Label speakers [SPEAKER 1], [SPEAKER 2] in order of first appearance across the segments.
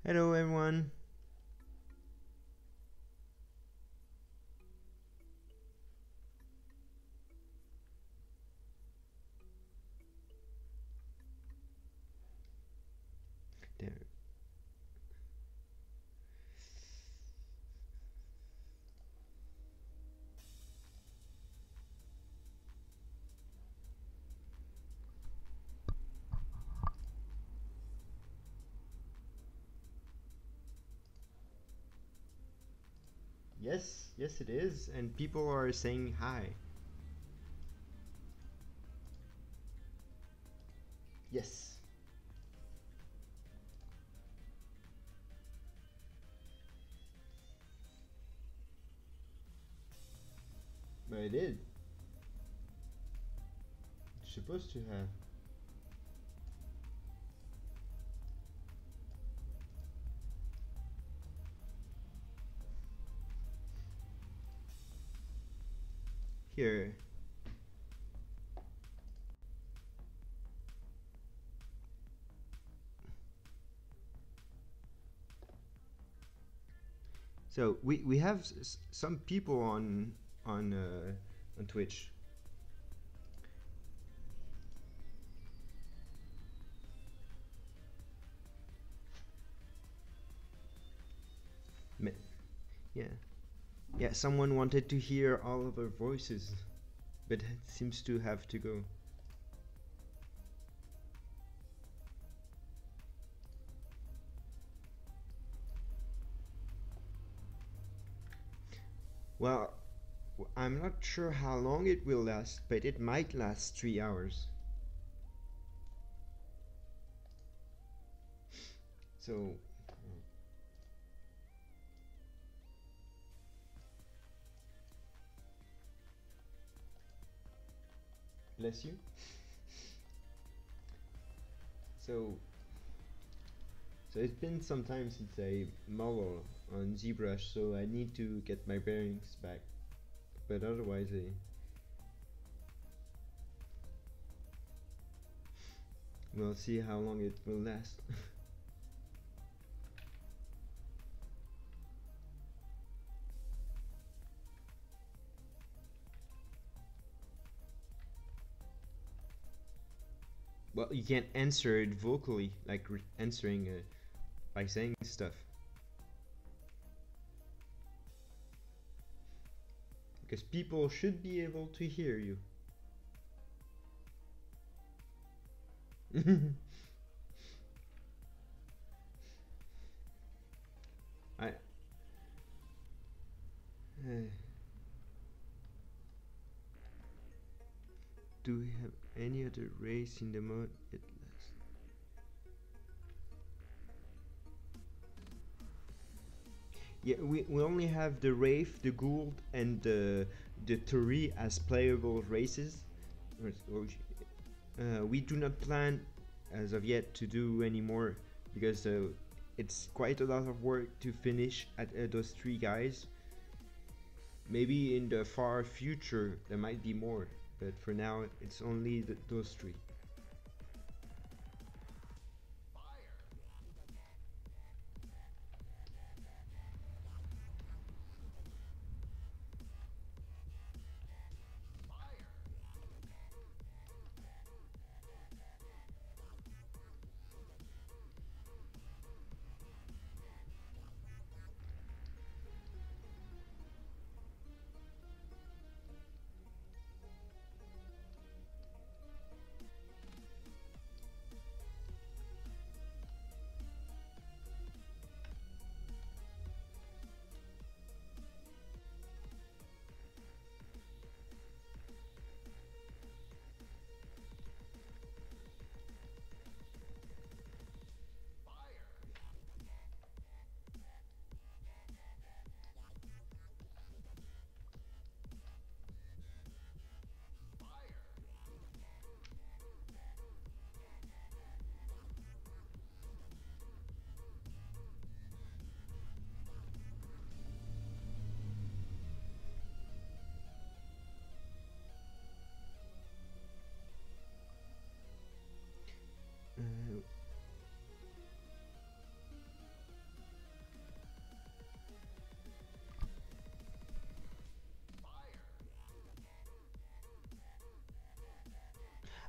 [SPEAKER 1] Hello everyone. There. Yes it is, and people are saying hi. Yes. But I did. It's supposed to have. Here. So we have some people on Twitch. Yeah, someone wanted to hear all of our voices, but it seems to have to go. Well, I'm not sure how long it will last, but it might last 3 hours. So bless you. So it's been some time since I mull on ZBrush, so I need to get my bearings back. But otherwise, we'll see how long it will last. Well, you can't answer it vocally, like answering by saying stuff. because people should be able to hear you. I do we have any other race in the mode? Yeah, we only have the Wraith, the Gould, and the Turi as playable races. We do not plan, as of yet, to do any more because it's quite a lot of work to finish at those 3 guys. Maybe in the far future there might be more, but for now it's only those 3.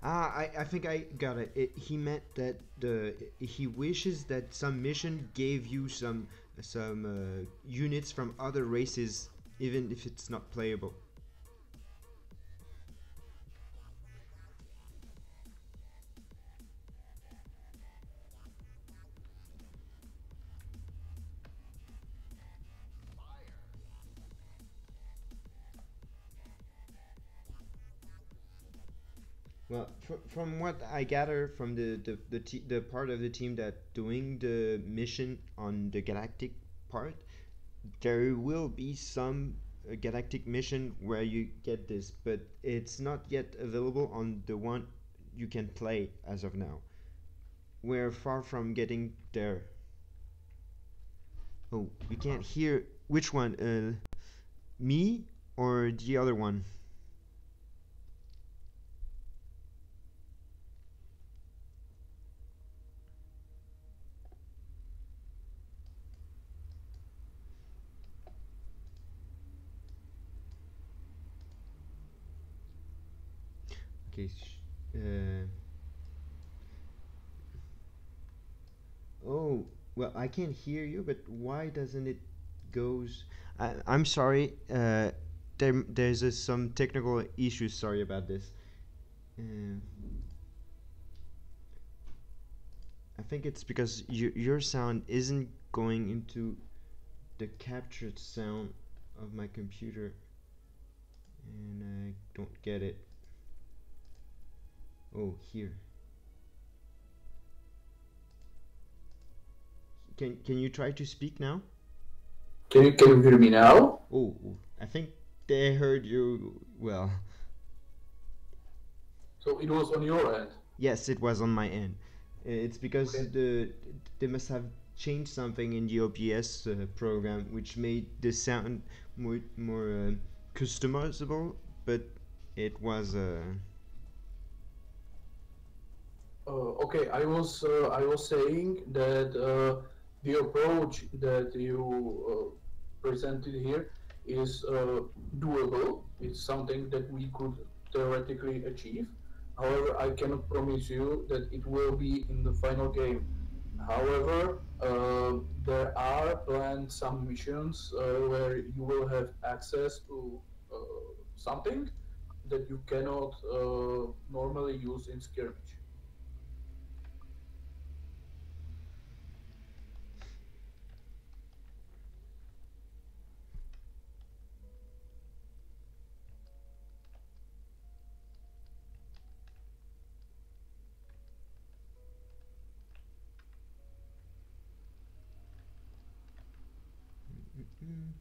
[SPEAKER 1] I think I got it. He meant that he wishes that some mission gave you some units from other races, even if it's not playable. Well, from what I gather from the part of the team that doing the mission on the galactic part, there will be some galactic mission where you get this, but it's not yet available on the one you can play as of now. We're far from getting there. Oh, we can't hear which one, me or the other one? Okay. Oh, well, I can hear you, but why doesn't it goes? I'm sorry. There's some technical issues. Sorry about this. Uh, I think it's because your sound isn't going into the captured sound of my computer, and I don't get it. Oh, here. Can you try to speak now?
[SPEAKER 2] Can you hear me now?
[SPEAKER 1] Oh, I think they heard you well.
[SPEAKER 2] So it was on your end?
[SPEAKER 1] Yes, it was on my end. It's because they must have changed something in the OBS program, which made the sound more customizable. But it was
[SPEAKER 2] okay, I was saying that the approach that you presented here is doable. It's something that we could theoretically achieve. However, I cannot promise you that it will be in the final game. However, there are planned some missions where you will have access to something that you cannot normally use in skirmish.
[SPEAKER 1] Mm.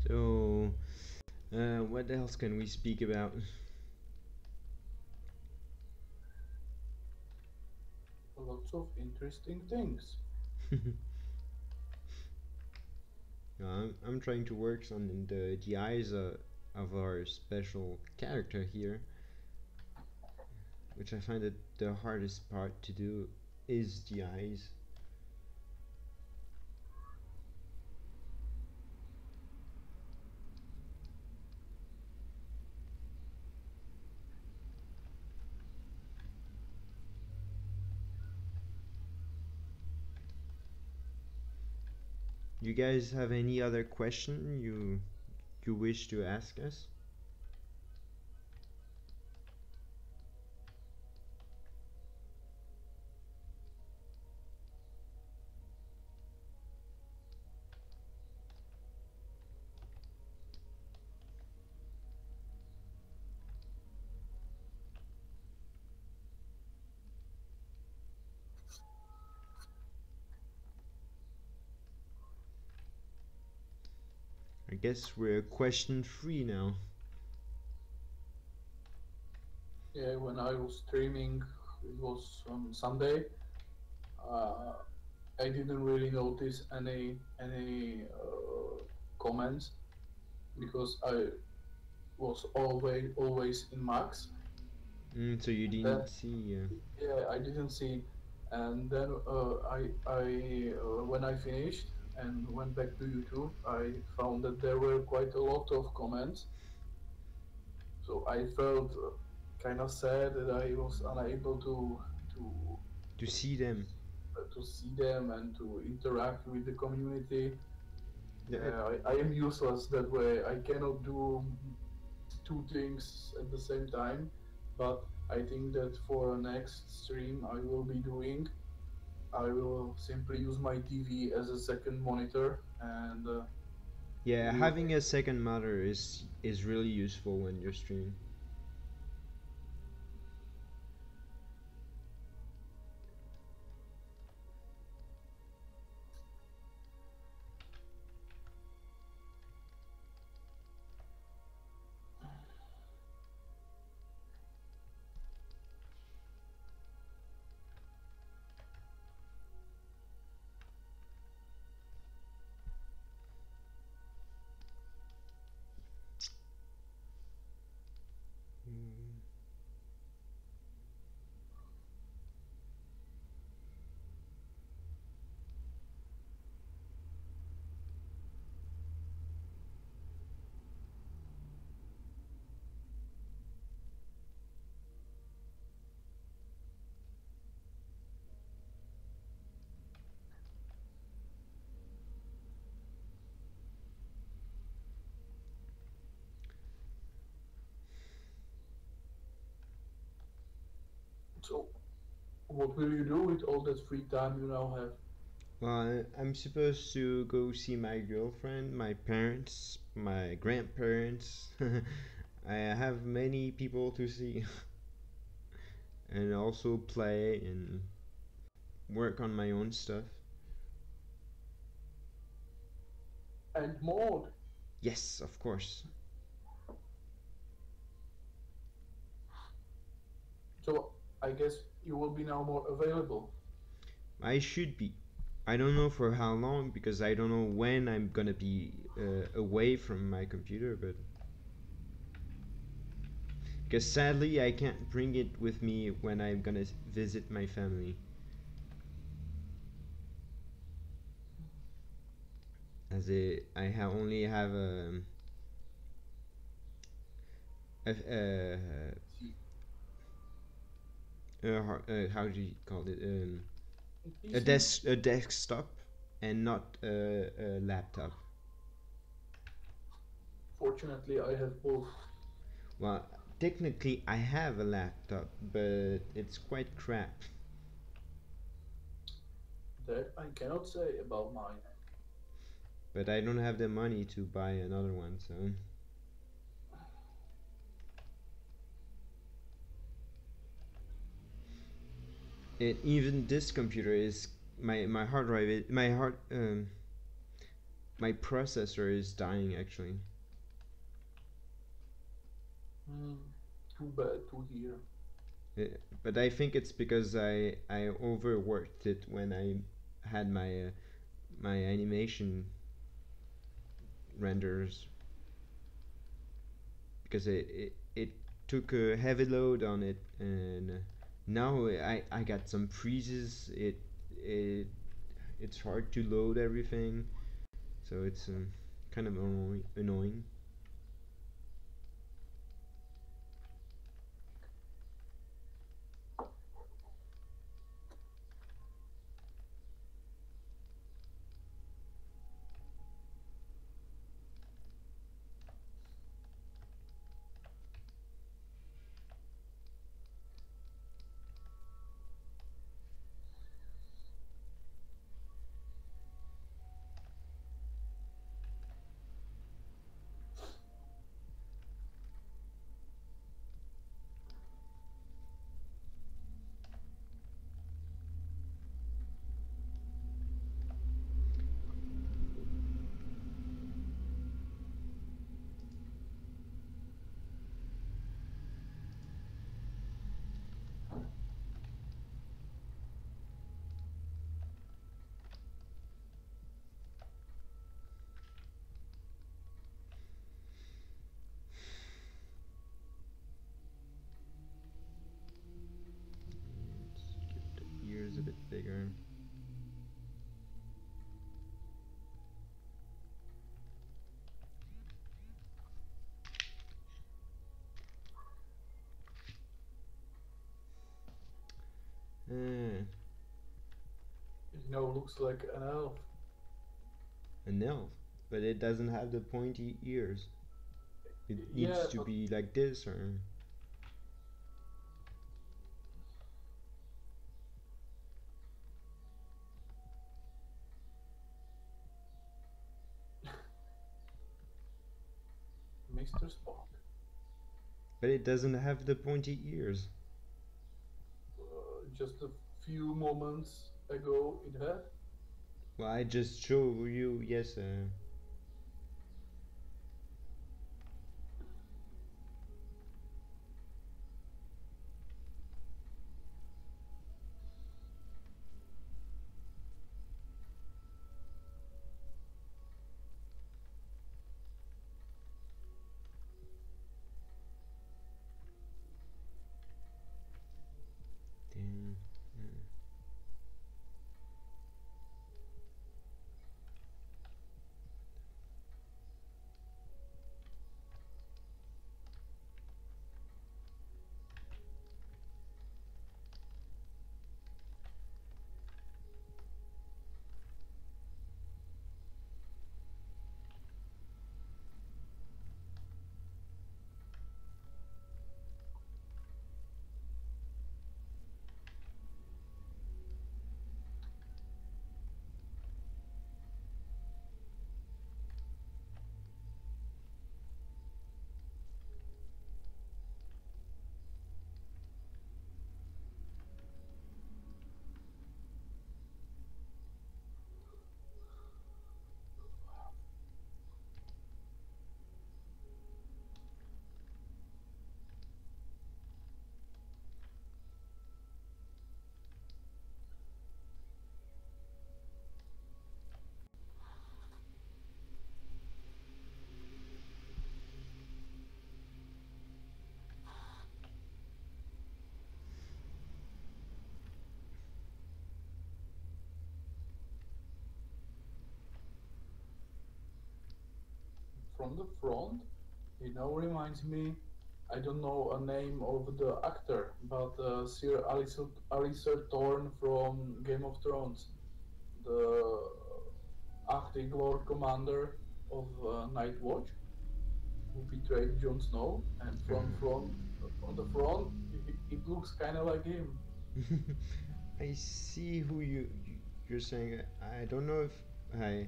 [SPEAKER 1] So, what else can we speak about?
[SPEAKER 2] Lots of interesting things.
[SPEAKER 1] I'm trying to work on the eyes of our special character here, which I find that the hardest part to do is the eyes. You guys have any other question you wish to ask us? I guess we're question free now.
[SPEAKER 2] Yeah, when I was streaming, it was on Sunday. Uh, I didn't really notice any comments because I was always in max.
[SPEAKER 1] So you
[SPEAKER 2] And then
[SPEAKER 1] didn't see.
[SPEAKER 2] yeah, I didn't see. And then I when I finished and went back to YouTube, I found that there were quite a lot of comments. So I felt kind of sad that I was unable to
[SPEAKER 1] To see them.
[SPEAKER 2] to see them and to interact with the community.
[SPEAKER 1] Yeah,
[SPEAKER 2] Yeah, I am useless that way. I cannot do two things at the same time. But I think that for next stream I will be doing, I will simply use my TV as a second monitor and
[SPEAKER 1] yeah,
[SPEAKER 2] we will.
[SPEAKER 1] having a second monitor is really useful when you're streaming.
[SPEAKER 2] So, what will you do with all that free time you now have?
[SPEAKER 1] Well, I'm supposed to go see my girlfriend, my parents, my grandparents. I have many people to see, and also play and work on my own stuff.
[SPEAKER 2] And more.
[SPEAKER 1] Yes, of course.
[SPEAKER 2] So, I guess you will be now more available.
[SPEAKER 1] I should be. I don't know for how long because I don't know when I'm gonna be away from my computer, but because sadly I can't bring it with me when I'm gonna visit my family, as only have a, how do you call it,
[SPEAKER 2] PC?
[SPEAKER 1] a desktop and not a laptop.
[SPEAKER 2] Fortunately, I have both.
[SPEAKER 1] Well, technically I have a laptop, but it's quite crap.
[SPEAKER 2] That I cannot say about mine.
[SPEAKER 1] But I don't have the money to buy another one, so even this computer is my hard drive. My processor is dying actually.
[SPEAKER 2] Hmm, too bad to hear.
[SPEAKER 1] But I think it's because I overworked it when I had my animation renders, because it took a heavy load on it, and now I got some freezes. It it's hard to load everything, so it's kind of annoying. Let's get the ears a bit bigger. Uh,
[SPEAKER 2] It now looks like an elf.
[SPEAKER 1] an elf, but it doesn't have the pointy ears. It needs
[SPEAKER 2] Yeah,
[SPEAKER 1] to
[SPEAKER 2] but
[SPEAKER 1] be like this, or
[SPEAKER 2] Mr. Spock.
[SPEAKER 1] but it doesn't have the pointy ears.
[SPEAKER 2] Just a few moments ago, it had.
[SPEAKER 1] Well, I just show you, yes. Damn.
[SPEAKER 2] from the front. He now reminds me, I don't know a name of the actor, but Sir Alistair Thorne from Game of Thrones, the acting Lord Commander of Night Watch, who betrayed Jon Snow, and from the front, it looks kind of like him.
[SPEAKER 1] I see who you're saying. I don't know if I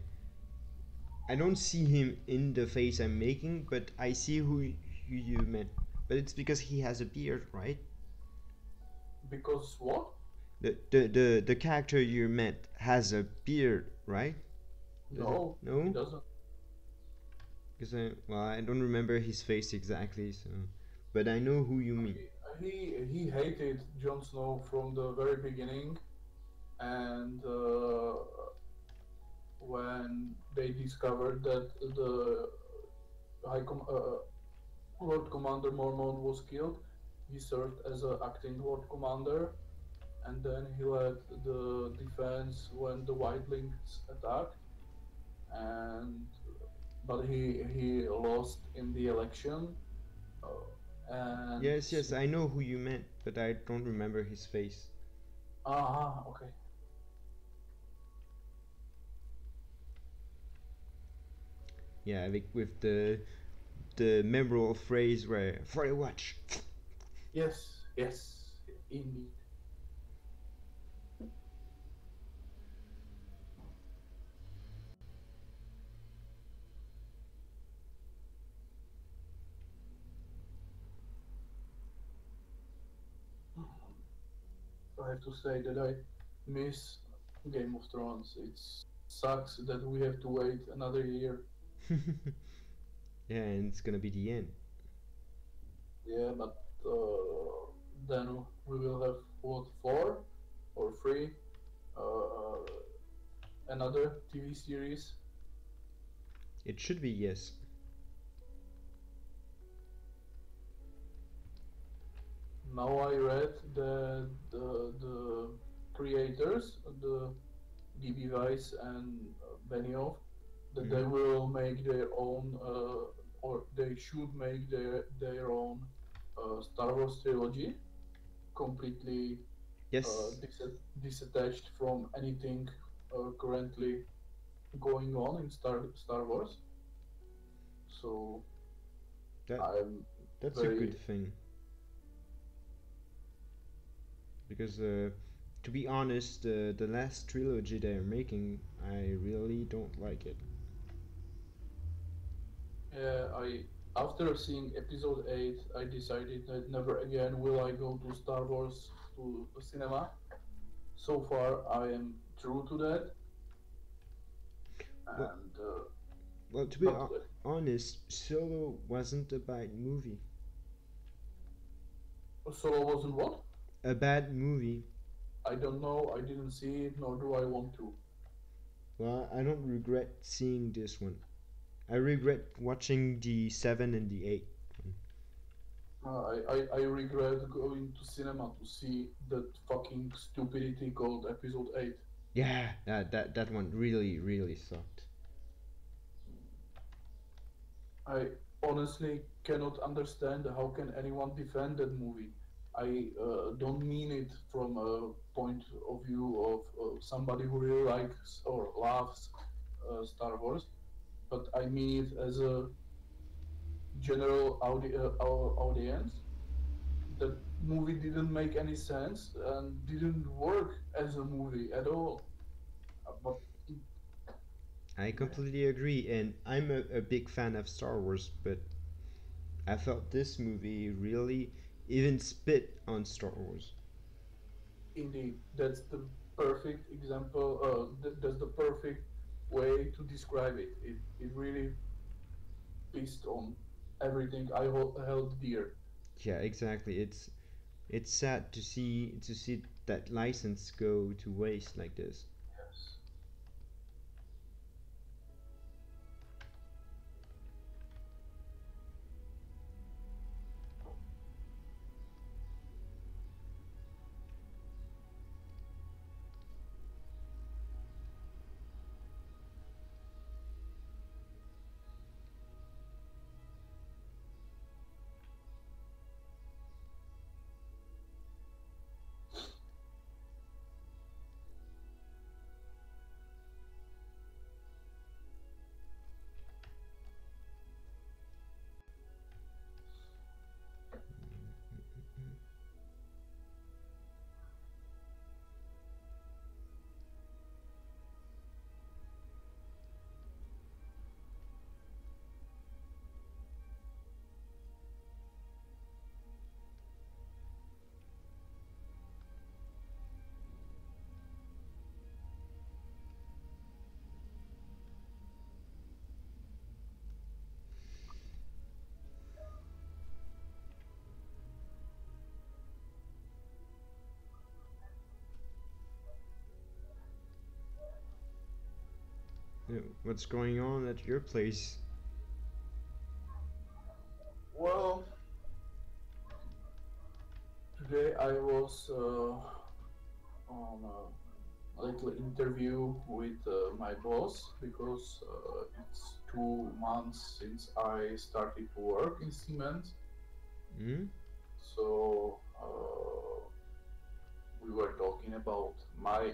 [SPEAKER 1] I don't see him in the face I'm making, but I see who you meant. But it's because he has a beard, right?
[SPEAKER 2] Because what?
[SPEAKER 1] The character you meant has a beard, right? Does it?
[SPEAKER 2] No, he
[SPEAKER 1] No?
[SPEAKER 2] doesn't.
[SPEAKER 1] Because I don't remember his face exactly, so but I know who you mean.
[SPEAKER 2] He hated Jon Snow from the very beginning, and when they discovered that the High Com- Lord Commander Mormont was killed, he served as an acting Lord Commander, and then he led the defense when the Wildlings attacked, and but he lost in the election, and
[SPEAKER 1] Yes, yes, I know who you meant, but I don't remember his face.
[SPEAKER 2] okay.
[SPEAKER 1] Yeah, like with the memorable phrase where for a watch.
[SPEAKER 2] Yes, indeed. I have to say that I miss Game of Thrones. It sucks that we have to wait another year.
[SPEAKER 1] Yeah, and it's gonna be the end.
[SPEAKER 2] Yeah, but then we will have what, four or three uh, another TV series.
[SPEAKER 1] It should be yes.
[SPEAKER 2] Now I read that the creators, the DB Weiss and Benioff, that they
[SPEAKER 1] Mhm.
[SPEAKER 2] will make their own, or they should make their own Star Wars trilogy, completely
[SPEAKER 1] Yes,
[SPEAKER 2] disattached from anything currently going on in Star Wars. So
[SPEAKER 1] that
[SPEAKER 2] I'm
[SPEAKER 1] that's a
[SPEAKER 2] very
[SPEAKER 1] good thing because to be honest, the last trilogy they're making, I really don't like it.
[SPEAKER 2] I after seeing Episode 8, I decided that never again will I go to Star Wars to cinema. So far, I am true to that,
[SPEAKER 1] Well,
[SPEAKER 2] and
[SPEAKER 1] well, to be
[SPEAKER 2] but
[SPEAKER 1] honest, Solo wasn't a bad movie.
[SPEAKER 2] Solo wasn't what?
[SPEAKER 1] A bad movie.
[SPEAKER 2] I don't know. I didn't see it, nor do I want to.
[SPEAKER 1] Well, I don't regret seeing this one. I regret watching the 7 and the 8 one.
[SPEAKER 2] I regret going to cinema to see that fucking stupidity called Episode 8.
[SPEAKER 1] Yeah, that one really sucked.
[SPEAKER 2] I honestly cannot understand how can anyone defend that movie. I don't mean it from a point of view of somebody who really likes or loves Star Wars, but I mean it as a general audience. That movie didn't make any sense and didn't work as a movie at all. But
[SPEAKER 1] I completely agree, and I'm a big fan of Star Wars, but I felt this movie really even spit on Star Wars.
[SPEAKER 2] indeed, that's the perfect example. That's the perfect way to describe it. It really pissed on everything I held dear.
[SPEAKER 1] Yeah, exactly. It's sad to see that license go to waste like this.
[SPEAKER 2] Yes.
[SPEAKER 1] What's going on at your place?
[SPEAKER 2] Well, today I was on a little interview with my boss because it's 2 months since I started to work in Siemens.
[SPEAKER 1] Hmm?
[SPEAKER 2] So we were talking about my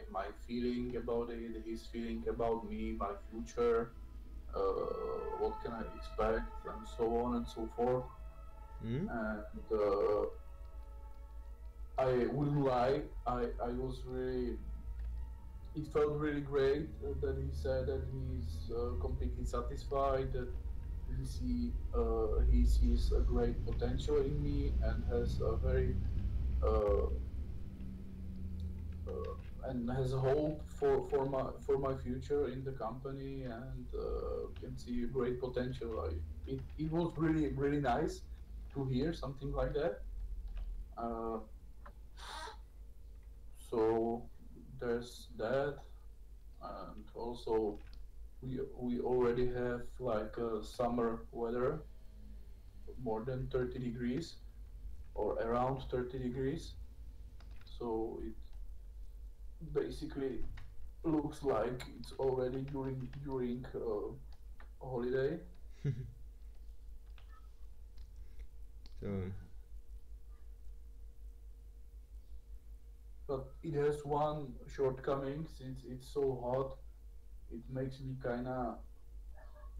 [SPEAKER 2] feeling about it, his feeling about me, my future, what can I expect, and so on and so forth.
[SPEAKER 1] Hmm?
[SPEAKER 2] And I wouldn't lie, I was really, it felt really great that he said that he's completely satisfied, that he sees a great potential in me and has a very uh, and has hope for my future in the company and can see great potential. It was really nice to hear something like that. Uh, so there's that, and also we already have like summer weather, more than 30 degrees or around 30 degrees. So it basically looks like it's already during holiday.
[SPEAKER 1] So,
[SPEAKER 2] But it has one shortcoming since it's so hot. It makes me kinda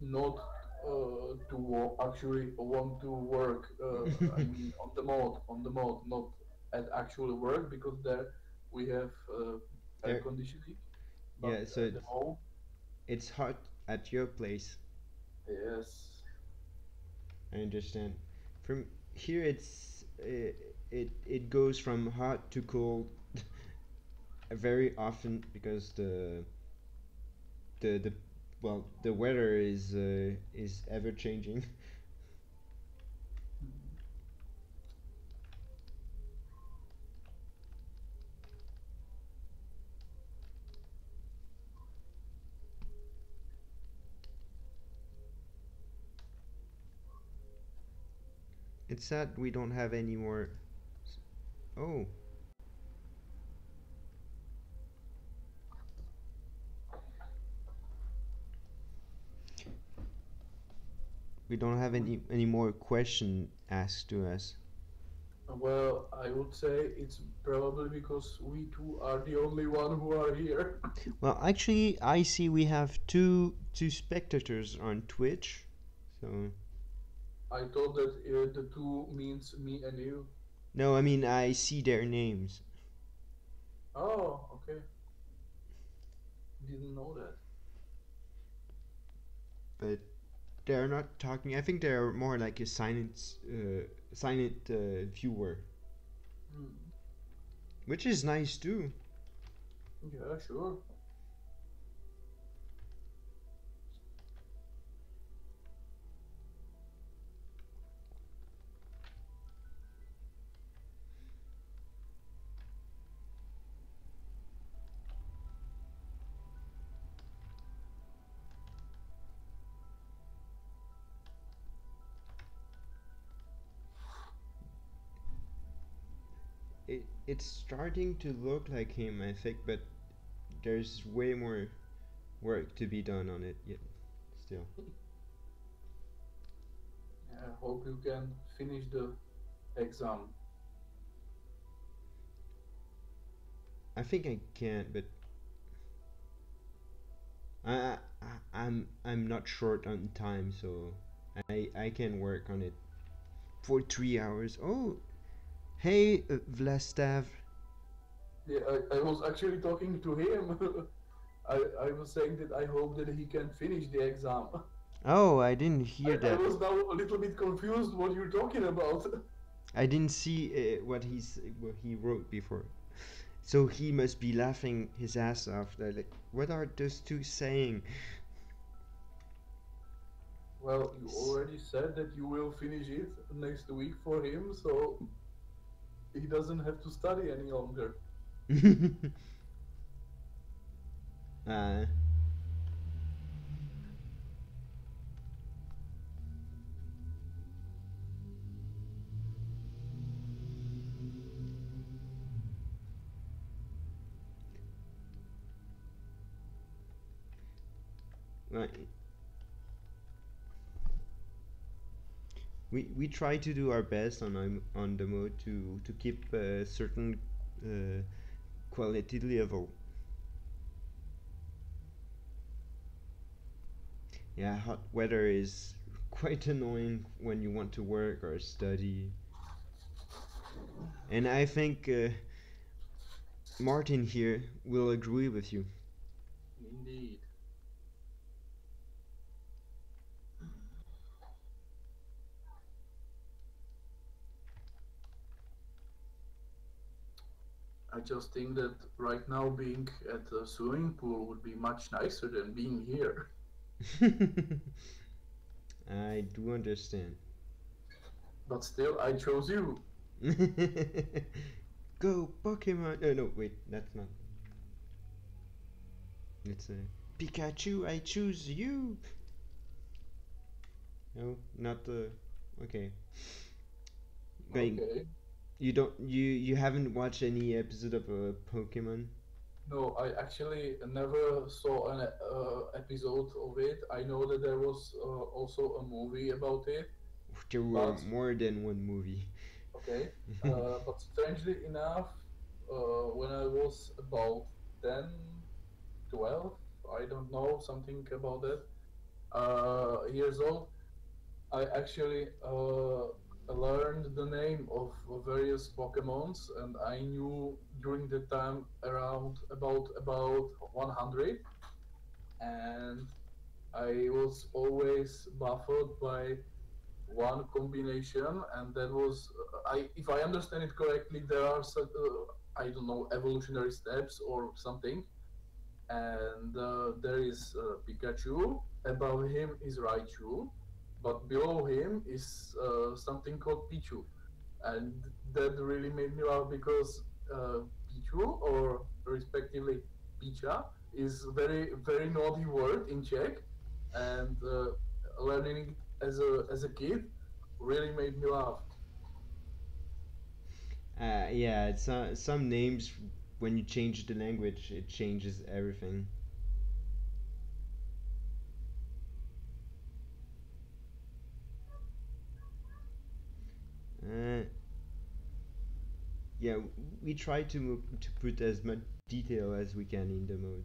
[SPEAKER 2] not actually want to work. I mean, on the mode, not at actual work because there we have air
[SPEAKER 1] air,
[SPEAKER 2] conditioning. But
[SPEAKER 1] yeah, so
[SPEAKER 2] at the home,
[SPEAKER 1] it's hot at your place.
[SPEAKER 2] yes.
[SPEAKER 1] I understand. From here, it goes from hot to cold very often because the well the weather is ever changing.
[SPEAKER 2] Mhm.
[SPEAKER 1] It's sad we don't have any more. Oh, we don't have
[SPEAKER 2] We,
[SPEAKER 1] any more question asked to us.
[SPEAKER 2] well, I would say it's probably because we two are the only one who are here.
[SPEAKER 1] Well, actually, I see we have two spectators on Twitch. So
[SPEAKER 2] I thought that the two means me and you.
[SPEAKER 1] no, I mean I see their names,
[SPEAKER 2] Oh, okay. Didn't know that.
[SPEAKER 1] but they're not talking. I think they're more like a silent viewer,
[SPEAKER 2] Hmm.
[SPEAKER 1] which is nice too.
[SPEAKER 2] Yeah, sure.
[SPEAKER 1] It's starting to look like him, I think, but there's way more work to be done on it yet. Still,
[SPEAKER 2] Yeah, I hope you can finish the exam.
[SPEAKER 1] I think I can, but I, I'm not short on time, so I can work on it for 3 hours. Oh, hey, Vlastav.
[SPEAKER 2] Yeah, I was actually talking to him. I was saying that I hope that he can finish the exam.
[SPEAKER 1] Oh, I didn't hear
[SPEAKER 2] I
[SPEAKER 1] that.
[SPEAKER 2] was now a little bit confused what you're talking about.
[SPEAKER 1] I didn't see what he wrote before. So he must be laughing his ass off. They're like, what are those two saying?
[SPEAKER 2] Well, you already said that you will finish it next week for him, so he doesn't have to study any longer.
[SPEAKER 1] uh, uh, we try to do our best on the mode to keep a certain uh, quality level. Yeah, hot weather is quite annoying when you want to work or study. And I think Martin here will agree with you.
[SPEAKER 2] Indeed. I just think that right now being at a swimming pool would be much nicer than being here.
[SPEAKER 1] I do understand.
[SPEAKER 2] But still, I chose you.
[SPEAKER 1] Go Pokemon! Oh no, wait, that's not. It's a Pikachu. I choose you. No, not the. Okay. Going.
[SPEAKER 2] Okay.
[SPEAKER 1] You don't. You haven't watched any episode of Pokemon.
[SPEAKER 2] No, I actually never saw an episode of it. I know that there was also a movie about it,
[SPEAKER 1] There were
[SPEAKER 2] but
[SPEAKER 1] more than one movie.
[SPEAKER 2] okay. But strangely enough, when I was about 10, 12, I don't know, something about that, years old, I actually learned the name of various Pokemons, and I knew during the time around about 100, and I was always baffled by one combination, and that was if I understand it correctly, there are I don't know, evolutionary steps or something, and there is Pikachu. Above him is Raichu, but below him is something called Pichu, and that really made me laugh because Pichu, or respectively Picha, is very naughty word in Czech, and learning it as a kid really made me laugh.
[SPEAKER 1] Yeah, it's some names when you change the language, it changes everything. Uh, yeah, we try to put as much detail as we can in the mode.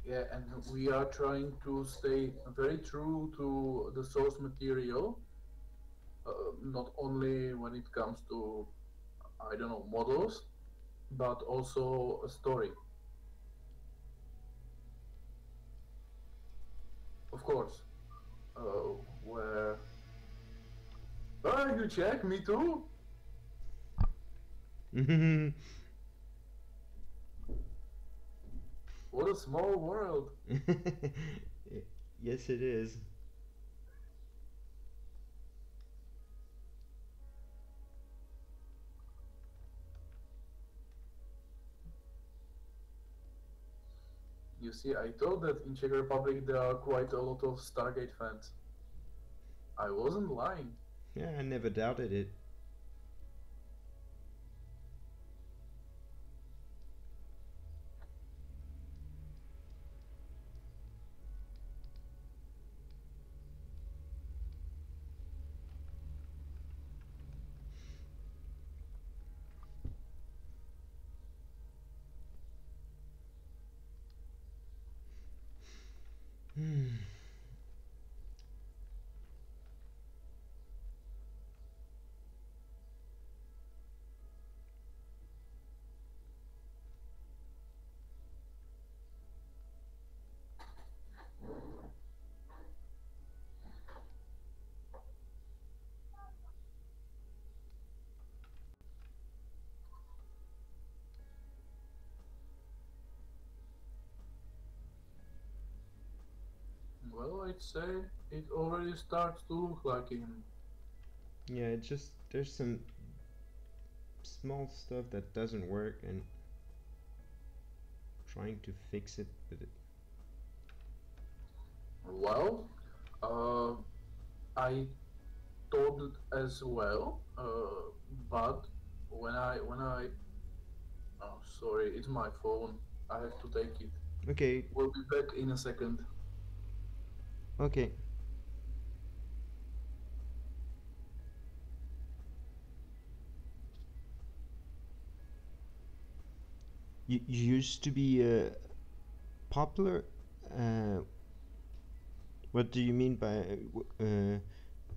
[SPEAKER 2] Yeah, and we are trying to stay very true to the source material, not only when it comes to, I don't know, models, but also a story. Of course, where you check me too. What a small world.
[SPEAKER 1] Yes, it is.
[SPEAKER 2] You see, I thought that in Czech Republic there are quite a lot of Stargate fans. I wasn't lying.
[SPEAKER 1] Yeah, I never doubted it. Hmm.
[SPEAKER 2] Well, I'd say it already starts to look like him.
[SPEAKER 1] Yeah, it just there's some small stuff that doesn't work and trying to fix it, but
[SPEAKER 2] Well, uh, I thought it as well, but when I oh sorry, it's my phone. I have to take it.
[SPEAKER 1] Okay.
[SPEAKER 2] We'll be back in a second.
[SPEAKER 1] Okay. You used to be popular. Uh, what do you mean by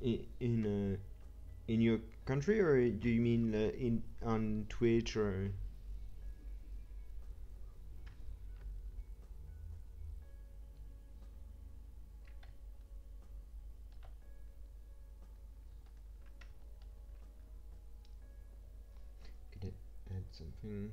[SPEAKER 1] in your country, or do you mean in on Twitch or? Could I add something?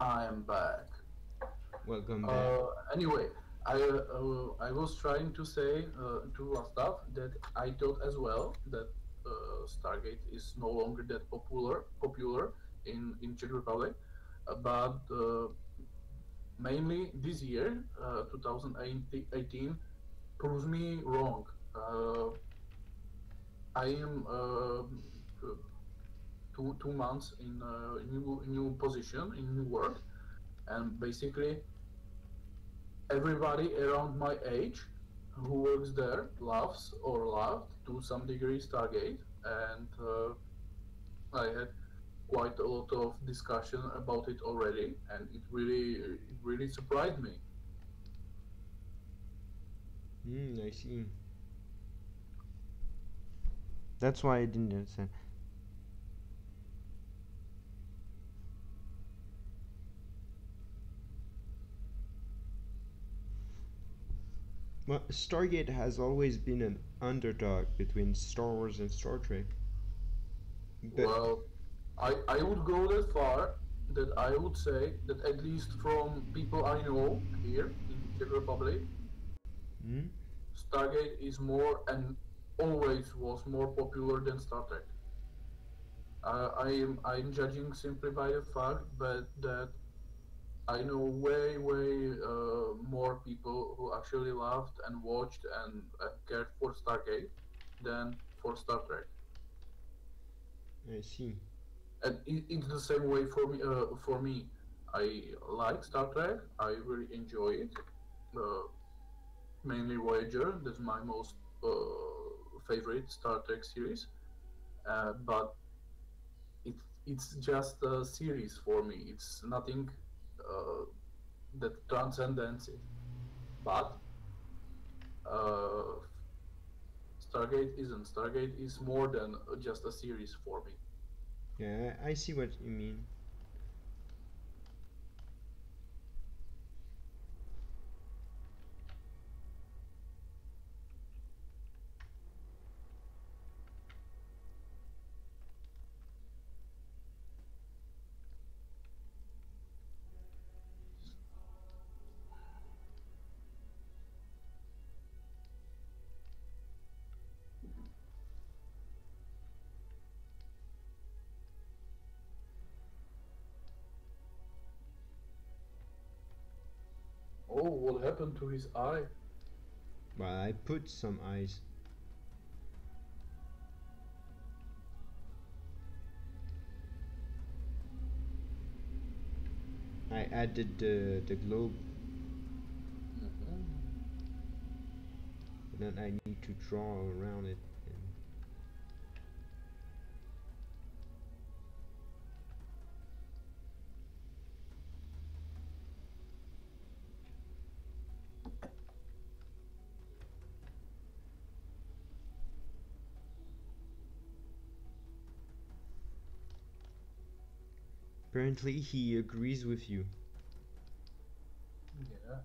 [SPEAKER 2] I'm back.
[SPEAKER 1] Welcome back.
[SPEAKER 2] Anyway, I was trying to say to Astaf that I thought as well that Stargate is no longer that popular in Czech Republic, but mainly this year, 2018, proves me wrong. Uh, I am 2 months in a new position in new work, and basically everybody around my age who works there loves or loved to some degree Stargate, and I had quite a lot of discussion about it already, and it really surprised me.
[SPEAKER 1] I see. That's why I didn't understand. Well, Stargate has always been an underdog between Star Wars and Star Trek. But
[SPEAKER 2] Well, I would go that far that I would say that at least from people I know here in Czech Republic,
[SPEAKER 1] hmm?
[SPEAKER 2] Stargate is more and always was more popular than Star Trek. I'm judging simply by the fact that I know way more people who actually loved and watched and cared for Stargate than for Star Trek.
[SPEAKER 1] I see.
[SPEAKER 2] And it's the same way for me. I like Star Trek. I really enjoy it. Uh, Mainly Voyager. That's my most favorite Star Trek series. But it's just a series for me. It's nothing uh, that transcends it. But uh, Stargate isn't. Stargate is more than just a series for me.
[SPEAKER 1] Yeah, I see what you mean.
[SPEAKER 2] Oh, what happened to his eye?
[SPEAKER 1] Well, I put some eyes. I added the globe,
[SPEAKER 2] Mhm.
[SPEAKER 1] but then I need to draw around it. And apparently, he agrees with you.
[SPEAKER 2] Yeah.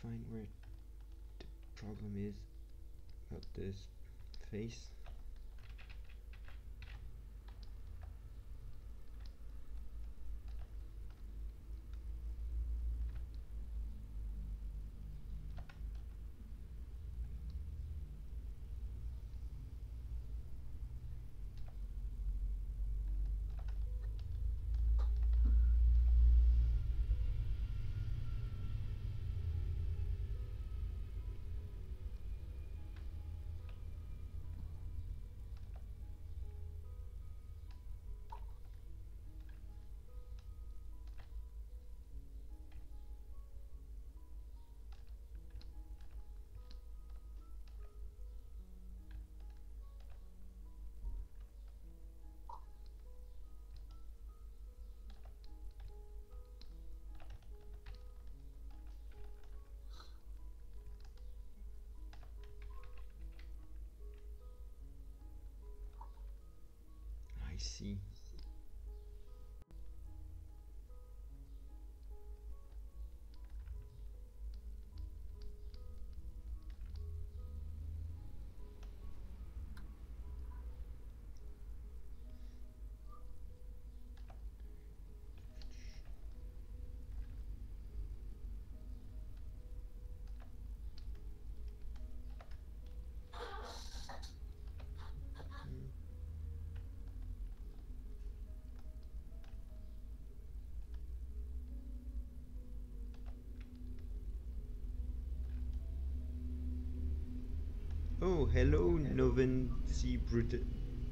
[SPEAKER 1] find where the problem is about this face. I see. Oh, hello, Novensi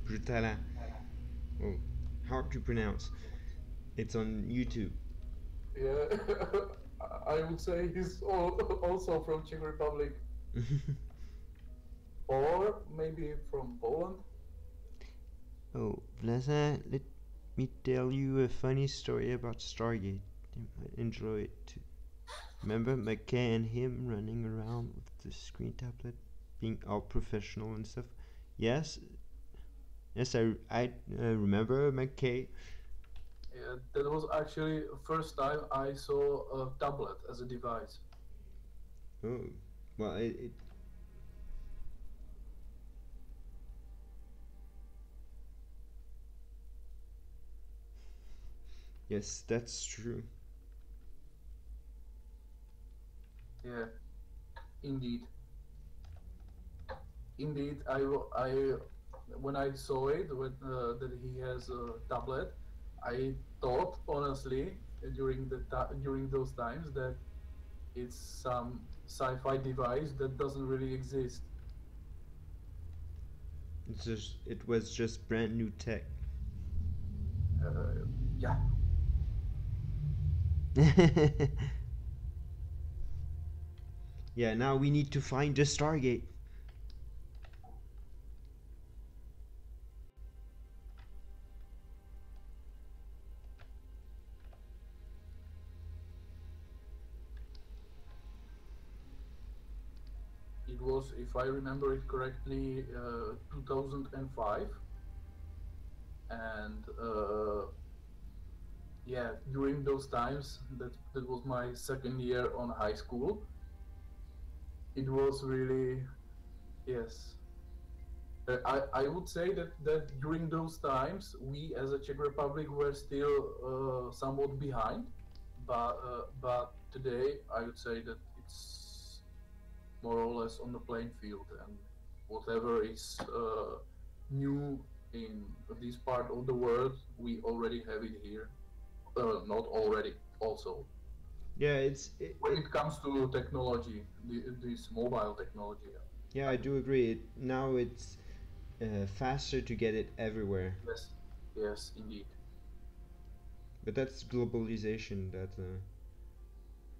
[SPEAKER 1] Brutala. Oh, hard to pronounce. It's on YouTube.
[SPEAKER 2] Yeah, I would say he's also from Czech Republic, or maybe from Poland.
[SPEAKER 1] Oh, Vlaza, let me tell you a funny story about Stargate. You might enjoy it too. Remember McKay and him running around with the screen tablet, being all professional and stuff? Yes, yes, I remember McKay.
[SPEAKER 2] Yeah, that was actually the first time I saw a tablet as a device.
[SPEAKER 1] Oh, well, yes, that's true.
[SPEAKER 2] Yeah, indeed. Indeed, when I saw it, that he has a tablet, I thought honestly during those times that it's some sci-fi device that doesn't really exist.
[SPEAKER 1] It was just brand new tech.
[SPEAKER 2] Yeah,
[SPEAKER 1] Yeah, now we need to find the Stargate.
[SPEAKER 2] it was, if I remember it correctly, 2005, and yeah, during those times, that was my second year on high school. It was really, yes. I would say that during those times, we as a Czech Republic were still somewhat behind, but today I would say that it's more or less on the playing field, and whatever is new in this part of the world, we already have it here. Not already, also.
[SPEAKER 1] Yeah,
[SPEAKER 2] When it comes to technology, this mobile technology,
[SPEAKER 1] yeah,
[SPEAKER 2] I
[SPEAKER 1] I
[SPEAKER 2] mean,
[SPEAKER 1] do agree. Now it's faster to get it everywhere,
[SPEAKER 2] yes, yes, indeed.
[SPEAKER 1] but that's globalization. That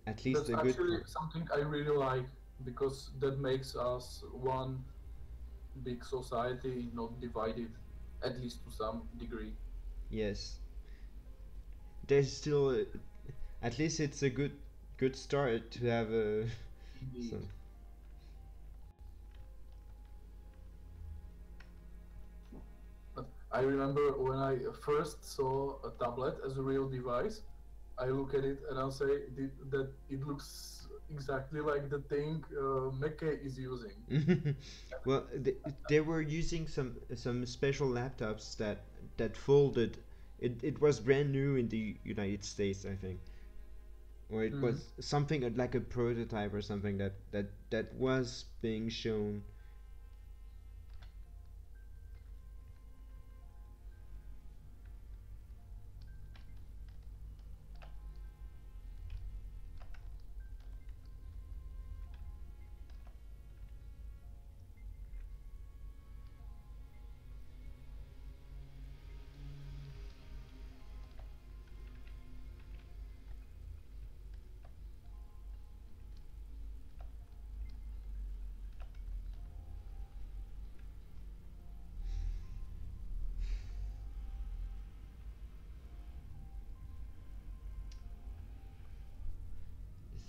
[SPEAKER 1] at least
[SPEAKER 2] That's
[SPEAKER 1] a good
[SPEAKER 2] actually
[SPEAKER 1] part.
[SPEAKER 2] something I really like because that makes us one big society, not divided, at least to some degree.
[SPEAKER 1] Yes, there's still at least it's a good start to have
[SPEAKER 2] Indeed.
[SPEAKER 1] some.
[SPEAKER 2] I remember when I first saw a tablet as a real device, I look at it and I'll say that it looks exactly like the thing Mecca is using.
[SPEAKER 1] Well, they were using some special laptops that folded. It was brand new in the United States, I think, or it
[SPEAKER 2] Mhm.
[SPEAKER 1] was something like a prototype or something that was being shown.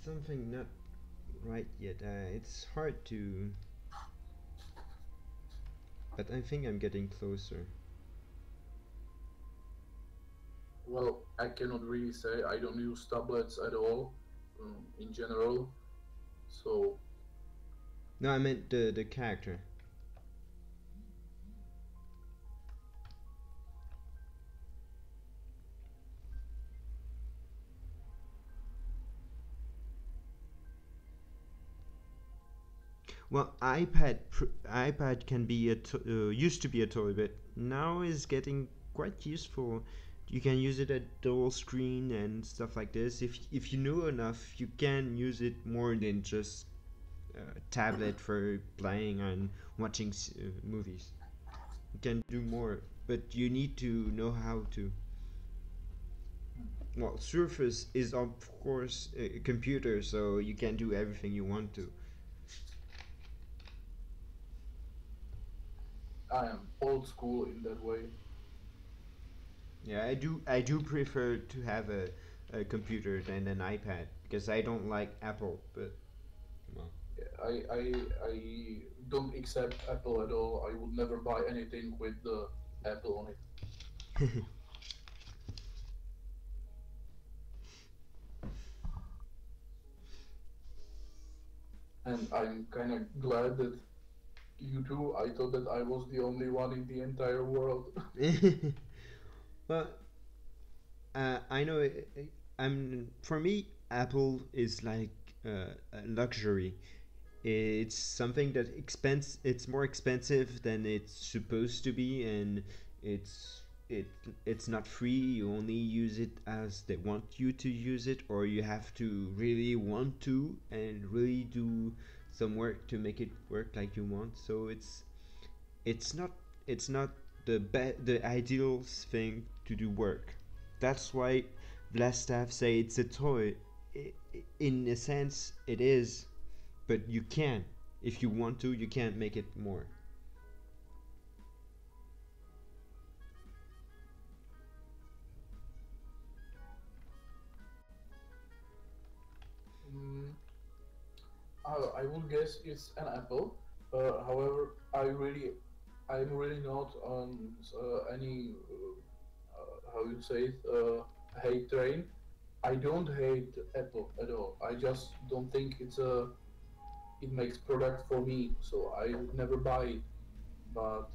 [SPEAKER 1] Something not right yet. It's hard to, but I think I'm getting closer.
[SPEAKER 2] Well, I cannot really say. I don't use tablets at all, in general. So,
[SPEAKER 1] No, I meant the character. Well, iPad can be used to be a toy, but now is getting quite useful. You can use it at dual screen and stuff like this. If you know enough, you can use it more than just tablet for playing and watching movies. You can do more, but you need to know how to. Well, Surface is of course a computer, so you can do everything you want to.
[SPEAKER 2] I am old school in that way.
[SPEAKER 1] Yeah, I do prefer to have a computer than an iPad because I don't like Apple. But well,
[SPEAKER 2] I don't accept Apple at all. I would never buy anything with the Apple on it. And I'm kind of glad that you do. I thought that I was the only one in the entire world.
[SPEAKER 1] well, I know. I'm for me, Apple is like a luxury. It's something that it's more expensive than it's supposed to be, and it's it it's not free. You only use it as they want you to use it, or you have to really want to and really do some work to make it work like you want. So it's not it's not the ideal thing to do work. That's why less staff say it's a toy. In a sense it is, but you can. If you want to, you can't make it more.
[SPEAKER 2] Mm, I would guess it's an Apple. However, I'm really not on any how you say it, hate train. I don't hate Apple at all. I just don't think it makes product for me, so I would never buy it. But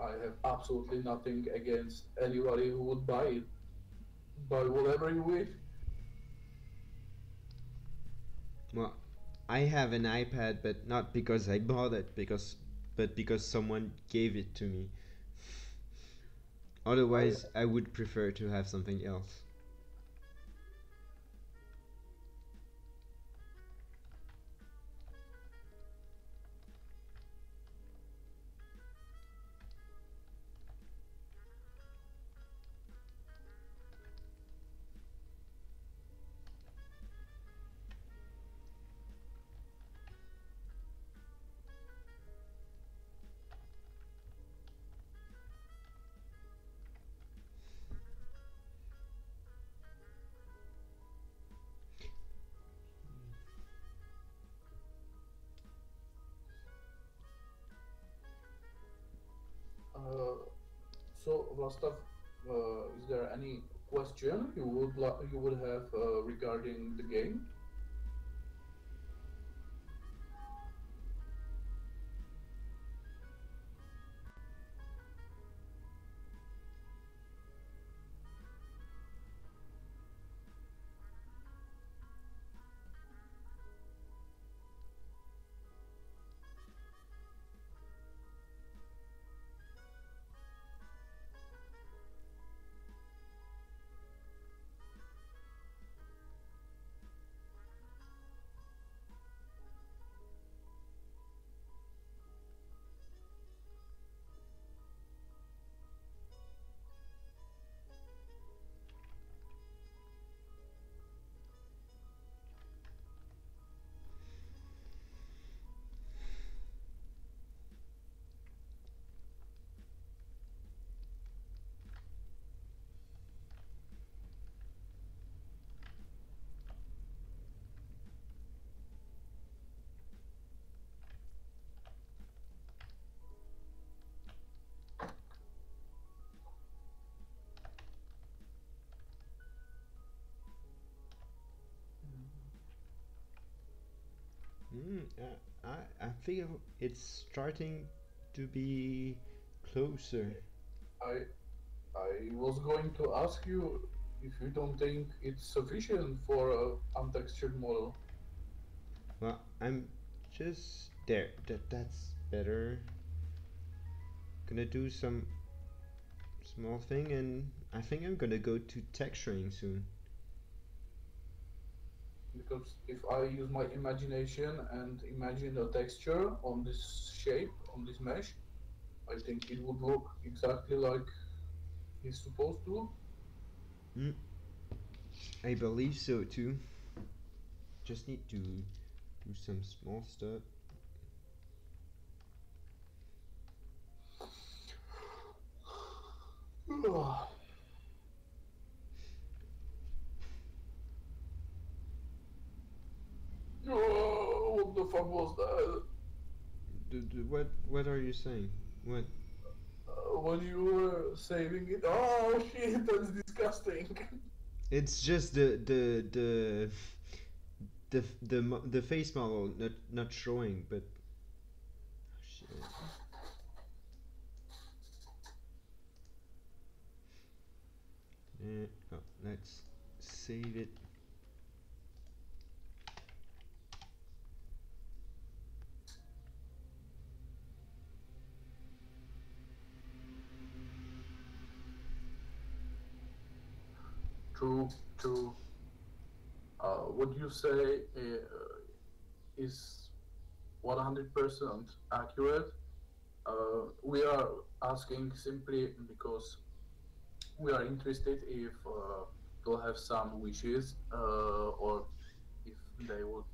[SPEAKER 2] I have absolutely nothing against anybody who would buy it. Buy whatever you wish.
[SPEAKER 1] Well, I have an iPad, but not because I bought it, but because someone gave it to me.
[SPEAKER 2] I
[SPEAKER 1] Otherwise, I would prefer to have something else.
[SPEAKER 2] so Vlastav, is there any question you would have regarding the game?
[SPEAKER 1] I feel it's starting to be closer.
[SPEAKER 2] I I was going to ask you if you don't think it's sufficient for a untextured model.
[SPEAKER 1] Well, I'm just there. That's better. Gonna do some small thing, and I think I'm gonna go to texturing soon.
[SPEAKER 2] Because if I use my imagination and imagine a texture on this shape, on this mesh, I think it would look exactly like it's supposed to look.
[SPEAKER 1] Mm, I believe so too. Just need to do some small stuff.
[SPEAKER 2] Oh, what the fuck was that?
[SPEAKER 1] What are you saying? What?
[SPEAKER 2] When you were saving it, oh shit, that's disgusting.
[SPEAKER 1] It's just the face model not showing, but shit. Oh, let's save it.
[SPEAKER 2] True, true. What you say is 100% accurate. We are asking simply because we are interested if they'll have some wishes or if they would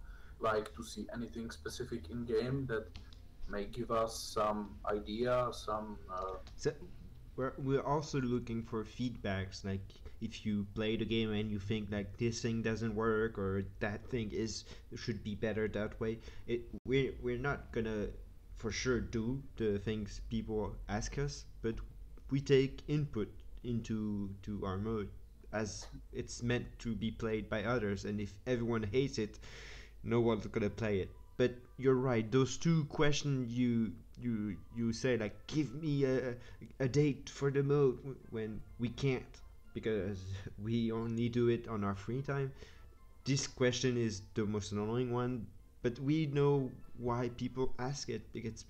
[SPEAKER 2] like to see anything specific in game that may give us some idea, some
[SPEAKER 1] So we're also looking for feedbacks, like if you play the game and you think like this thing doesn't work or that thing is should be better that way. We're not gonna for sure do the things people ask us, but we take input into our mode as it's meant to be played by others, and if everyone hates it, no one's gonna play it. But you're right. Those two questions you say like, give me a date for the mode when we can't because we only do it on our free time. This question is the most annoying one, but we know why people ask it because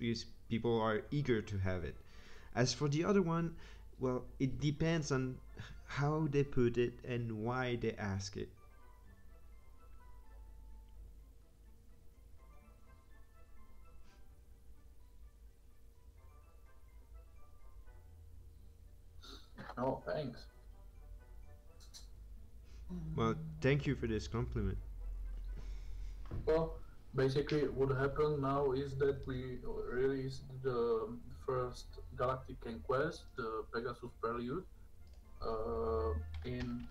[SPEAKER 1] people are eager to have it. As for the other one, well, it depends on how they put it and why they ask it.
[SPEAKER 2] no thanks.
[SPEAKER 1] Well, thank you for this compliment.
[SPEAKER 2] Well, basically, what happened now is that we released the first Galactic Conquest, the Pegasus Prelude, in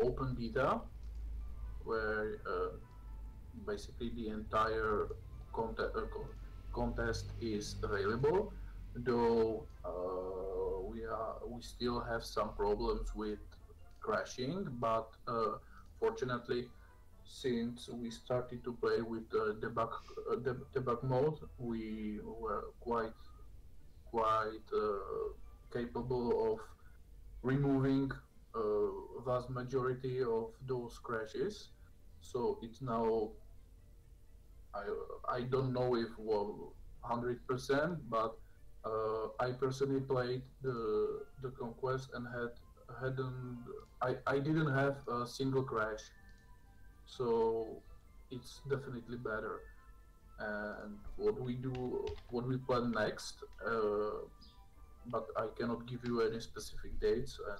[SPEAKER 2] open beta, where basically the entire contest is available. Though we still have some problems with crashing, but fortunately, since we started to play with debug mode, we were quite capable of removing vast majority of those crashes. So it's now I I don't know if 100%, but I personally played the conquest and hadn't I didn't have a single crash, so it's definitely better. And what we plan next, but I cannot give you any specific dates and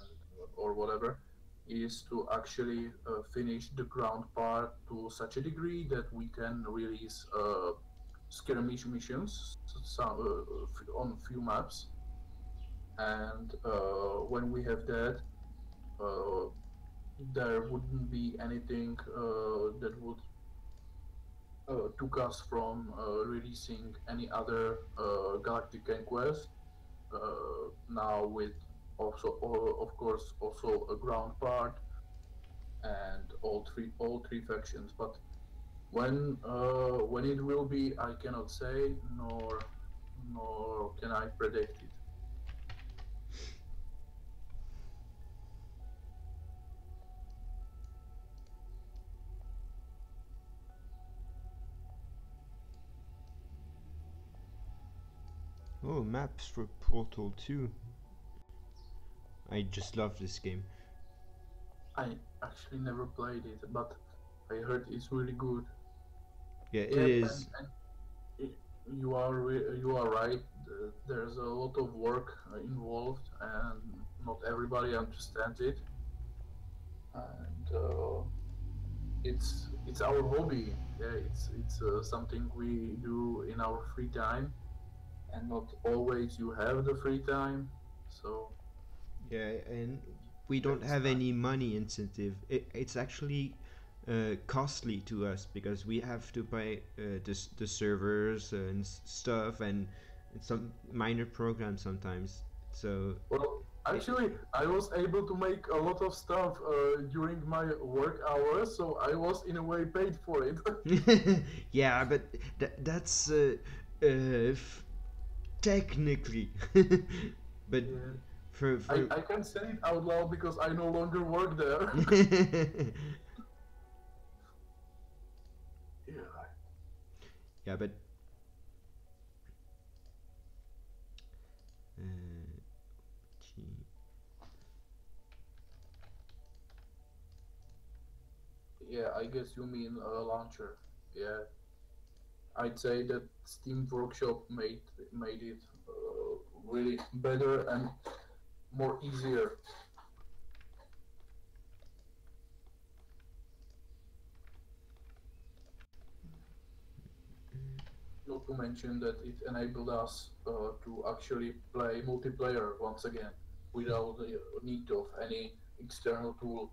[SPEAKER 2] or whatever, is to actually finish the ground part to such a degree that we can release skirmish missions on few maps. And when we have that, uh, there wouldn't be anything that would took us from releasing any other Galactic Conquest. Now with also, of course, also a ground part and all three factions. But When it will be, I cannot say, nor can I predict it.
[SPEAKER 1] Oh, maps for Portal 2. I just love this game.
[SPEAKER 2] I actually never played it, but I heard it's really good.
[SPEAKER 1] Yeah, it
[SPEAKER 2] Yep,
[SPEAKER 1] is.
[SPEAKER 2] and you are right. There's a lot of work involved, and not everybody understands it. And it's our hobby. Yeah, it's something we do in our free time, and not always you have the free time. So
[SPEAKER 1] Yeah, and we
[SPEAKER 2] yeah,
[SPEAKER 1] don't
[SPEAKER 2] it's
[SPEAKER 1] have
[SPEAKER 2] nice.
[SPEAKER 1] any money incentive. It's actually costly to us because we have to buy the servers and stuff and some minor programs sometimes. So,
[SPEAKER 2] Well,
[SPEAKER 1] it,
[SPEAKER 2] actually, I was able to make a lot of stuff during my work hours, so I was in a way paid for it.
[SPEAKER 1] yeah, but that's technically, but
[SPEAKER 2] Yeah.
[SPEAKER 1] for
[SPEAKER 2] I can't say it out loud because I no longer work there. Yeah.
[SPEAKER 1] yeah, but uh, gee.
[SPEAKER 2] Yeah, I guess you mean a launcher. Yeah, I'd say that Steam Workshop made it really better and more easier. Not to mention that it enabled us to actually play multiplayer once again without the need of any external tool.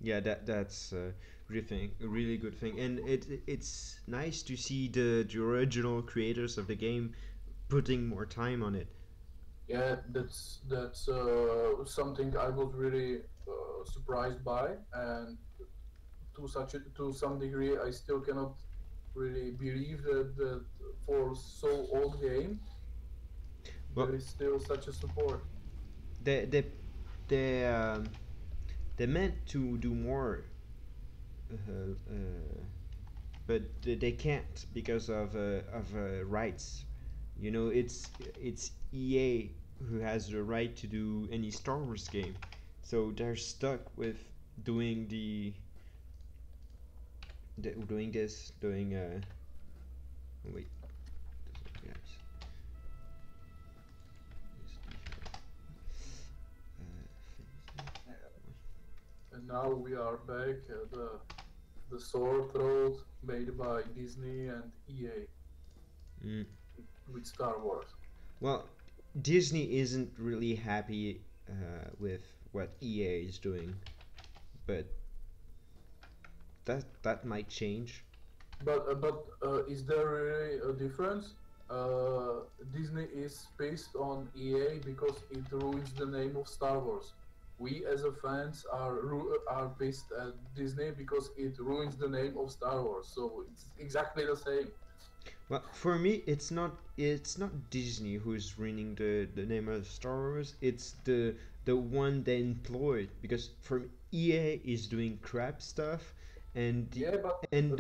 [SPEAKER 1] Yeah, that's a really good thing, and it's nice to see the original creators of the game putting more time on it.
[SPEAKER 2] Yeah, that's something I was really surprised by, and to some degree, I still cannot really believe that for so old game there
[SPEAKER 1] Well,
[SPEAKER 2] is still such a support.
[SPEAKER 1] they they they they meant to do more, but they can't because of rights. You know, it's EA who has the right to do any Star Wars game, so they're stuck with doing doing this doing oh wait, yes,
[SPEAKER 2] And now we are back at the sore throat made by Disney and EA
[SPEAKER 1] mm.
[SPEAKER 2] with Star Wars.
[SPEAKER 1] Well, Disney isn't really happy with what EA is doing, but that might change.
[SPEAKER 2] But is there really a difference? Disney is based on EA because it ruins the name of Star Wars. We as a fans are based at Disney because it ruins the name of Star Wars. So it's exactly the same.
[SPEAKER 1] Well, for me, it's not Disney who's ruining the name of Star Wars. It's the one they employed because for me, EA is doing crap stuff, and the
[SPEAKER 2] Yeah, but
[SPEAKER 1] and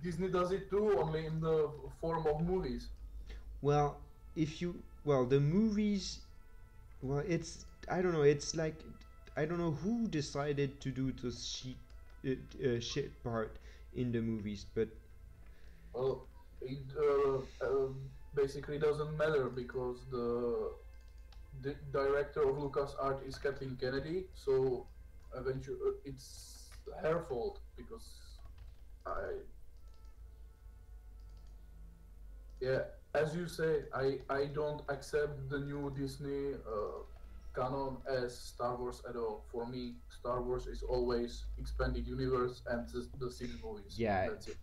[SPEAKER 2] Disney does it too, only in the form of movies.
[SPEAKER 1] well, if you well the movies, well, it's I don't know. It's like I don't know who decided to do the shit part in the movies, but
[SPEAKER 2] Well, it basically doesn't matter because the director of LucasArts is Kathleen Kennedy, so eventually it's her fault because I yeah, as you say, I don't accept the new Disney canon as Star Wars at all. For me, Star Wars is always expanded universe and the six movies.
[SPEAKER 1] yeah,
[SPEAKER 2] That's it.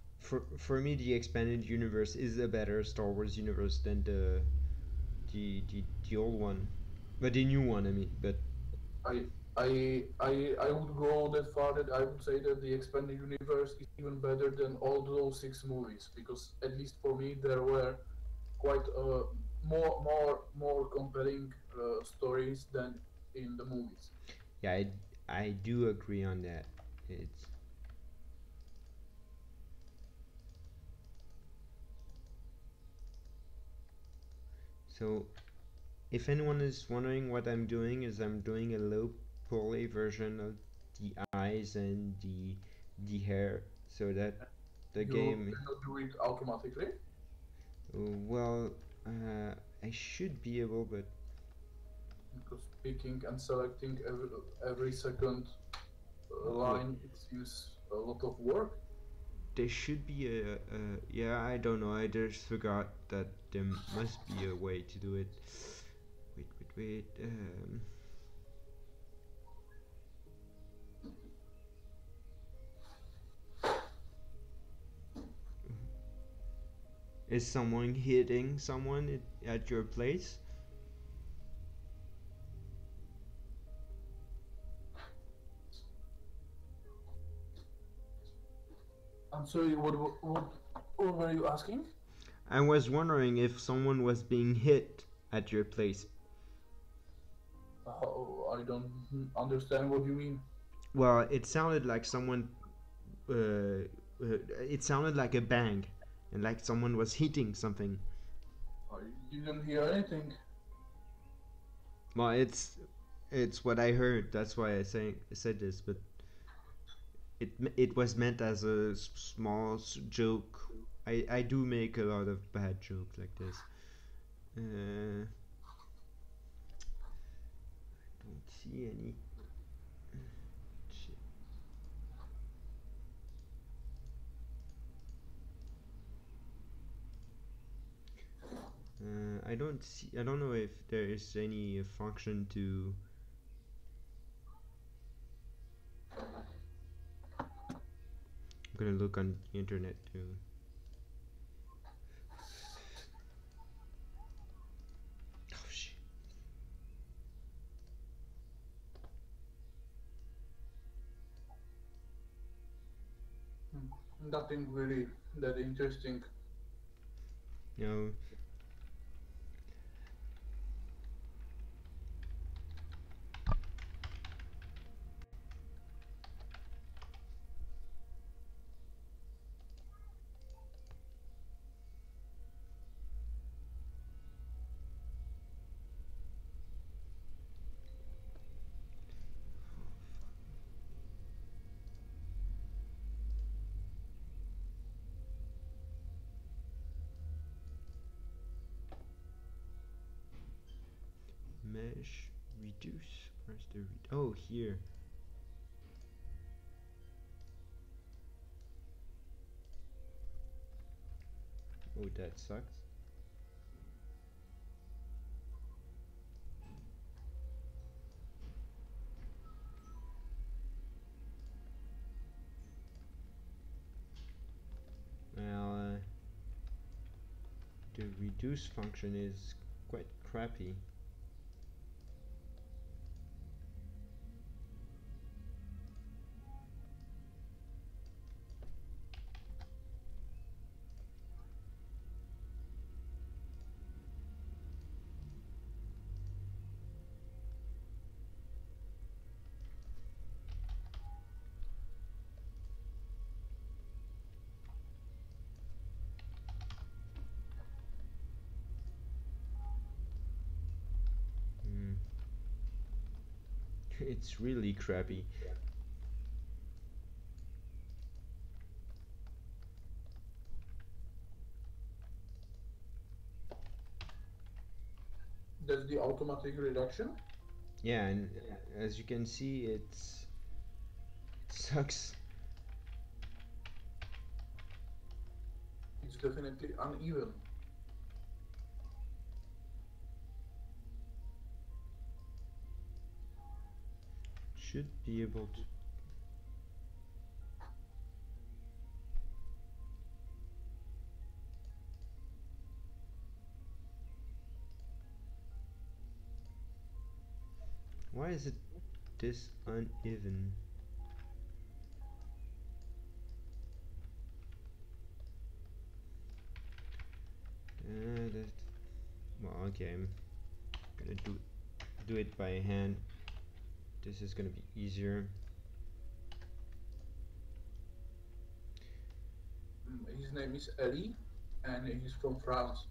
[SPEAKER 1] for me, the expanded universe is a better Star Wars universe than the old one, but the new one. I mean, but
[SPEAKER 2] I I would go that far that I would say that the expanded universe is even better than all those six movies, because at least for me there were quite more compelling stories than in the movies.
[SPEAKER 1] Yeah, I do agree on that. It's so if anyone is wondering what I'm doing, is I'm doing a low poly version of the eyes and the hair so that the
[SPEAKER 2] You
[SPEAKER 1] game
[SPEAKER 2] cannot do it automatically
[SPEAKER 1] well I should be able, but
[SPEAKER 2] because picking and selecting every second
[SPEAKER 1] well,
[SPEAKER 2] line, it seems a lot of work.
[SPEAKER 1] there should be a yeah, I don't know, I just forgot that there must be a way to do it. Wait, is someone hitting someone at your place?
[SPEAKER 2] I'm sorry, what were you asking?
[SPEAKER 1] I was wondering if someone was being hit at your place.
[SPEAKER 2] I don't understand what you mean.
[SPEAKER 1] Well, it sounded like someone. It sounded like a bang, and like someone was hitting something.
[SPEAKER 2] I didn't hear anything.
[SPEAKER 1] Well, it's what I heard. That's why I said this. But it was meant as a small joke. I do make a lot of bad jokes like this. Don't see any. Shit. I don't see. I don't know if there is any function to. I'm gonna look on the internet too. Oh shit.
[SPEAKER 2] Nothing really that interesting.
[SPEAKER 1] No. Mesh reduce. Where's the oh here. Oh, that sucks. Well, the reduce function is quite crappy. Mm. It's really crappy.
[SPEAKER 2] That's the automatic reduction.
[SPEAKER 1] Yeah, and as you can see, it sucks.
[SPEAKER 2] It's definitely uneven.
[SPEAKER 1] Should be able to. Why is it this uneven. That, well, okay, I'm gonna do it by hand. This is gonna be easier.
[SPEAKER 2] His name is Eddie, and he's from France.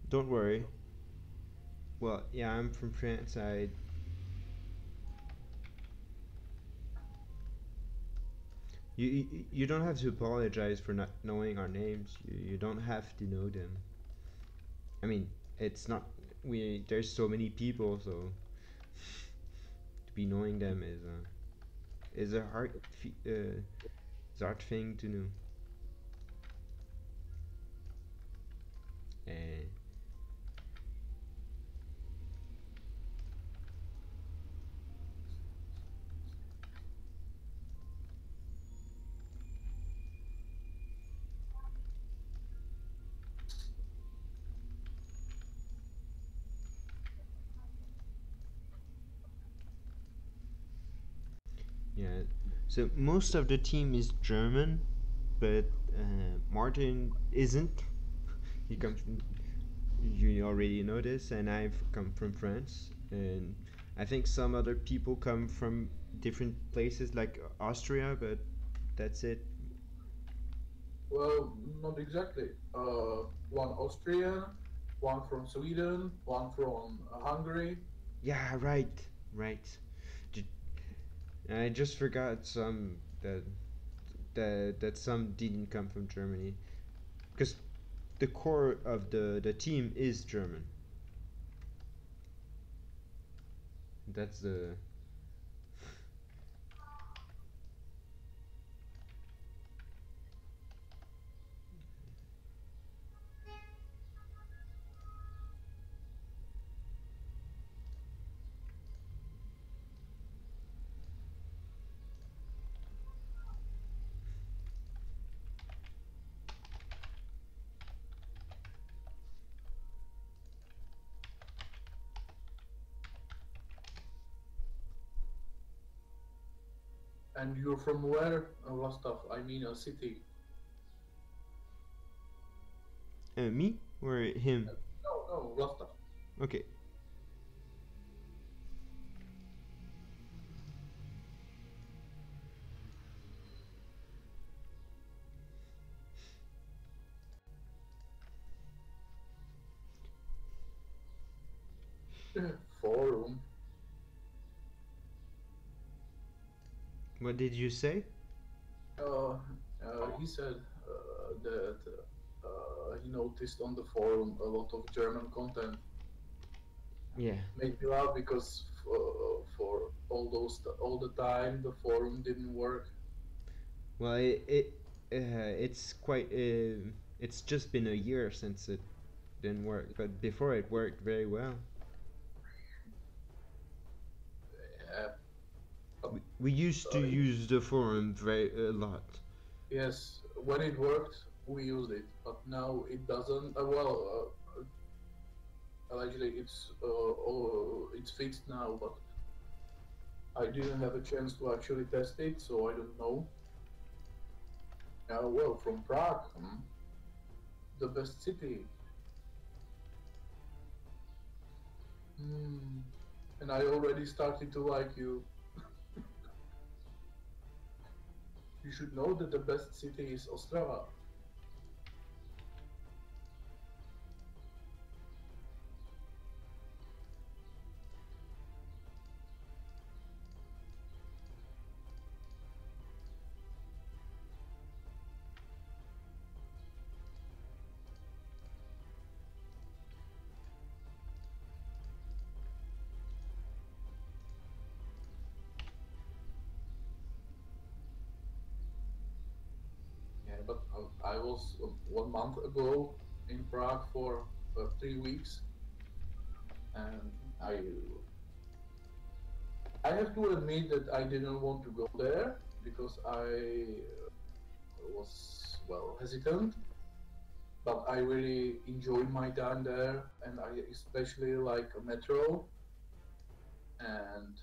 [SPEAKER 1] Don't worry. Well, yeah, I'm from France. You don't have to apologize for not knowing our names. You don't have to know them. I mean, it's not we. There's so many people, so to be knowing them is a hard thing to know. And yeah, so most of the team is German, but Martin isn't. He comes from, you already know this, and I've come from France, and I think some other people come from different places like Austria, but that's it.
[SPEAKER 2] Well, not exactly. One Austrian, one from Sweden, one from Hungary.
[SPEAKER 1] Yeah, right. I just forgot some that some didn't come from Germany because the core of the team is German. That's the
[SPEAKER 2] And you're from where? Rostov, I mean a city.
[SPEAKER 1] me or him.
[SPEAKER 2] No, no, Rostov.
[SPEAKER 1] Okay.
[SPEAKER 2] Forum.
[SPEAKER 1] What did you say?
[SPEAKER 2] He said that he noticed on the forum a lot of German content.
[SPEAKER 1] Yeah.
[SPEAKER 2] Made me laugh because for all the time the forum didn't work.
[SPEAKER 1] Well, it's quite it's just been a year since it didn't work, but before it worked very well.
[SPEAKER 2] Yeah, but,
[SPEAKER 1] We used to use the forum very a lot.
[SPEAKER 2] yes, when it worked, we used it, but now it doesn't. Allegedly it's fixed now, but I didn't have a chance to actually test it, so I don't know. Well, from Prague, the best city. Hmm. And I already started to like you. You should know that the best city is Ostrava. Yeah, but I was 1 month ago in Prague for 3 weeks, and I have to admit that I didn't want to go there because I was well hesitant. but I really enjoyed my time there, and I especially like Metro, and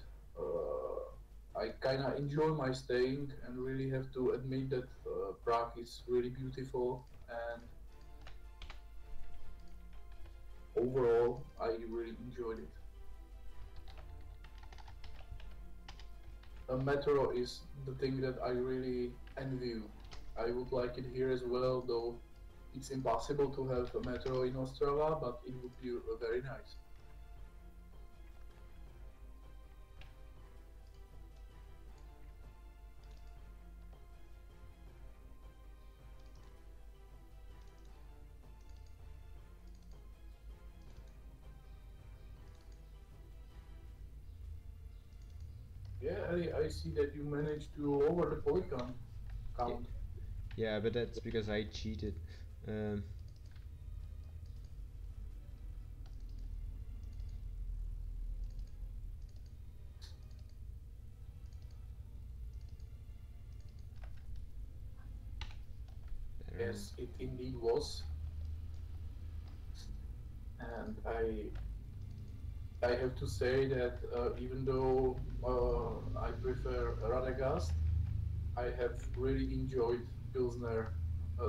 [SPEAKER 2] I kind of enjoy my staying, and really have to admit that Prague is really beautiful, and overall I really enjoyed it. A Metro is the thing that I really envy. I would like it here as well, though it's impossible to have a Metro in Ostrava, but it would be very nice. Yeah, I see that you managed to lower the polygon
[SPEAKER 1] Yeah,
[SPEAKER 2] count.
[SPEAKER 1] yeah, but that's because I cheated. Um, better.
[SPEAKER 2] Yes, it indeed was, and I have to say that even though I prefer Radagast, I have really enjoyed Pilsner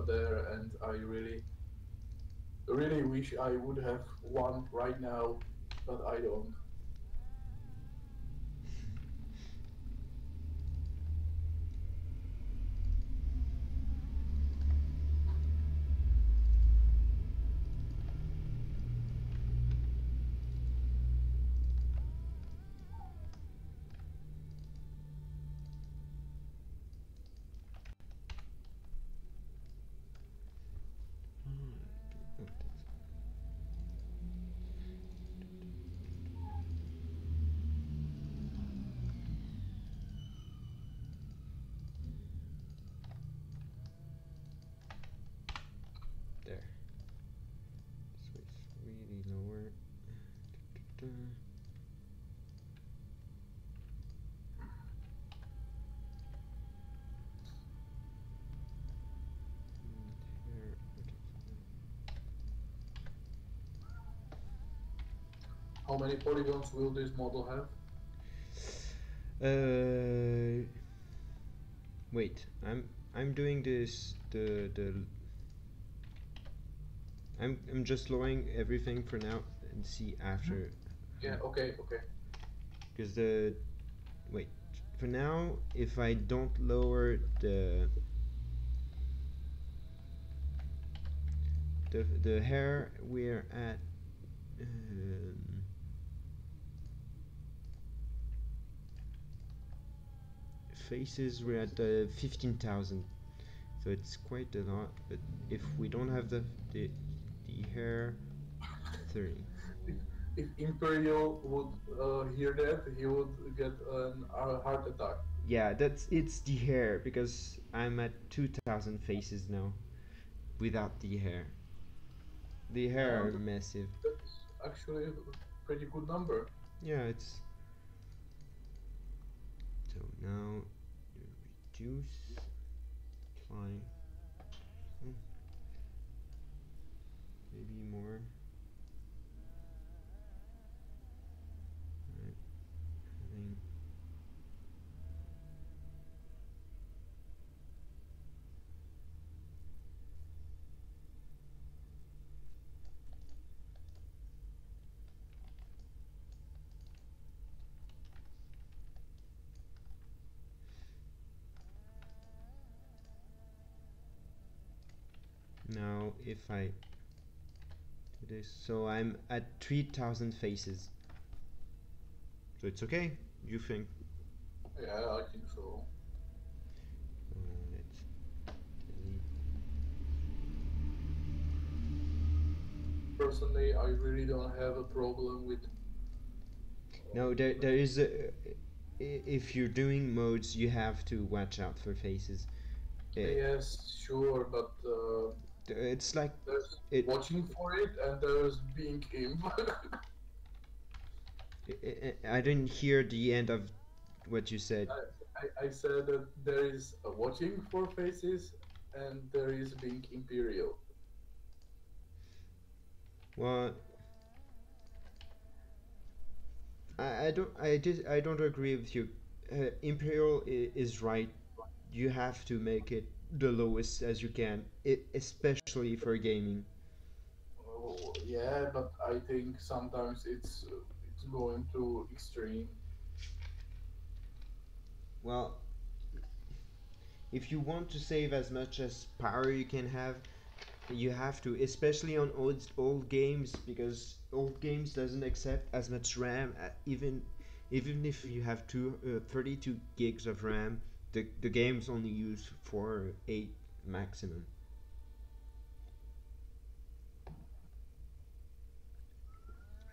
[SPEAKER 2] there, and I really wish I would have one right now, but I don't.
[SPEAKER 1] There. This was really lower. Here.
[SPEAKER 2] How many polygons will this model have?
[SPEAKER 1] Wait. I'm doing this. I'm just lowering everything for now and see after.
[SPEAKER 2] Yeah, okay, okay.
[SPEAKER 1] Because wait, for now, if I don't lower the hair, we're at faces, we're at 15,000, so it's quite a lot. But if we don't have the hair, 30.
[SPEAKER 2] If Imperial would hear that, he would get a heart attack.
[SPEAKER 1] Yeah, it's the hair, because I'm at 2,000 faces now without the hair. The hair are
[SPEAKER 2] And
[SPEAKER 1] massive.
[SPEAKER 2] that's actually a pretty good number.
[SPEAKER 1] Yeah, it's so now reduce, apply, maybe more. Right, having now if I do this, so I'm at 3,000 faces. So it's okay, you think?
[SPEAKER 2] Yeah, I think so.
[SPEAKER 1] Let's delete.
[SPEAKER 2] Personally, I really don't have a problem with.
[SPEAKER 1] No, there is a. If you're doing modes, you have to watch out for faces.
[SPEAKER 2] Yes, sure, but
[SPEAKER 1] It's like
[SPEAKER 2] there's
[SPEAKER 1] it.
[SPEAKER 2] watching for it and there's being imp.
[SPEAKER 1] I didn't hear the end of what you said.
[SPEAKER 2] I said that there is a watching for faces and there is being imperial.
[SPEAKER 1] Well, I don't agree with you. Imperial is right. You have to make it the lowest as you can, especially for gaming.
[SPEAKER 2] Oh, yeah, but I think sometimes it's going to extreme.
[SPEAKER 1] Well, if you want to save as much as power you can have, you have to, especially on old games, because old games doesn't accept as much RAM. Even if you have 32 gigs of RAM, the games only use 4 or 8 maximum.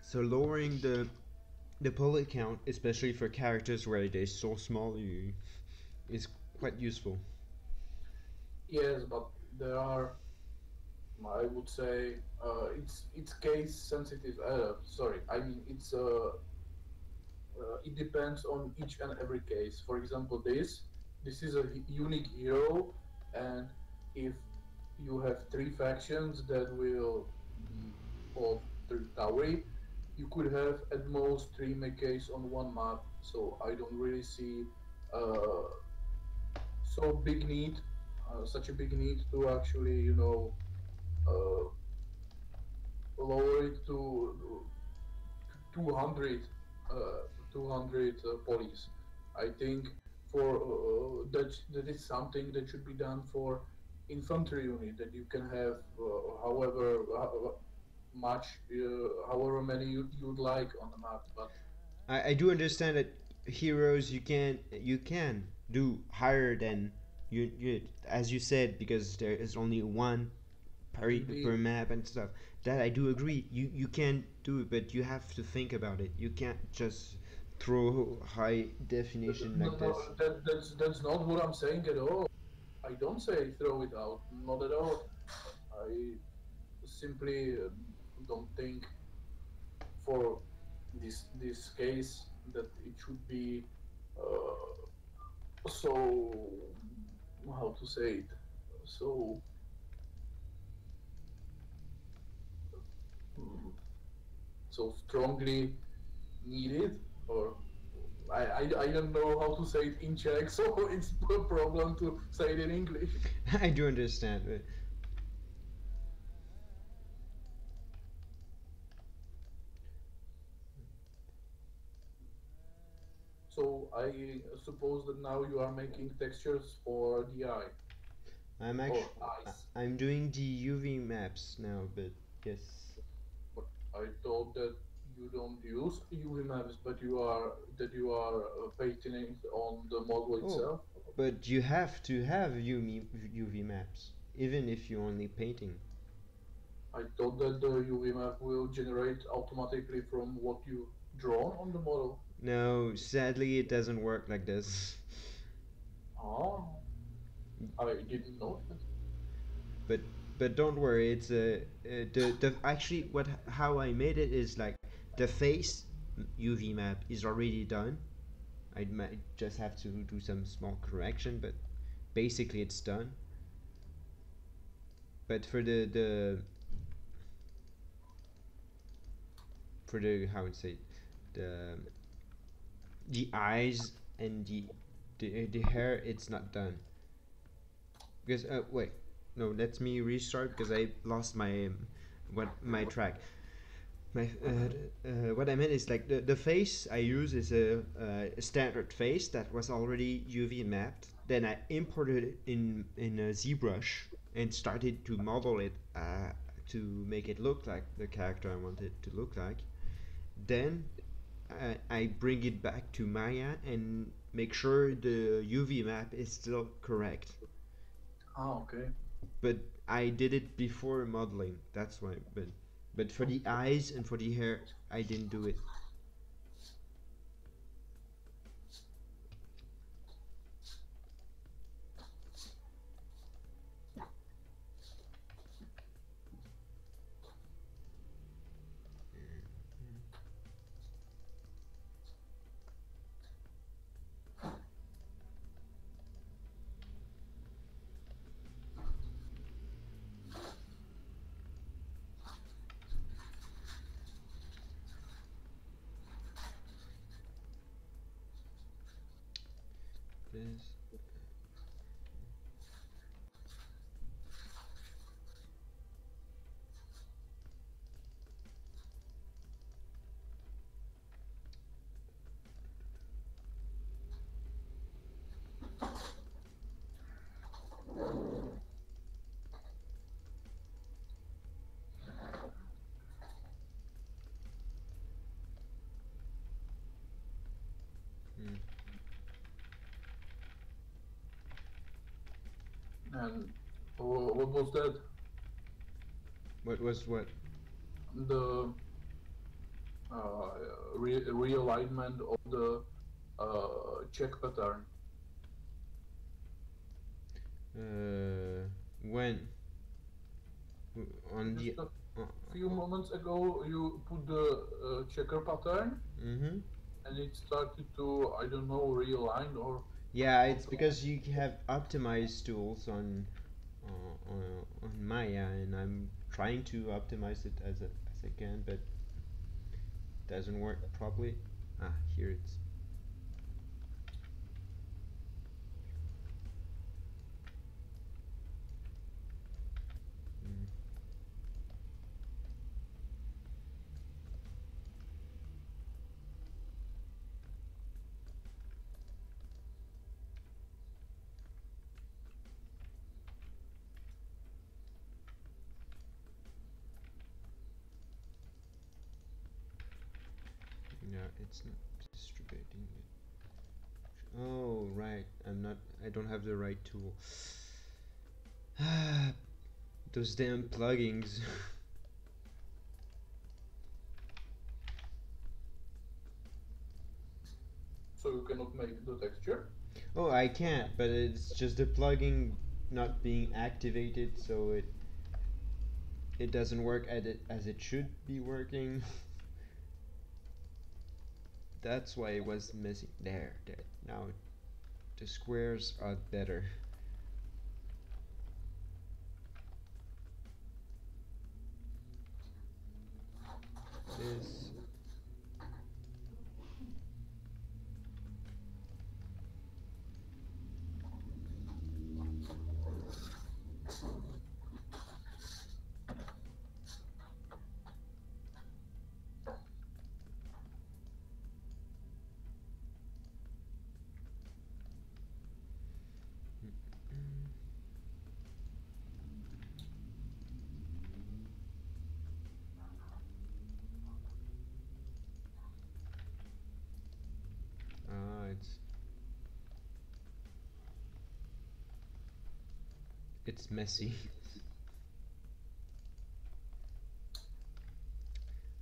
[SPEAKER 1] So lowering the bullet count, especially for characters where they're so small, is quite useful.
[SPEAKER 2] Yes, but there are, I would say, it's case sensitive. Sorry, I mean it depends on each and every case. For example, this is a unique hero, and if you have three factions that will be called three Tauri, you could have at most three mechas on one map. So I don't really see uh, so big need, such a big need to actually, uh, lower it to 200, 200 police. I think for that is something that should be done for infantry unit that you can have however much however many you'd like on the map, but
[SPEAKER 1] I do understand that heroes you can do higher than you as you said, because there is only one per
[SPEAKER 2] indeed
[SPEAKER 1] map and stuff. That I do agree. You can do it, but you have to think about it. You can't just throw high definition
[SPEAKER 2] no,
[SPEAKER 1] like
[SPEAKER 2] no,
[SPEAKER 1] this.
[SPEAKER 2] that's not what I'm saying at all. I don't say throw it out, not at all. I simply don't think for this case that it should be so, how to say it, so mm, so strongly needed, or I don't know how to say it in Czech, so it's a problem to say it in English.
[SPEAKER 1] I do understand, but
[SPEAKER 2] So I suppose that now you are making textures for the eye
[SPEAKER 1] I'm
[SPEAKER 2] or
[SPEAKER 1] actually
[SPEAKER 2] eyes.
[SPEAKER 1] I'm doing the UV maps now, but yes.
[SPEAKER 2] But I thought that you don't use UV maps, but you are painting on the model
[SPEAKER 1] Oh,
[SPEAKER 2] itself.
[SPEAKER 1] but you have to have UV maps, even if you're only painting.
[SPEAKER 2] I thought that the UV map will generate automatically from what you drawn on the model.
[SPEAKER 1] No, sadly, it doesn't work like this.
[SPEAKER 2] Oh, I didn't know that.
[SPEAKER 1] but but don't worry. It's the actually what how I made it is like the face UV map is already done. I might just have to do some small correction, but basically it's done. But for the how would say it, the eyes and the hair, it's not done. Because wait, no, let me restart because I lost my what my track. My what I meant is like the face I use is a standard face that was already UV mapped. Then I imported it in a ZBrush and started to model it to make it look like the character I want it to look like. Then I bring it back to Maya and make sure the UV map is still correct.
[SPEAKER 2] Ah, okay.
[SPEAKER 1] But I did it before modeling. That's why. But for the eyes and for the hair, I didn't do it. This. Hmm.
[SPEAKER 2] And what was that?
[SPEAKER 1] What was what?
[SPEAKER 2] The realignment of the check pattern.
[SPEAKER 1] When on
[SPEAKER 2] Just
[SPEAKER 1] the.
[SPEAKER 2] a
[SPEAKER 1] Uh,
[SPEAKER 2] few moments ago, you put the checker pattern,
[SPEAKER 1] mm-hmm.
[SPEAKER 2] and it started to, I don't know, realign or
[SPEAKER 1] Yeah, it's
[SPEAKER 2] something.
[SPEAKER 1] because you have optimized tools on Maya, and I'm trying to optimize it as I can, but doesn't work properly. Ah, here it's. Mm. No, it's not distributing it. Oh, right. I don't have the right tool. Those damn plugins.
[SPEAKER 2] So you cannot make the texture.
[SPEAKER 1] Oh, I can't, but it's just the plugin not being activated, so it doesn't work as it should be working. That's why it was missing. There. Now the squares are better. This. Ah, it's messy.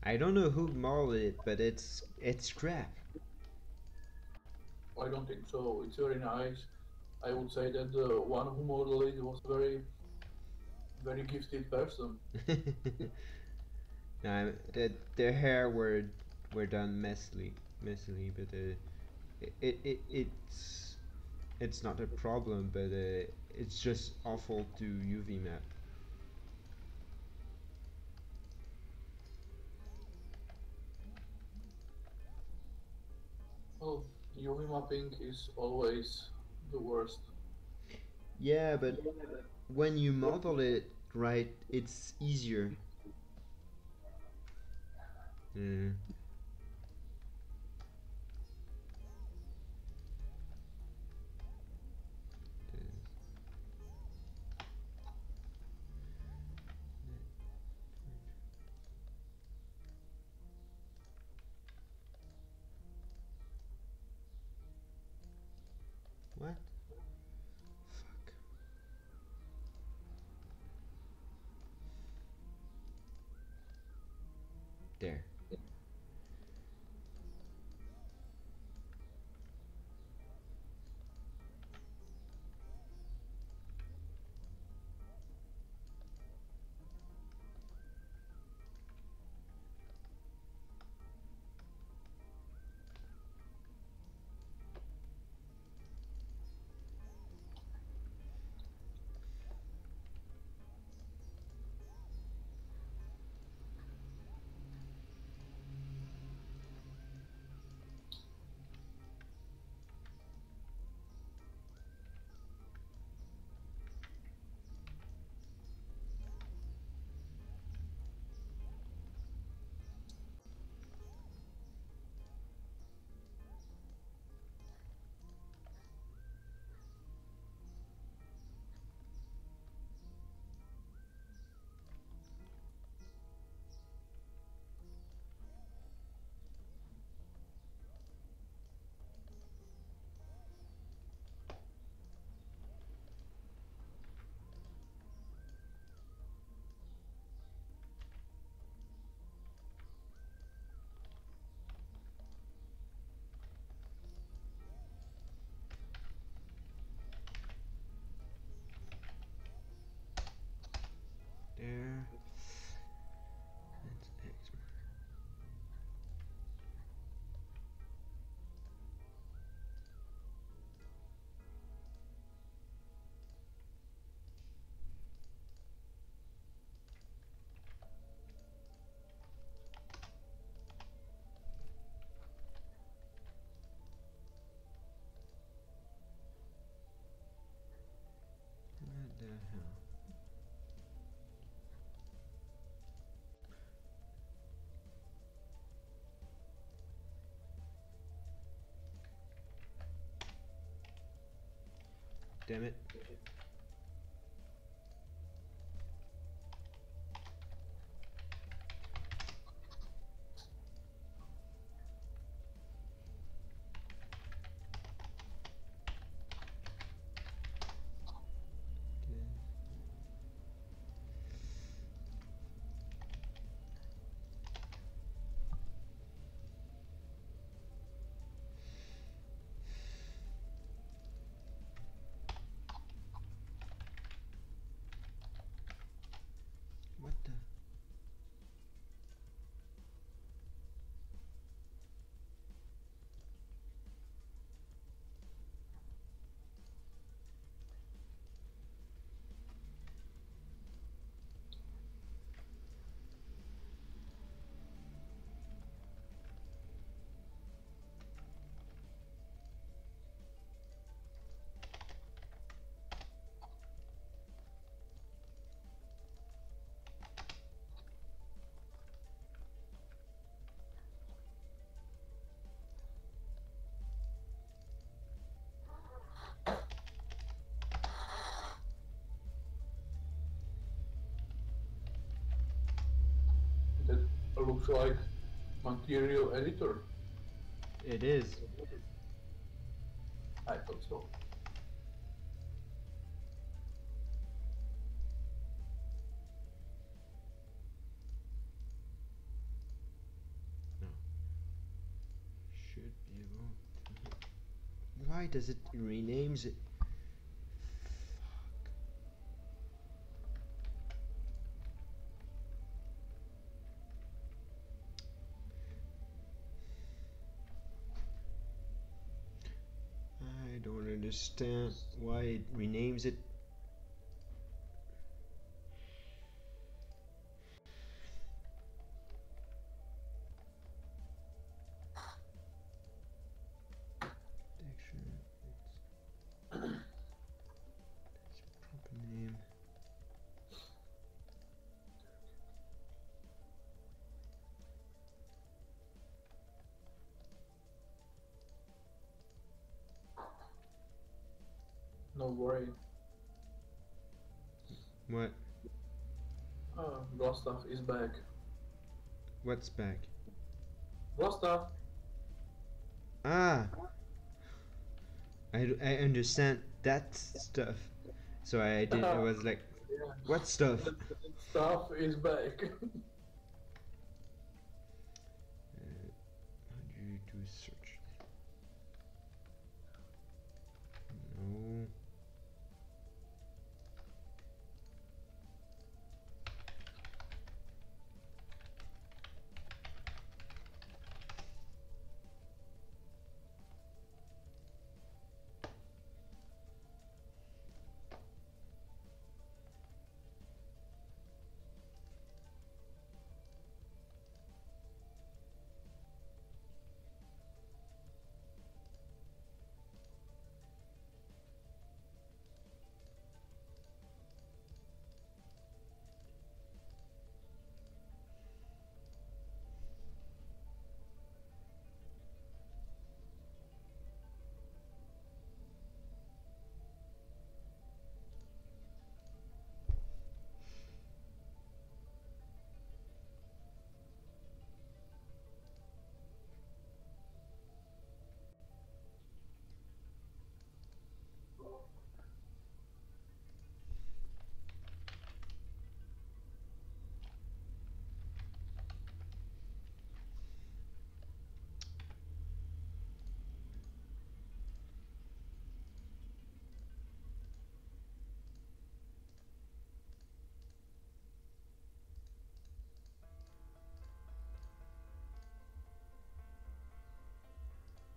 [SPEAKER 1] I don't know who modeled it, but it's crap.
[SPEAKER 2] I don't think so. It's very nice. I would say that the one who modeled it was very, very gifted person.
[SPEAKER 1] Nah, their hair were done messily, but it's not a problem, but it's just awful to UV map.
[SPEAKER 2] Well, UV mapping is always the worst.
[SPEAKER 1] Yeah, but when you model it right, it's easier. Mm. What? Fuck. There. Damn it. What the?
[SPEAKER 2] That looks like material editor.
[SPEAKER 1] It is.
[SPEAKER 2] I thought so.
[SPEAKER 1] No. Should be able to. Why does it renames it? Fuck. I don't understand why it renames it. That's a proper name.
[SPEAKER 2] No worry.
[SPEAKER 1] What?
[SPEAKER 2] Gustav is back.
[SPEAKER 1] What's back?
[SPEAKER 2] Gustav!
[SPEAKER 1] Ah! I understand that stuff. So I did. I was like,
[SPEAKER 2] Yeah.
[SPEAKER 1] what stuff?
[SPEAKER 2] That stuff is back.
[SPEAKER 1] How do you do search? No.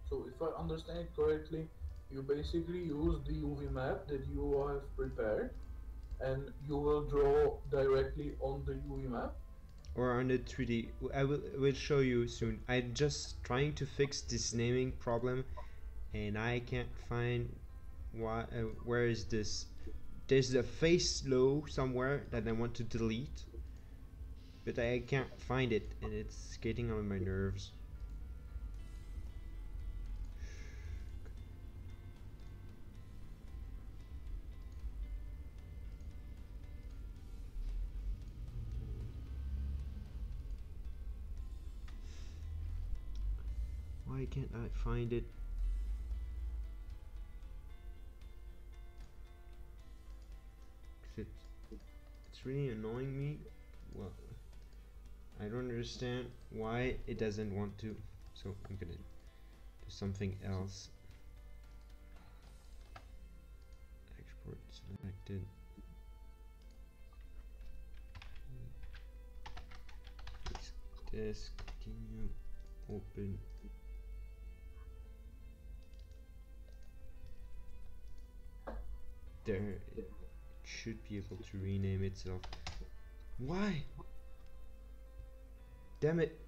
[SPEAKER 2] So if I understand it correctly, you basically use the UV map that you have prepared and you will draw directly on the UV map.
[SPEAKER 1] Or on the 3D. I will show you soon. I'm just trying to fix this naming problem, and I can't find why. Where is this? There's a face low somewhere that I want to delete, but I can't find it, and it's getting on my nerves. Why can't I find it? It's really annoying me. Well, I don't understand why it doesn't want to. So I'm gonna do something else. Export selected. This, continue, open. There, it should be able to rename itself. Why? Damn it!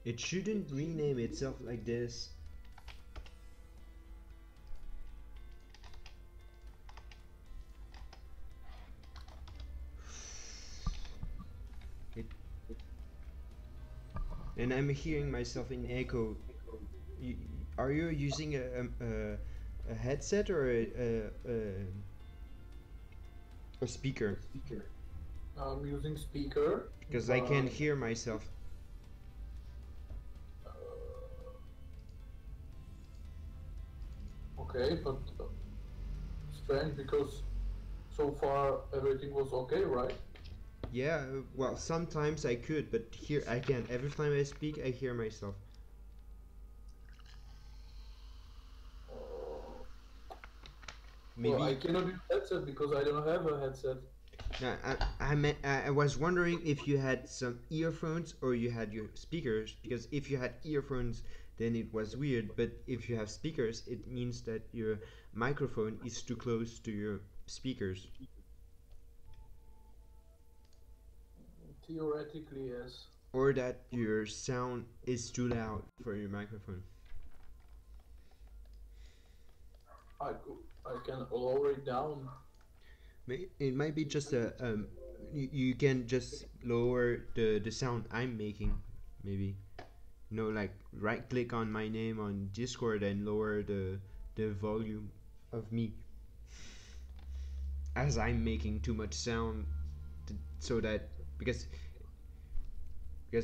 [SPEAKER 1] It shouldn't rename itself like this. And I'm hearing myself in echo. You, are you using a headset or a speaker?
[SPEAKER 2] I'm using speaker.
[SPEAKER 1] Because I can hear myself.
[SPEAKER 2] Okay, but strange because so far everything was okay, right?
[SPEAKER 1] Yeah, well, sometimes I could, but here I can't. Every time I speak, I hear myself. Maybe.
[SPEAKER 2] Well, I cannot use headset because I don't have a headset.
[SPEAKER 1] No, I was wondering if you had some earphones or you had your speakers, because if you had earphones, then it was weird, but if you have speakers, it means that your microphone is too close to your speakers.
[SPEAKER 2] Theoretically, yes.
[SPEAKER 1] Or that your sound is too loud for your microphone.
[SPEAKER 2] I can lower it down.
[SPEAKER 1] It might be just a you can just lower the sound I'm making, maybe. You know, like right click on my name on Discord and lower the volume of me, as I'm making too much sound, so that because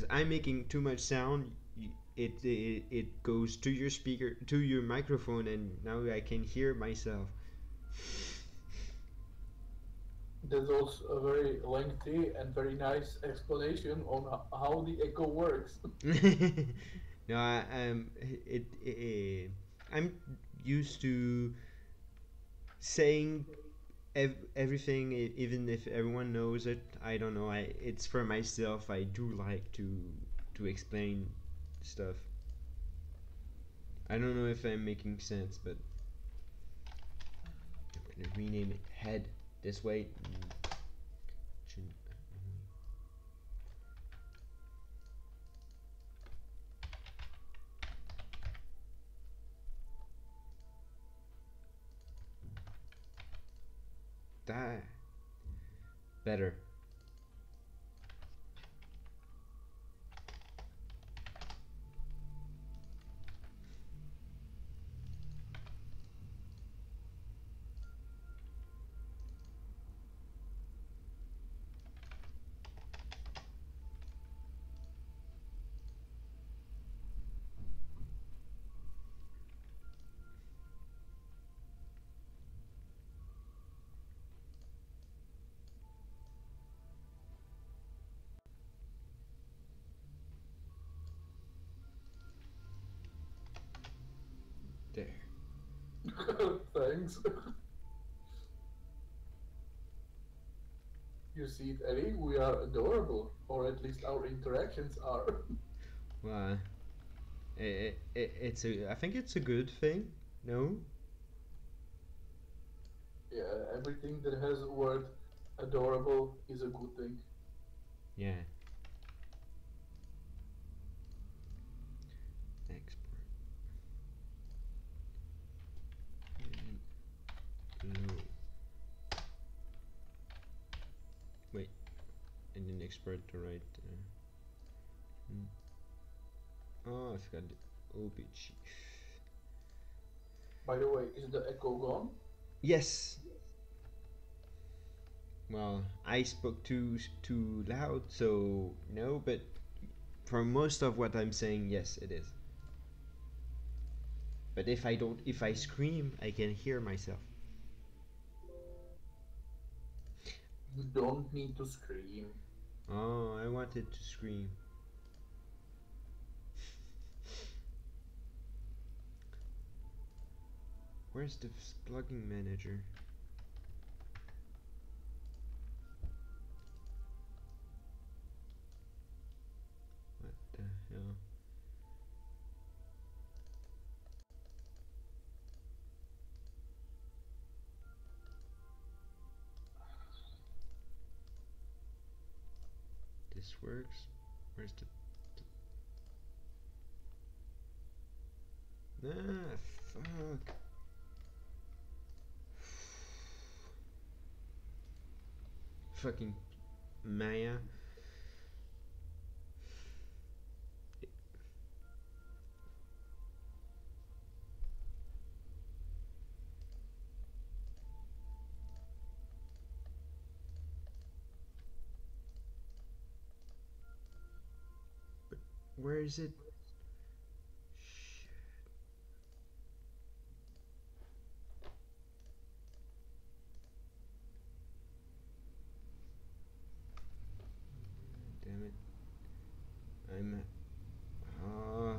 [SPEAKER 1] I'm making too much sound, it goes to your speaker, to your microphone, and now I can hear myself.
[SPEAKER 2] There's also a very lengthy and very nice explanation on how the echo works.
[SPEAKER 1] No, I'm used to saying everything, even if everyone knows it. I don't know. It's for myself. I do like to explain stuff. I don't know if I'm making sense, but I'm gonna rename it head this way. That better. There.
[SPEAKER 2] Thanks. You see it, Ellie? We are adorable, or at least our interactions are.
[SPEAKER 1] Well, it's a. I think it's a good thing. No.
[SPEAKER 2] Yeah, everything that has a word adorable is a good thing.
[SPEAKER 1] Yeah. Export. And load. Wait, and then export to right. Oh, I forgot the OBG.
[SPEAKER 2] By the way, is the echo gone?
[SPEAKER 1] Yes. Well, I spoke too loud, so no. But for most of what I'm saying, yes, it is. But if I scream, I can hear myself.
[SPEAKER 2] You don't need to scream.
[SPEAKER 1] Oh, I wanted to scream. Where's the plugging manager? What the hell? This works. Where's the... Ah, fuck. Fucking Maya. Where is it? Shit. Damn it. I'm... Uh,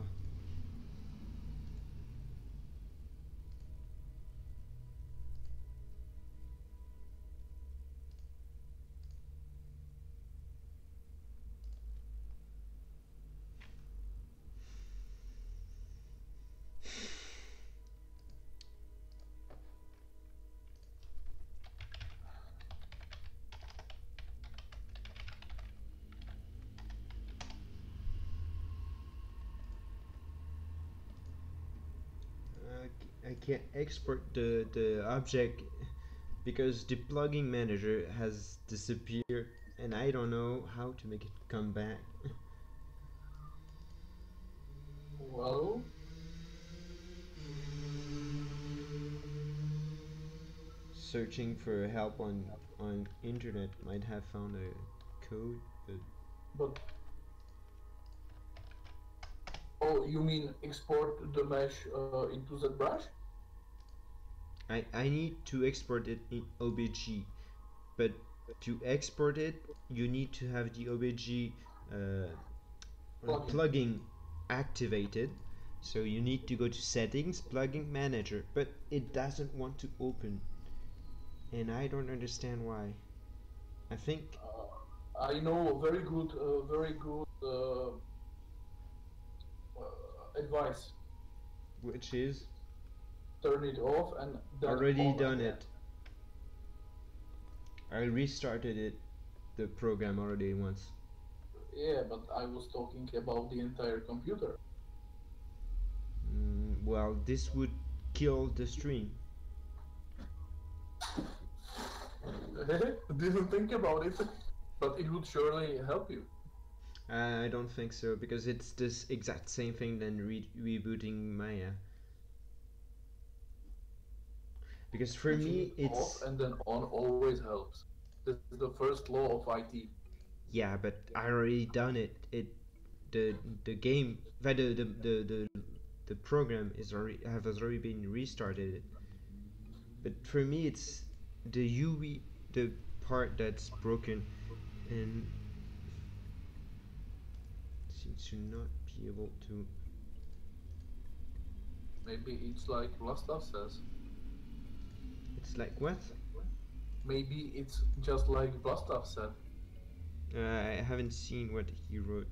[SPEAKER 1] I can't export the object because the plugin manager has disappeared and I don't know how to make it come back.
[SPEAKER 2] Well,
[SPEAKER 1] Searching for help on internet might have found a code, but
[SPEAKER 2] but oh, you mean export the mesh into ZBrush?
[SPEAKER 1] I need to export it in OBG, but to export it you need to have the OBG uh,
[SPEAKER 2] Plugin.
[SPEAKER 1] plugin activated. So you need to go to settings, plugin manager, but it doesn't want to open, and I don't understand why. I think
[SPEAKER 2] I know very good advice.
[SPEAKER 1] which is
[SPEAKER 2] Turn it off and then
[SPEAKER 1] already
[SPEAKER 2] on
[SPEAKER 1] done
[SPEAKER 2] again.
[SPEAKER 1] it. I restarted it, the program already once.
[SPEAKER 2] Yeah, but I was talking about the entire computer.
[SPEAKER 1] Well, this would kill the stream.
[SPEAKER 2] Didn't think about it, but it would surely help you.
[SPEAKER 1] I don't think so because it's this exact same thing than rebooting Maya. Because for
[SPEAKER 2] Switching
[SPEAKER 1] me,
[SPEAKER 2] it off
[SPEAKER 1] it's
[SPEAKER 2] and then on always helps. This is the first law of IT.
[SPEAKER 1] yeah, but I already done it. The the game, the program is already has already been restarted. But for me, it's the UV, the part that's broken, and seems to not be able to.
[SPEAKER 2] Maybe it's like Vlastav says.
[SPEAKER 1] It's like what?
[SPEAKER 2] Maybe it's just like Vlastav said.
[SPEAKER 1] I haven't seen what he wrote.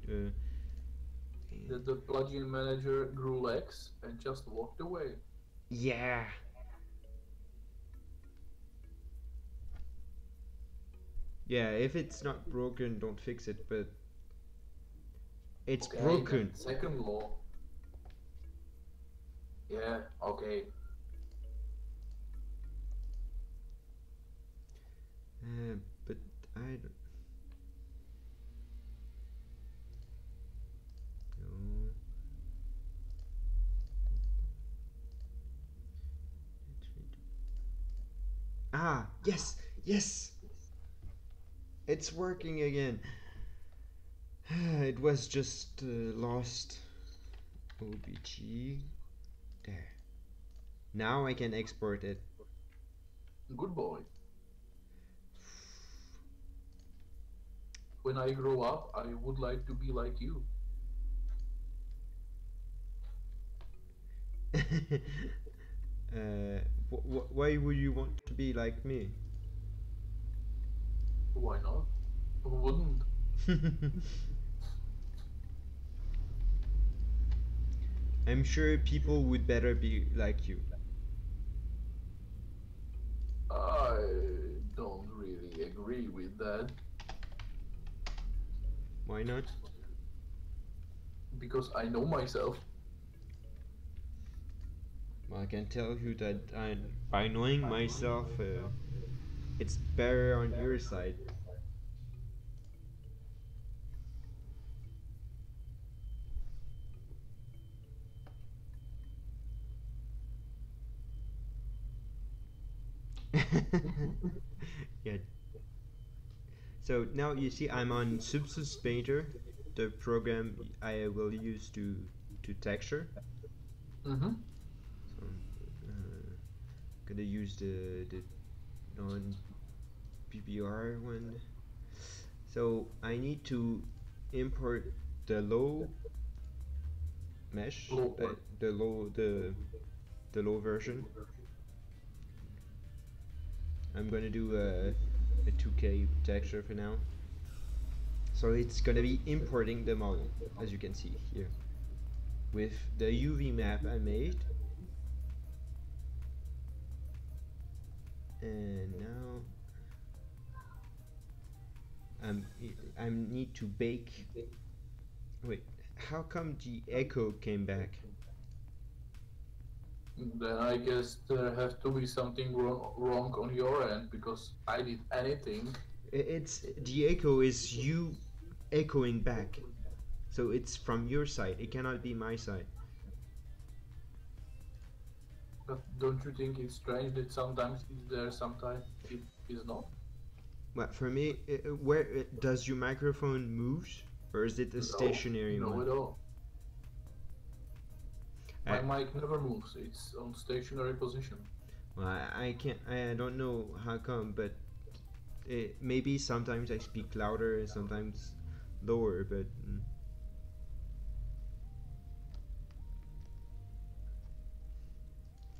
[SPEAKER 2] That the plugin manager grew legs and just walked away.
[SPEAKER 1] Yeah. Yeah, if it's not broken, don't fix it, but it's
[SPEAKER 2] Okay, then
[SPEAKER 1] broken.
[SPEAKER 2] second law. Yeah, okay.
[SPEAKER 1] But I don't know. Ah, yes, yes. It's working again. It was just lost. OBG. There. Now I can export it.
[SPEAKER 2] Good boy. When I grow up, I would like to be like you.
[SPEAKER 1] Why would you want to be like me?
[SPEAKER 2] Why not? Who wouldn't?
[SPEAKER 1] I'm sure people would better be like you.
[SPEAKER 2] I don't really agree with that
[SPEAKER 1] Why not?
[SPEAKER 2] because I know myself.
[SPEAKER 1] Well, I can tell you that by knowing myself, it's better on your side. Yeah. So now you see I'm on Substance Painter, the program I will use to texture.
[SPEAKER 2] Mm-hmm.
[SPEAKER 1] So I'm gonna use the non PBR one. So I need to import the low mesh,
[SPEAKER 2] Lord.
[SPEAKER 1] the low version. I'm gonna do a 2K texture for now. So it's gonna be importing the model, as you can see here, with the UV map I made. And now I need to bake. Wait, how come the echo came back?
[SPEAKER 2] Then I guess there has to be something wrong on your end because I did anything.
[SPEAKER 1] It's the echo is you echoing back, so it's from your side. It cannot be my side.
[SPEAKER 2] But don't you think it's strange that sometimes it's there, sometimes it is not?
[SPEAKER 1] But for me, where does your microphone move, or is it a
[SPEAKER 2] No,
[SPEAKER 1] stationary
[SPEAKER 2] no
[SPEAKER 1] one?
[SPEAKER 2] at all.
[SPEAKER 1] I,
[SPEAKER 2] My mic never moves. It's on stationary position.
[SPEAKER 1] well, I can't. I don't know how come, but maybe sometimes I speak louder and sometimes lower. But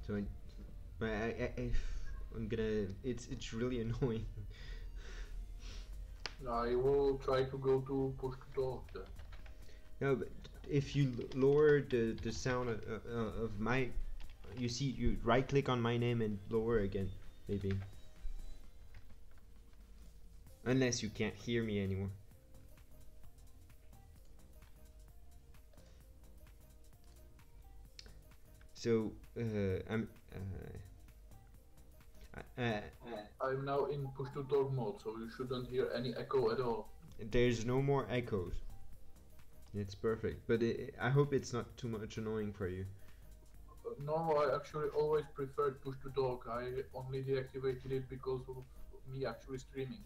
[SPEAKER 1] so, I'm gonna. It's really annoying.
[SPEAKER 2] I will try to go to push to talk then.
[SPEAKER 1] No, but if you lower the sound of my, you see, you right click on my name and lower again, maybe. Unless you can't hear me anymore. So I'm.
[SPEAKER 2] I'm now in push to talk mode, so you shouldn't hear any echo at all.
[SPEAKER 1] There's no more echoes. It's perfect, but I hope it's not too much annoying for you.
[SPEAKER 2] No, I actually always preferred push to talk. I only deactivated it because of me actually streaming.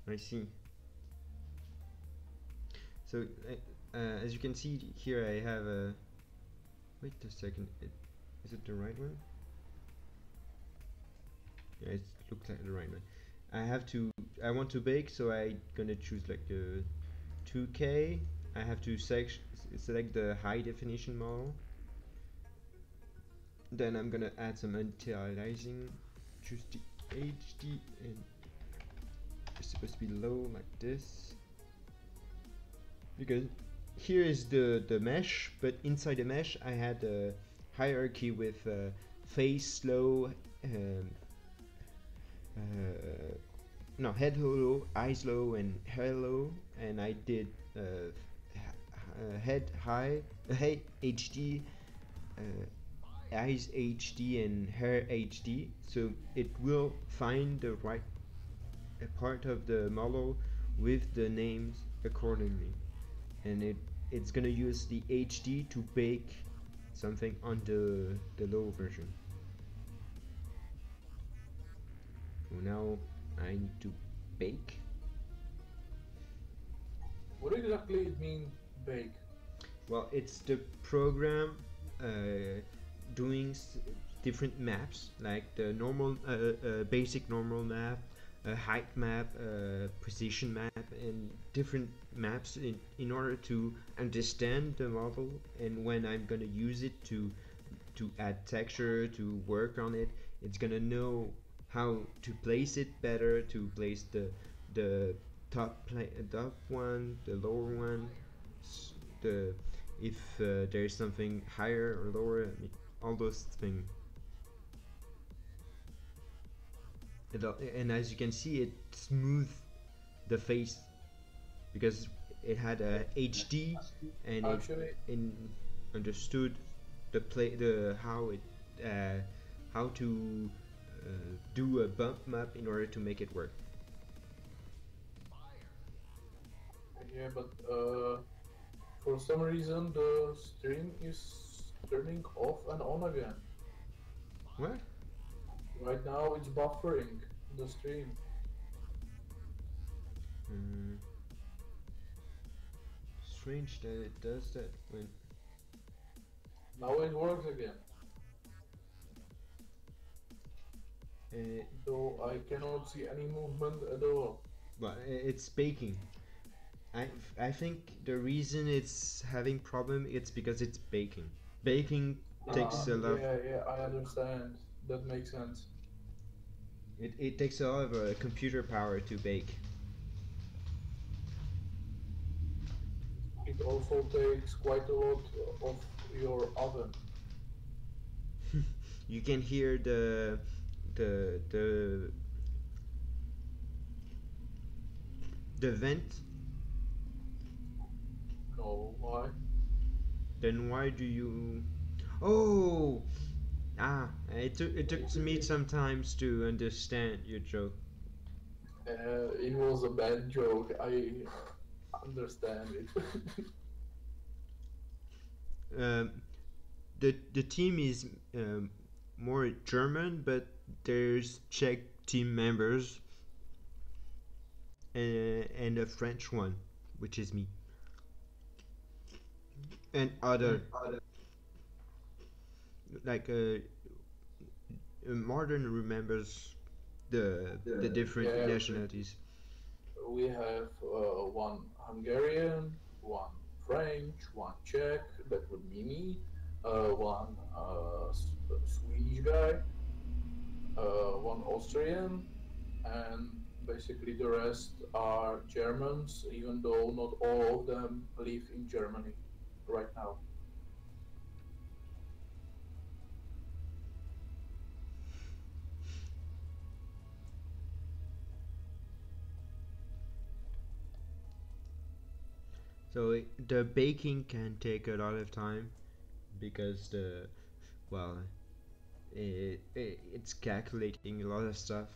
[SPEAKER 1] I see. So as you can see here, I have a. Wait a second. Is it the right one? Yeah, it looks like the right one. I want to bake, so I gonna choose like a 2K. I have to select the high definition model. Then I'm gonna add some anti-aliasing, choose the HD, and it's supposed to be low like this. Because here is the mesh, but inside the mesh I had a hierarchy with face low, no, head low, eyes low, and hair low, and I did head high, head HD, eyes HD, and hair HD. So it will find the right part of the model with the names accordingly, and it's gonna use the HD to bake something on the low version. So now I need to Bake.
[SPEAKER 2] What exactly it mean bake?
[SPEAKER 1] Well, it's the program uh, doing different maps, like the normal, basic normal map, height map, precision map, and different maps in order to understand the model. And when I'm gonna use it to add texture, to work on it, it's gonna know how to place it better, to place the top one, the lower one, the if there's something higher or lower, I mean, all those things. And as you can see, it smooth the face because it had a HD, and it
[SPEAKER 2] Actually,
[SPEAKER 1] in understood the uh, how to do a bump map in order to make it work.
[SPEAKER 2] yeah, but for some reason the stream is turning off and on again.
[SPEAKER 1] What?
[SPEAKER 2] Right now it's buffering the stream.
[SPEAKER 1] Mm, strange that it does that when.
[SPEAKER 2] Now it works again.
[SPEAKER 1] Uh,
[SPEAKER 2] Though I cannot see any movement at all.
[SPEAKER 1] but it's baking. I, I think the reason it's having problem it's because it's baking. Baking takes a lot of
[SPEAKER 2] Yeah, yeah, I understand. That makes sense.
[SPEAKER 1] it takes a lot of computer power to bake.
[SPEAKER 2] It also takes quite a lot of your oven.
[SPEAKER 1] You can hear the the vent.
[SPEAKER 2] No, why?
[SPEAKER 1] Then why do you? Oh, it took me sometimes to understand your joke.
[SPEAKER 2] It was a bad joke. I understand it.
[SPEAKER 1] Um, the team is more German, but there's Czech team members and a French one, which is me, and other like Martin remembers the different
[SPEAKER 2] Yeah,
[SPEAKER 1] nationalities.
[SPEAKER 2] we have one Hungarian, one French, one Czech, that would be me, one Swedish guy, one Austrian, and basically the rest are Germans, even though not all of them live in Germany right now.
[SPEAKER 1] So the baking can take a lot of time because well it's calculating a lot of stuff.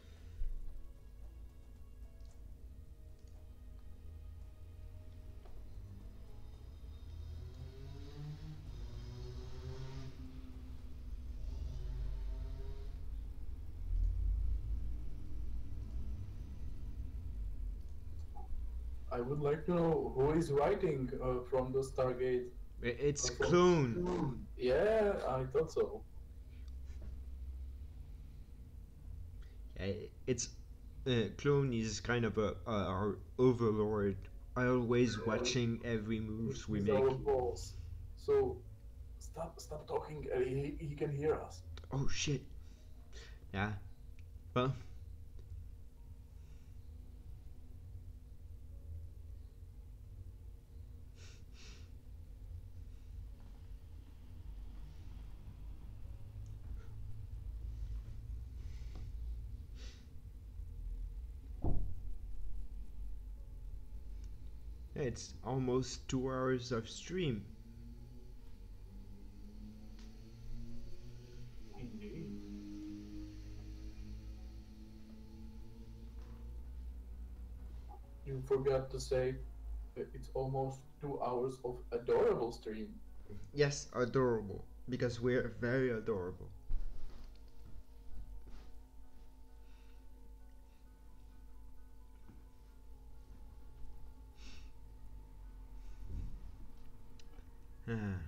[SPEAKER 2] I would like to know who is writing from the Stargate.
[SPEAKER 1] It's
[SPEAKER 2] From
[SPEAKER 1] clone.
[SPEAKER 2] Yeah, I thought so.
[SPEAKER 1] It's clone is kind of our overlord. Always watching every moves we
[SPEAKER 2] He's our
[SPEAKER 1] make.
[SPEAKER 2] boss. So stop talking. He can hear us.
[SPEAKER 1] Oh shit. Yeah. Well, it's almost 2 hours of stream.
[SPEAKER 2] Indeed. You forgot to say it's almost 2 hours of adorable stream.
[SPEAKER 1] Yes, adorable. Because we're very adorable. Ah,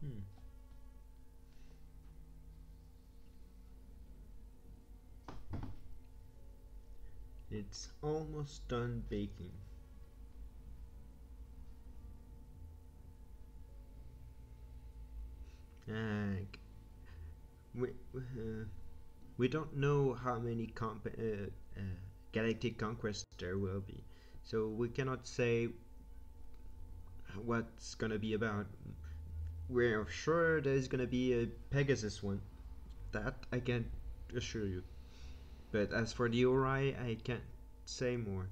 [SPEAKER 1] hmm. It's almost done baking. Ah, we, we don't know how many galactic conquests there will be, so we cannot say what's gonna be about. We're sure there's gonna be a Pegasus one. That I can assure you. But as for the Ori, I can't say more.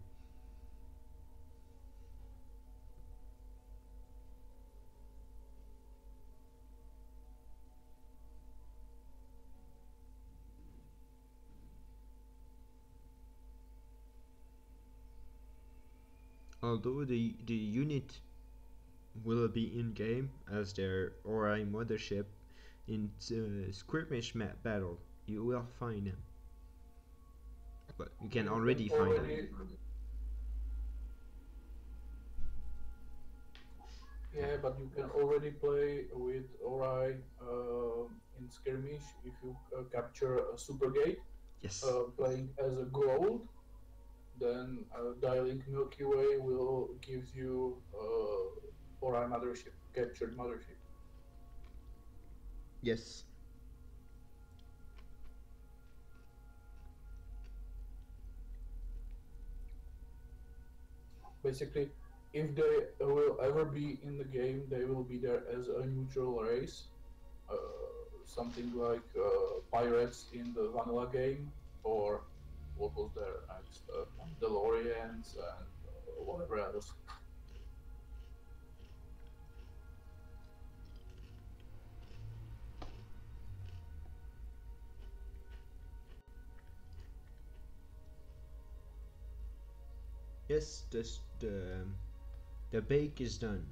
[SPEAKER 1] Although the unit will be in game as their Ori mothership in skirmish map battle, you will find them. But you can
[SPEAKER 2] You can
[SPEAKER 1] already find them.
[SPEAKER 2] already, yeah, but you can already play with Ori in skirmish if you capture a Supergate,
[SPEAKER 1] Yes.
[SPEAKER 2] playing as a gold. Then dialing Milky Way will gives you Ori mothership, captured mothership.
[SPEAKER 1] Yes.
[SPEAKER 2] Basically, if they will ever be in the game, they will be there as a neutral race, uh, something like pirates in the vanilla game, or what was there next, Mandalorians and whatever else.
[SPEAKER 1] Yes, the bake is done.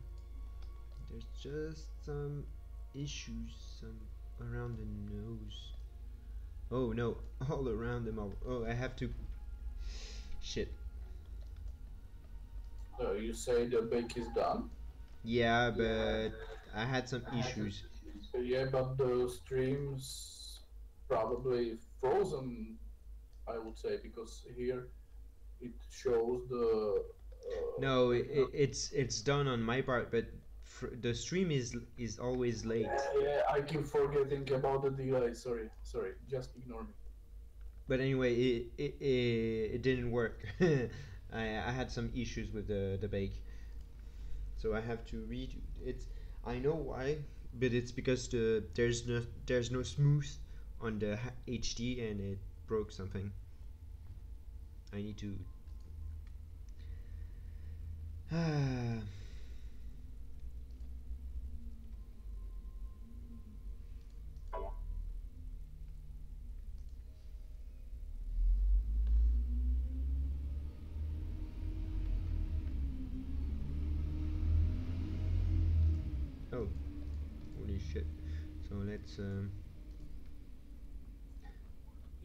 [SPEAKER 1] There's just some issues around the nose. Oh no, all around them. Oh, I have to. Shit.
[SPEAKER 2] You say the bake is done.
[SPEAKER 1] Yeah, but I had some issues.
[SPEAKER 2] Yeah, but the stream's probably frozen, I would say, because here it shows the
[SPEAKER 1] No,
[SPEAKER 2] like the
[SPEAKER 1] it's done on my part, but the stream is always late.
[SPEAKER 2] yeah, I keep forgetting about the delay. Sorry, sorry. Just ignore me.
[SPEAKER 1] But anyway, it didn't work. I had some issues with the bake, so I have to redo it. I know why, but it's because there's no smooth on the HD and it broke something. I need to. Oh, holy shit! So let's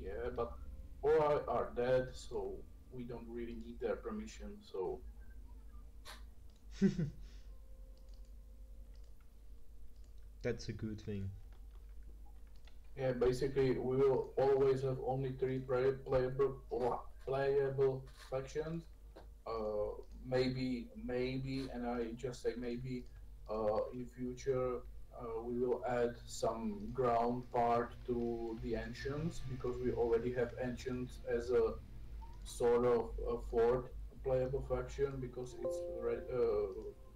[SPEAKER 2] Yeah, but Ori are dead, so we don't really need their permission. So
[SPEAKER 1] That's a good thing.
[SPEAKER 2] yeah, basically we will always have only three playable factions. Maybe, and I just say maybe, in future we will add some ground part to the ancients because we already have ancients as a sort of a fourth playable faction because it's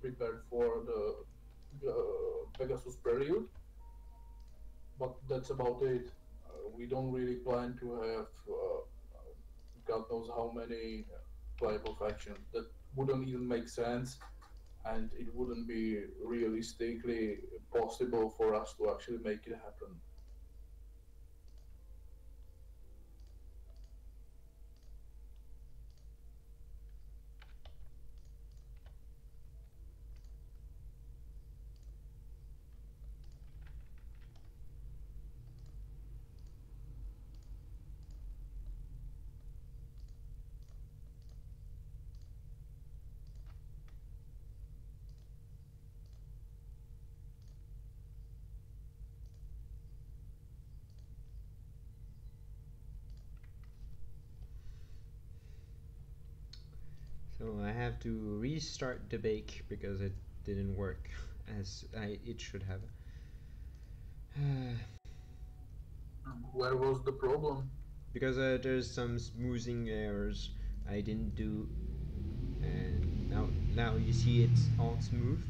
[SPEAKER 2] prepared for the Pegasus period. But that's about it. We don't really plan to have God knows how many playable faction. That wouldn't even make sense, and it wouldn't be realistically possible for us to actually make it happen.
[SPEAKER 1] So I have to restart the bake because it didn't work as it should have.
[SPEAKER 2] Where was the problem?
[SPEAKER 1] Because there's some smoothing errors I didn't do, and now you see it's all smooth.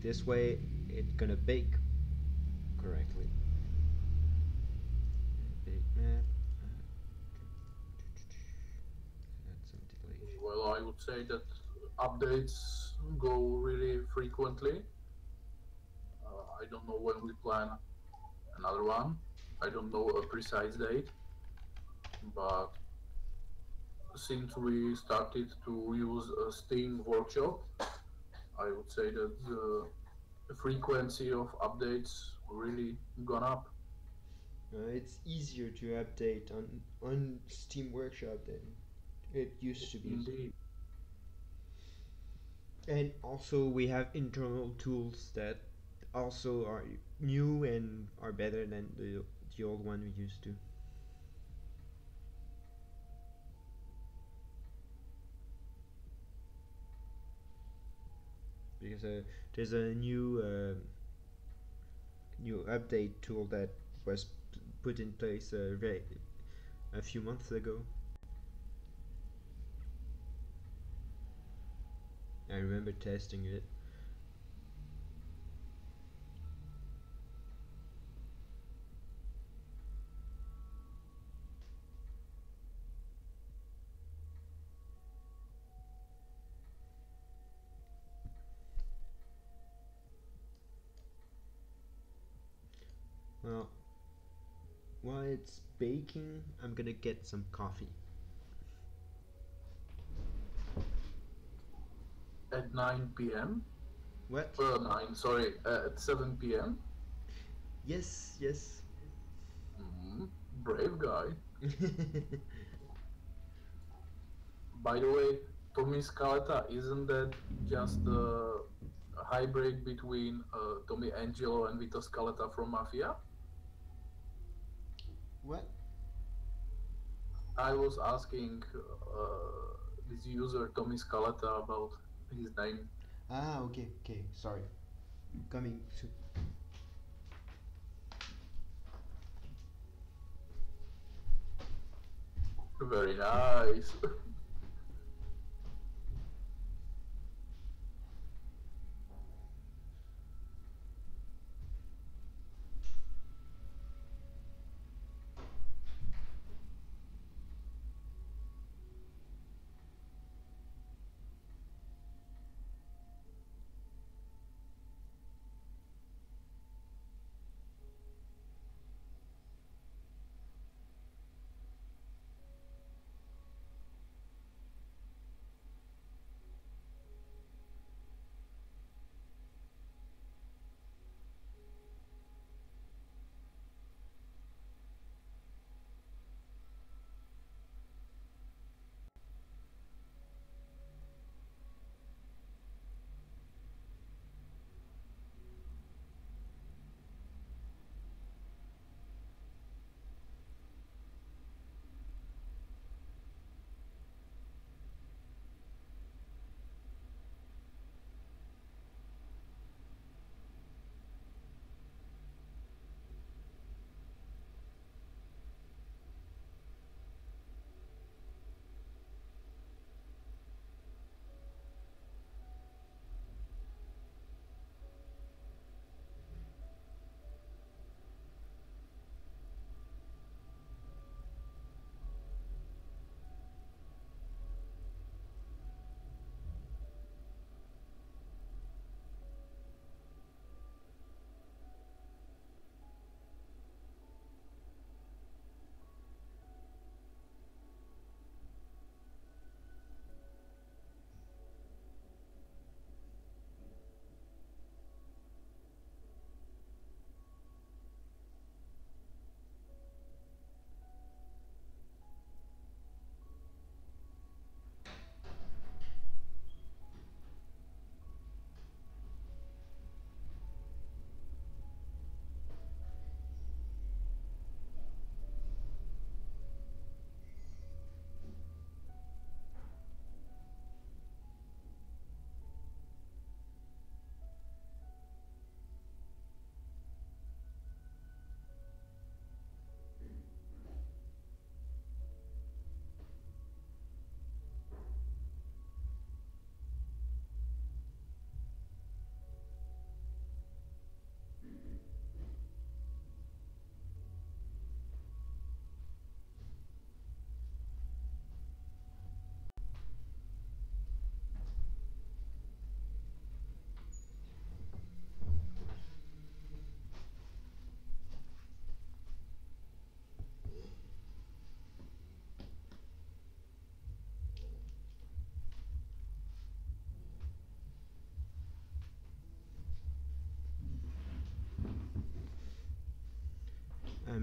[SPEAKER 1] This way it's gonna bake correctly. Bake map. Add some delay.
[SPEAKER 2] Well, I would say that updates go really frequently. I don't know when we plan another one. I don't know a precise date, but since we started to use a Steam workshop, I would say that the frequency of updates really gone up.
[SPEAKER 1] It's easier to update on Steam Workshop than it used to be.
[SPEAKER 2] Indeed.
[SPEAKER 1] And also we have internal tools that also are new and are better than the old one we used to. Because there's a new update tool that was put in place a few months ago. I remember testing it. Well, while it's baking, I'm gonna get some coffee.
[SPEAKER 2] At 9 p.m.
[SPEAKER 1] What?
[SPEAKER 2] 9, sorry, at 7 p.m.
[SPEAKER 1] Yes, yes.
[SPEAKER 2] Brave guy. By the way, Tommy Scaletta, isn't that just a hybrid between Tommy Angelo and Vito Scaletta from Mafia?
[SPEAKER 1] What?
[SPEAKER 2] I was asking this user Tommy Scaletta about his name.
[SPEAKER 1] Ah, okay, okay. Sorry. Coming soon.
[SPEAKER 2] Very nice.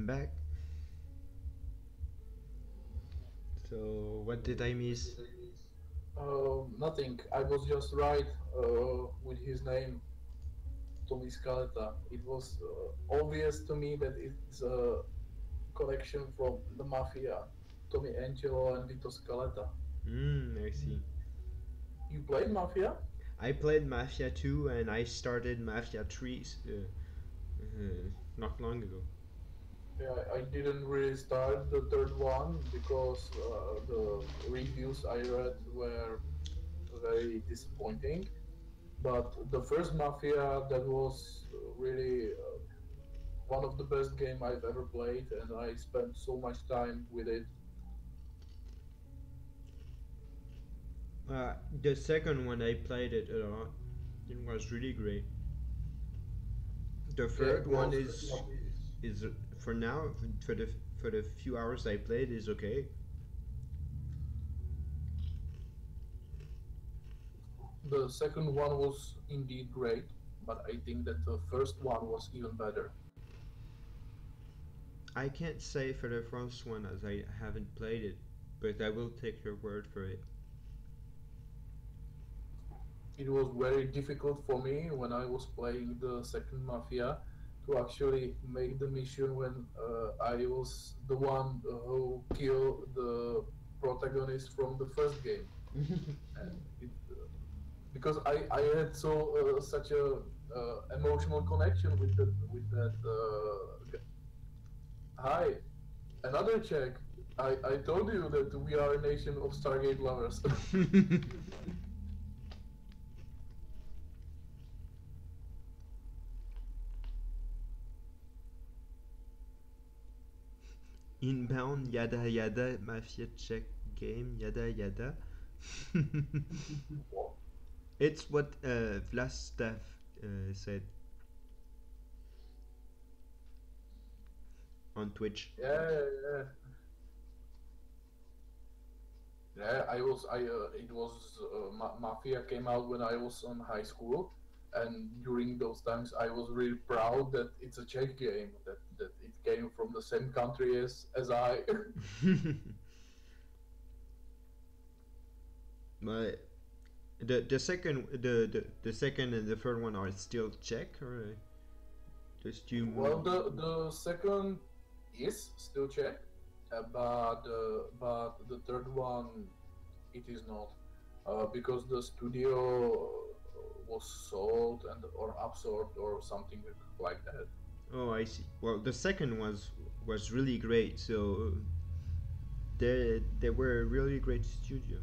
[SPEAKER 1] I'm back. So, what did I miss?
[SPEAKER 2] Nothing. I was just right with his name, Tommy Scaletta. It was obvious to me that it's a collection from the Mafia, Tommy Angelo and Vito Scaletta.
[SPEAKER 1] I see.
[SPEAKER 2] You played Mafia?
[SPEAKER 1] I played Mafia 2 and I started Mafia 3 not long ago.
[SPEAKER 2] Yeah, I didn't really start the third one because the reviews I read were very disappointing. But the first Mafia, that was really one of the best game I've ever played, and I spent so much time with it.
[SPEAKER 1] The second one I played it a lot. It was really great. The
[SPEAKER 2] Yeah,
[SPEAKER 1] third
[SPEAKER 2] it
[SPEAKER 1] one
[SPEAKER 2] was.
[SPEAKER 1] is for now for the few hours I played is okay.
[SPEAKER 2] The second one was indeed great, but I think that the first one was even better.
[SPEAKER 1] I can't say for the first one as I haven't played it, but I will take your word for it.
[SPEAKER 2] It was very difficult for me when I was playing the second Mafia to actually make the mission when I was the one who killed the protagonist from the first game. It, because I had such a emotional connection with that. Hi, another check. I told you that we are a nation of Stargate lovers.
[SPEAKER 1] Inbound yada yada mafia check game yada yada. It's what Vlastav said on Twitch.
[SPEAKER 2] Yeah, yeah, yeah. I was. I. It was. Mafia came out when I was on high school, and during those times, I was really proud that it's a Czech game. That it came from the same country as I.
[SPEAKER 1] But the second and the third one are still Czech or just you?
[SPEAKER 2] Well, the second is still Czech, but the third one it is not, because the studio was sold and or absorbed or something like that.
[SPEAKER 1] Oh, I see. Well, the second was really great. So they were a really great studio.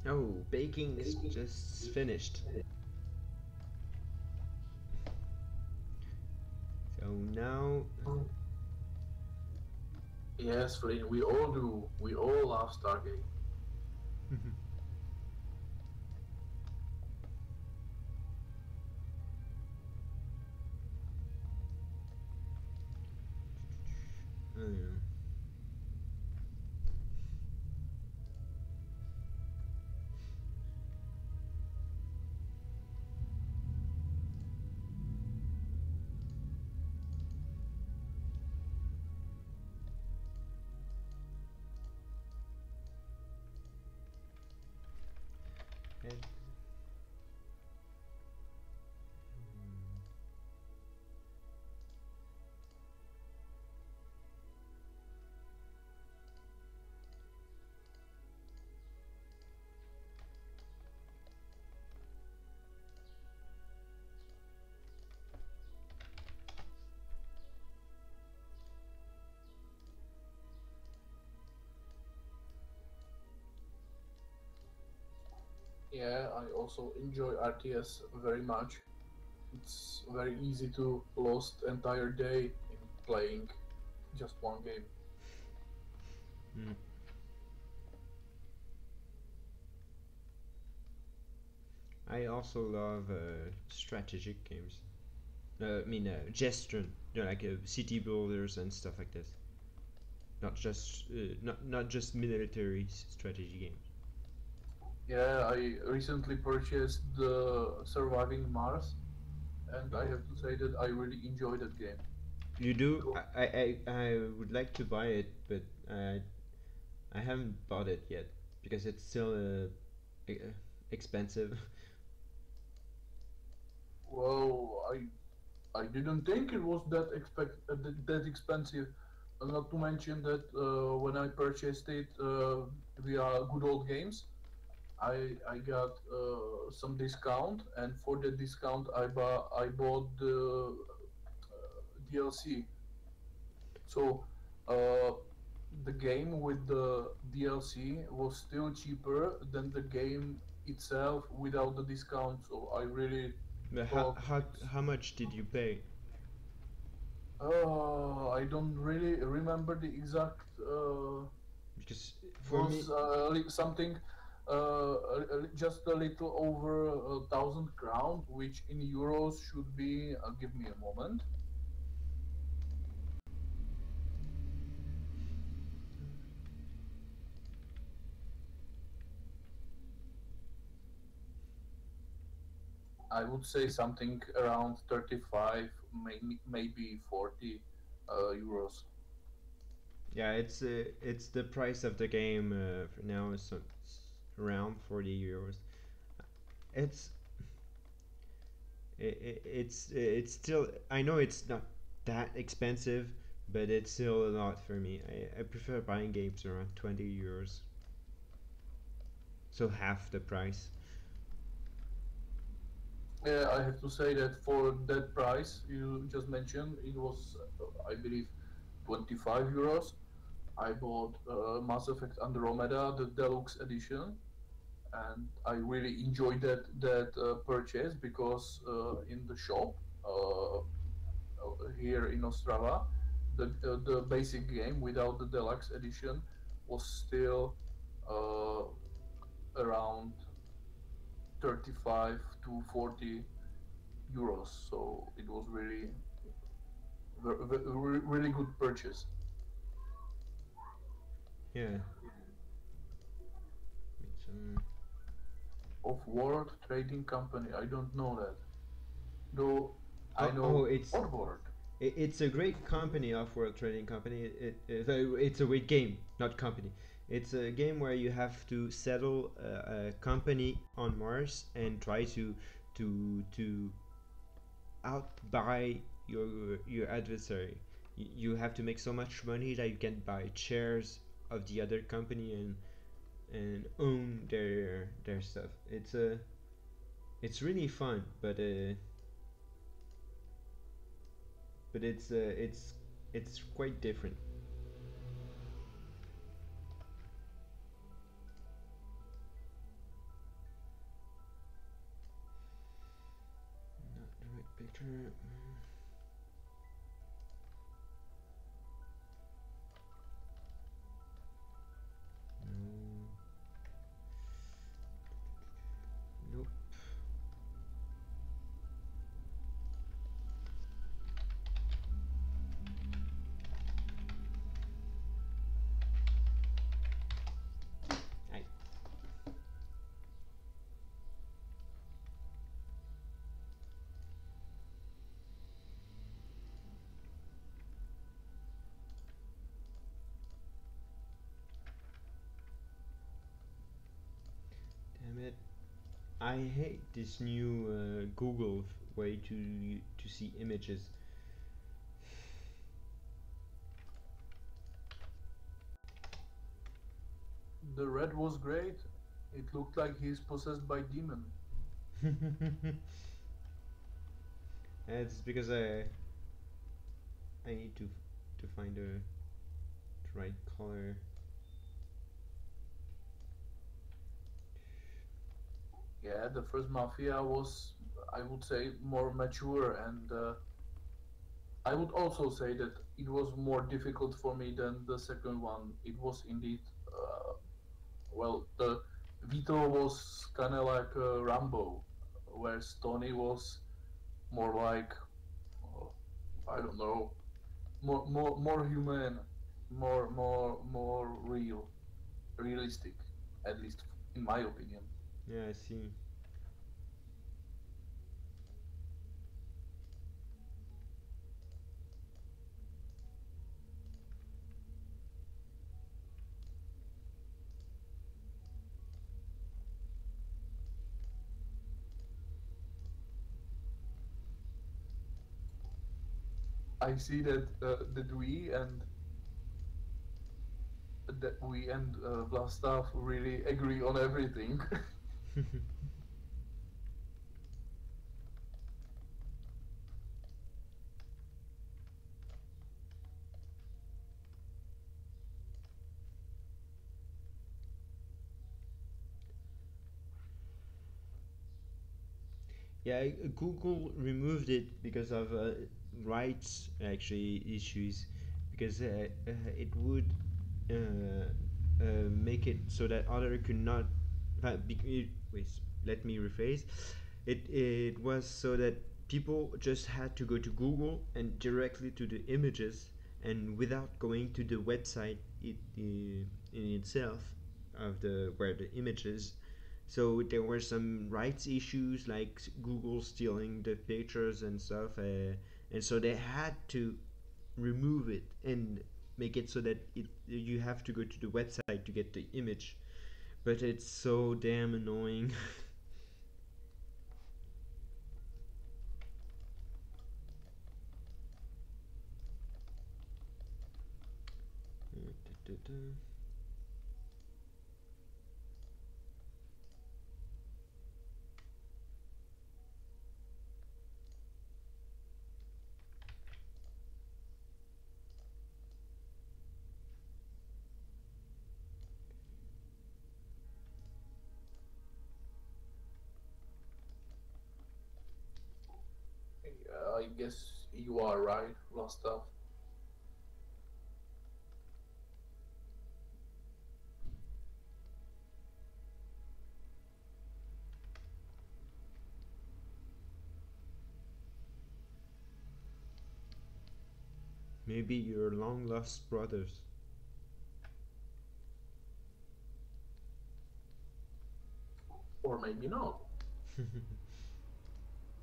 [SPEAKER 1] Oh, baking is just finished. So now,
[SPEAKER 2] Yes, Flynn, we all do. We all love Stargate.
[SPEAKER 1] I don't know. And,
[SPEAKER 2] Yeah, I also enjoy RTS very much. It's very easy to lost entire day in playing just one game.
[SPEAKER 1] mm. I also love strategic games. Gestern, like city builders and stuff like this. Not just military strategy games.
[SPEAKER 2] Yeah, I recently purchased the Surviving Mars, and I
[SPEAKER 1] Oh,
[SPEAKER 2] have to say that I really enjoy that game.
[SPEAKER 1] you do?
[SPEAKER 2] So,
[SPEAKER 1] I would like to buy it, but I haven't bought it yet because it's still e- expensive.
[SPEAKER 2] well, I didn't think it was that expensive. Not to mention that when I purchased it via Good Old Games, I got some discount, and for the discount I bought the DLC. So uh, the game with the DLC was still cheaper than the game itself without the discount. So I really
[SPEAKER 1] But
[SPEAKER 2] thought it's.
[SPEAKER 1] how much did you pay?
[SPEAKER 2] I don't really remember the exact.
[SPEAKER 1] Because
[SPEAKER 2] It
[SPEAKER 1] for me,
[SPEAKER 2] was something just a little over 1,000 crown, which in euros should be. Give me a moment. I would say something around 35, maybe 40 euros.
[SPEAKER 1] yeah, it's the price of the game for now is around 40 euros. It's it's still, I know it's not that expensive, but it's still a lot for me. I prefer buying games around 20 euros, so half the price.
[SPEAKER 2] Yeah, I have to say that for that price you just mentioned, it was, I believe, 25 euros. I bought Mass Effect Andromeda, the deluxe edition, and I really enjoyed that purchase because in the shop here in Ostrava, the basic game without the deluxe edition was still uh, around 35 to 40 euros. So it was really really good purchase.
[SPEAKER 1] Yeah, it's,
[SPEAKER 2] Of World Trading Company. I don't know that. Though I
[SPEAKER 1] oh,
[SPEAKER 2] know Oddworld.
[SPEAKER 1] it's a great company, Off-World Trading Company. It's a great game, not company. It's a game where you have to settle a company on Mars and try to outbuy your adversary. You have to make so much money that you can buy shares of the other company and own their stuff. It's really fun, but it's quite different. Not the right picture. No. Nope. I damn it. I hate this new Google way to see images.
[SPEAKER 2] The red was great. It looked like he's possessed by demon.
[SPEAKER 1] It's because I need to find the right color.
[SPEAKER 2] Yeah, the first Mafia was, I would say, more mature, and I would also say that it was more difficult for me than the second one. It was indeed, well, the Vito was kind of like a Rambo, whereas Tony was more like, uh, I don't know, more human, more realistic, at least in my opinion.
[SPEAKER 1] Yeah, I see.
[SPEAKER 2] I see that we and Vlastav really agree on everything.
[SPEAKER 1] Yeah, Google removed it because of rights actually issues, because it would make it so that other could not. Wait, let me rephrase. It was so that people just had to go to Google and directly to the images, and without going to the website in itself of the where the images. So there were some rights issues like Google stealing the pictures and stuff, and so they had to remove it and make it so that you have to go to the website to get the image. But it's so damn annoying.
[SPEAKER 2] I guess you are right, Vlastav.
[SPEAKER 1] Maybe your long lost brothers.
[SPEAKER 2] Or maybe not.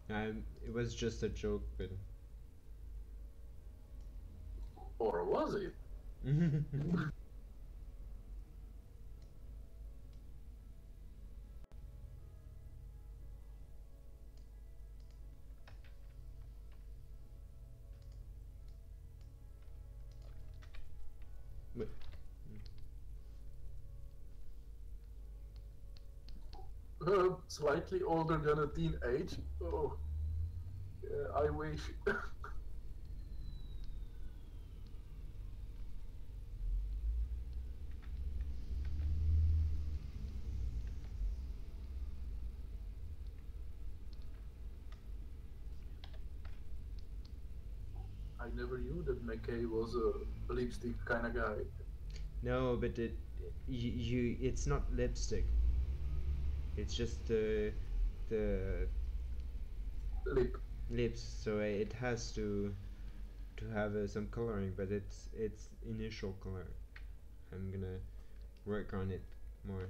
[SPEAKER 1] It was just a joke, but.
[SPEAKER 2] Or was it?
[SPEAKER 1] But
[SPEAKER 2] Slightly older than a teenage. Oh, I wish. I never knew that McKay was a lipstick kind of guy.
[SPEAKER 1] no, but it's not lipstick. It's just the
[SPEAKER 2] Lip.
[SPEAKER 1] lips, so it has to have some coloring, but it's initial color. I'm gonna work on it more.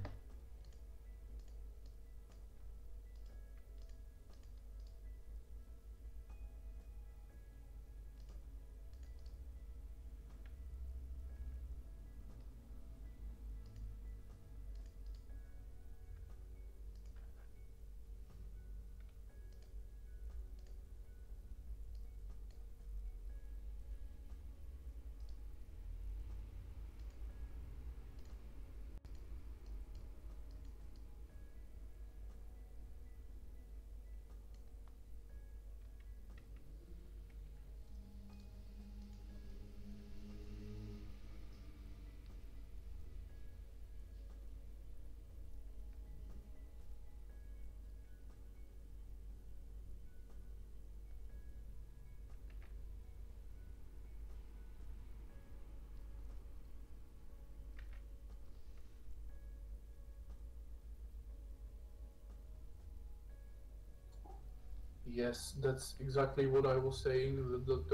[SPEAKER 2] Yes, that's exactly what I was saying. The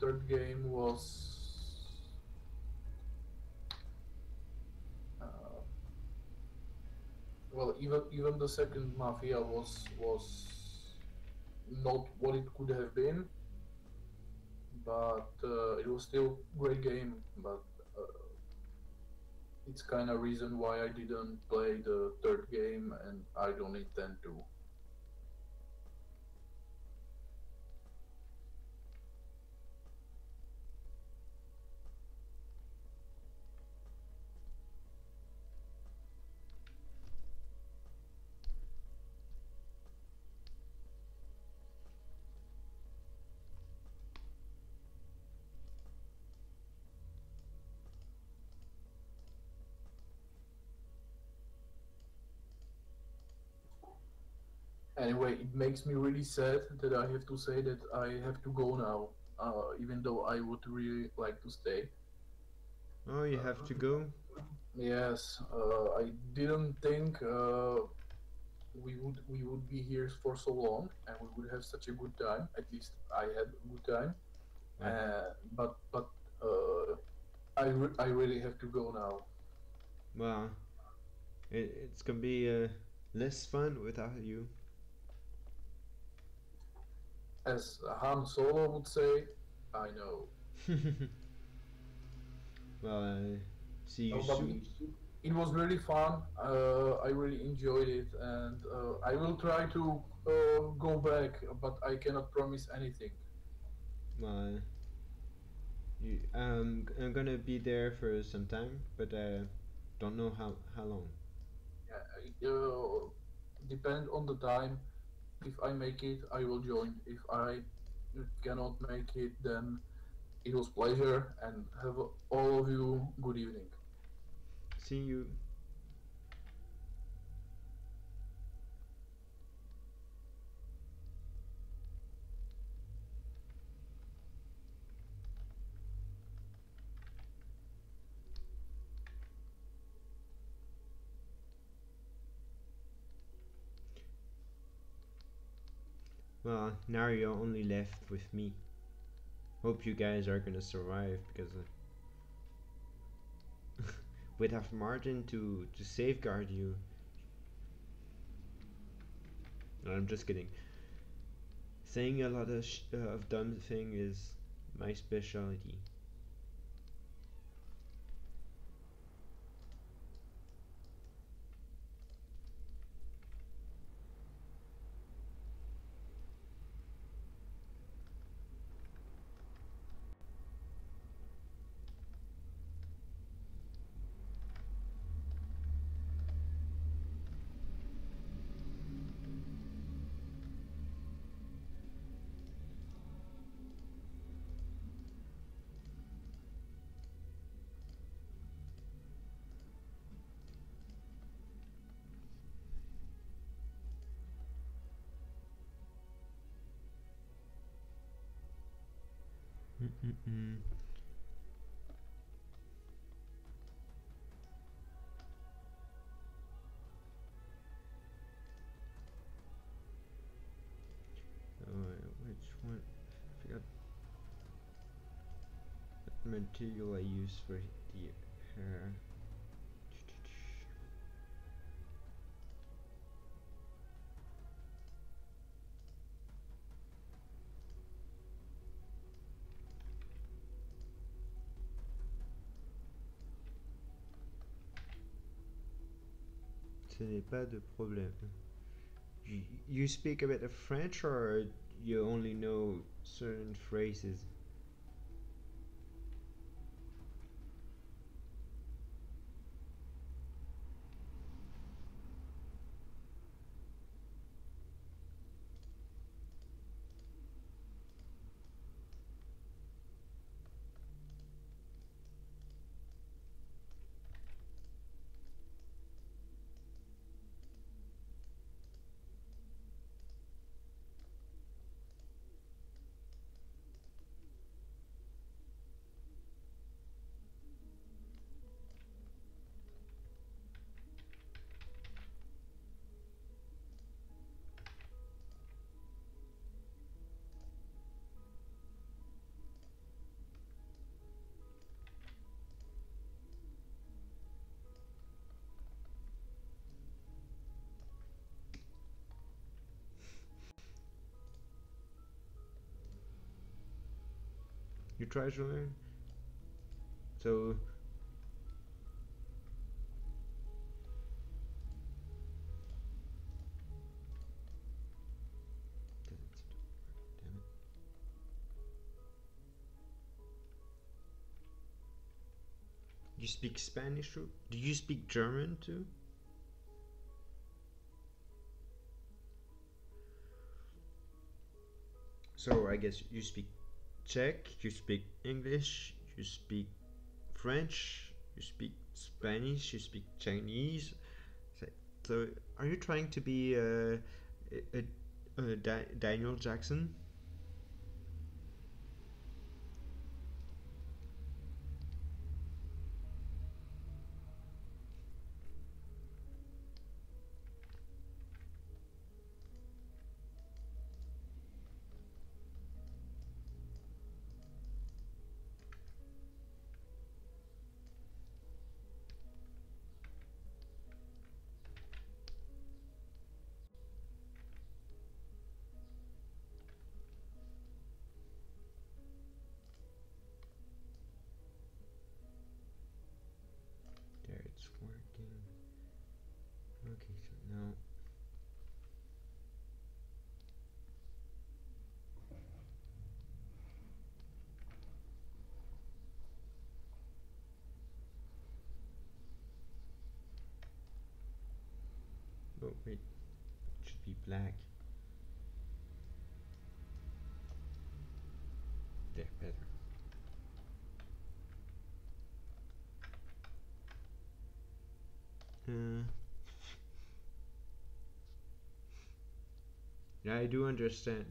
[SPEAKER 2] third game was uh, well, even the second Mafia was not what it could have been, but it was still great game. But it's kind of reason why I didn't play the third game, and I don't intend to. Anyway, it makes me really sad that I have to say that I have to go now, even though I would really like to stay.
[SPEAKER 1] Oh, you have to go?
[SPEAKER 2] Yes, I didn't think we would be here for so long and we would have such a good time. At least I had a good time.
[SPEAKER 1] Uh,
[SPEAKER 2] But I really have to go now.
[SPEAKER 1] well, it's gonna be less fun without you.
[SPEAKER 2] As Han Solo would say, I know.
[SPEAKER 1] Well, see you
[SPEAKER 2] But
[SPEAKER 1] soon.
[SPEAKER 2] it was really fun. I really enjoyed it, and I will try to go back, but I cannot promise anything.
[SPEAKER 1] Well, I'm gonna be there for some time, but don't know how long.
[SPEAKER 2] Depend on the time. If I make it, I will join. If I cannot make it, then it was pleasure, and have all of you good evening.
[SPEAKER 1] See you. Well, now you're only left with me. Hope you guys are gonna survive because without Martin to safeguard you. No, I'm just kidding. Saying a lot of dumb thing is my specialty. Mm-mm-mm. Which one? I forgot what material I use for the hair. Ce n'est pas de problème. You speak a bit of French or you only know certain phrases? You try to learn. So damn it. You speak Spanish too? Do you speak German too? So I guess you speak Czech, you speak English, you speak French, you speak Spanish, you speak Chinese. So, so are you trying to be Daniel Jackson? There, it's working. Okay, so now. Oh, wait. It should be black. There, better. Uh, yeah, I do understand.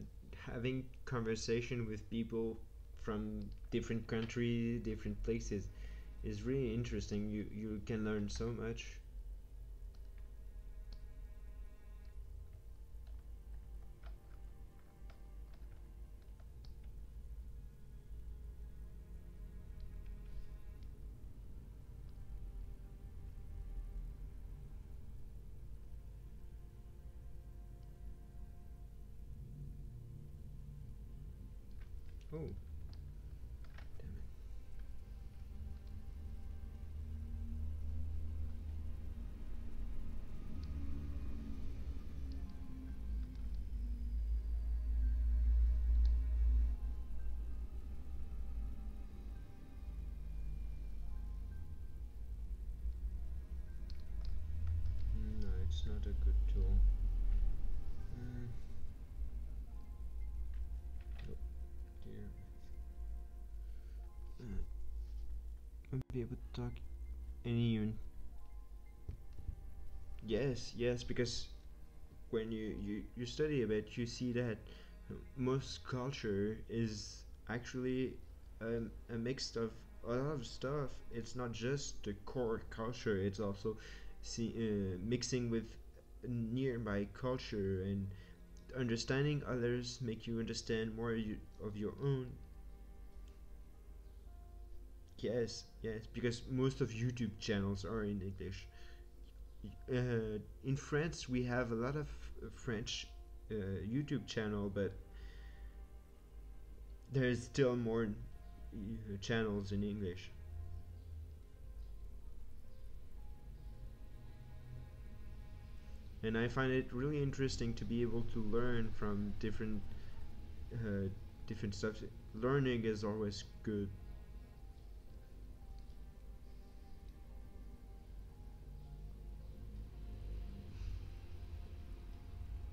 [SPEAKER 1] Having conversation with people from different countries, different places is really interesting. You can learn so much. Oh, damn it. No, it's not a good tool. Oh dear. Won't be able to talk any even. Yes, yes, because when you study a bit, you see that most culture is actually a mix of a lot of stuff. It's not just the core culture. It's also mixing with nearby culture, and understanding others make you understand more of your own. Yes, yes, because most of YouTube channels are in English. In France, we have a lot of French YouTube channel, but there's still more channels in English. And I find it really interesting to be able to learn from uh, different stuff. Learning is always good.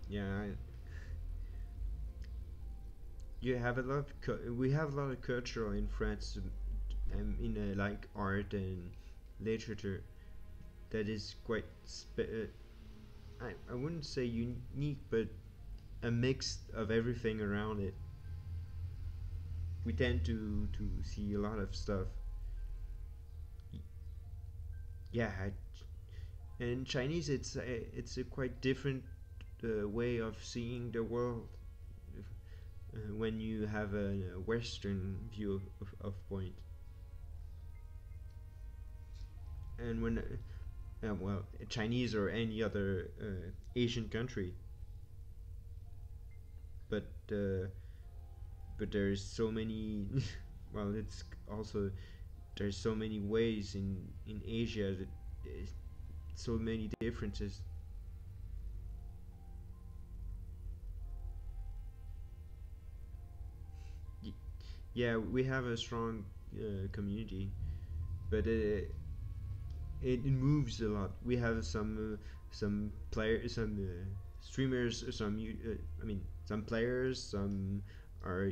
[SPEAKER 1] Yeah, you have a lot. We have a lot of culture in France, in like art and literature that is quite. I wouldn't say unique, but a mix of everything around it. We tend to see a lot of stuff. Yeah, and Chinese, it's a quite different way of seeing the world when you have a Western view of point, and when well, Chinese or any other Asian country, but uh, but there's so many well, it's also there's so many ways in Asia that so many differences. Y- yeah, we have a strong community, but it moves a lot. We have some players, some streamers, I mean, some players, some are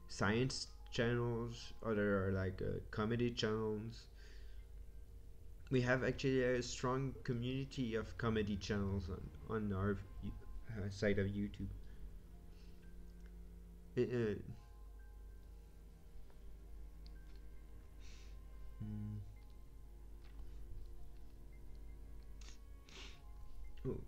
[SPEAKER 1] science channels, other are like comedy channels. We have actually a strong community of comedy channels on our side of YouTube. It, mm, oh,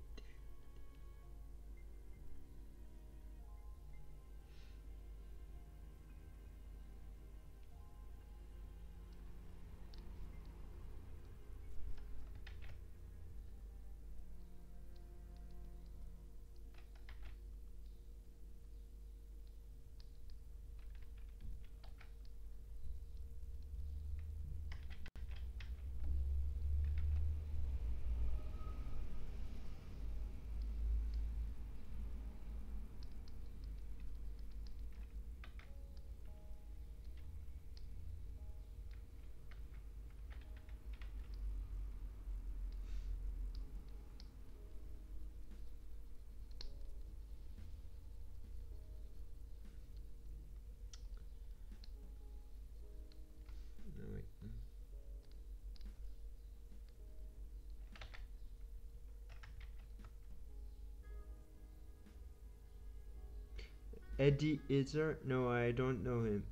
[SPEAKER 1] no, wait. Eddie Izzard? No, I don't know him.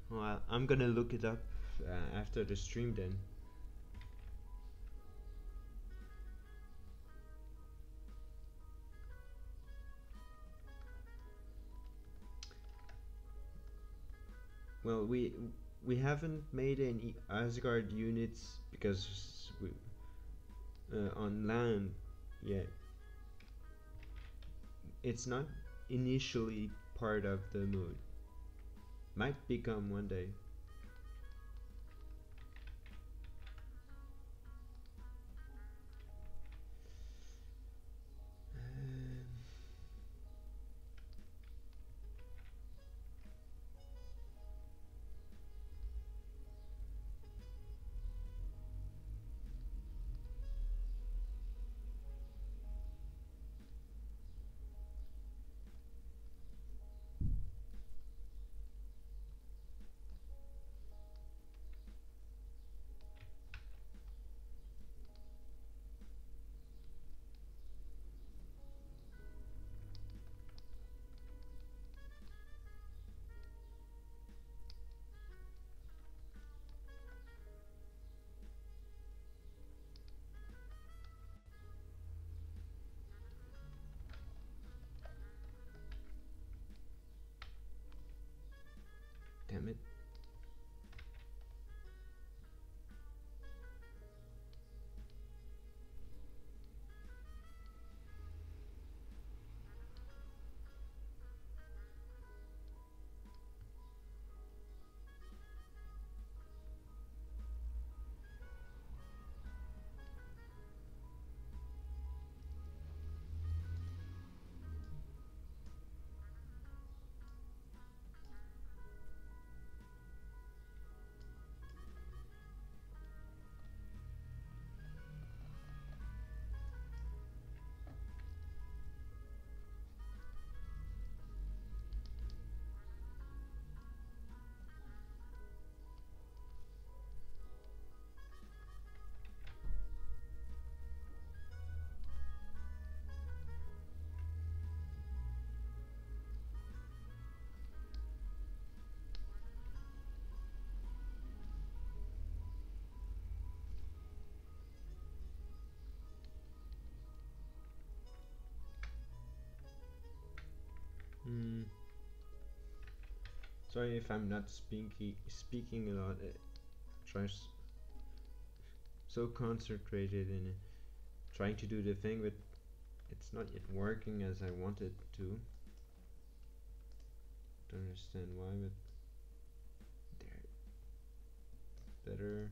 [SPEAKER 1] Well, I'm gonna look it up after the stream then. Well, we haven't made any Asgard units because we on land yet. It's not initially part of the mood. Might become one day. Damn it. Hmm. Sorry if I'm not speaking a lot. Try so concentrated in it. trying to do the thing, but it's not yet working as I wanted to. Don't understand why, but there. Better.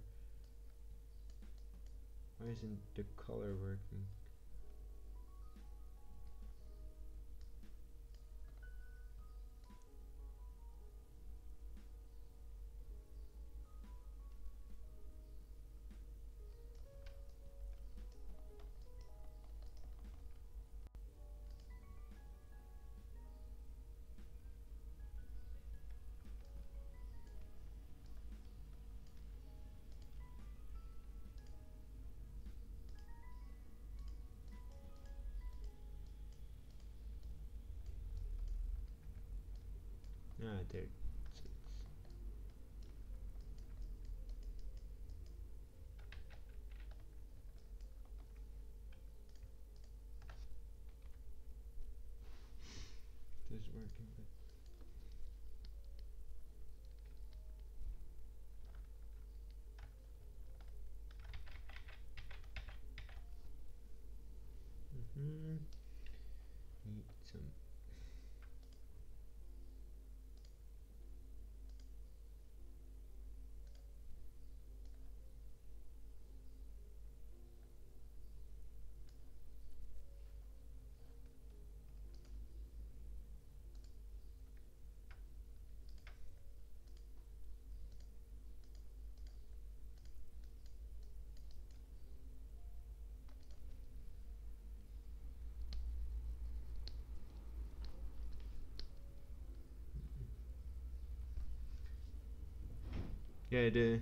[SPEAKER 1] Why isn't the color working? Ah, there. It's working, but need some. Yeah, the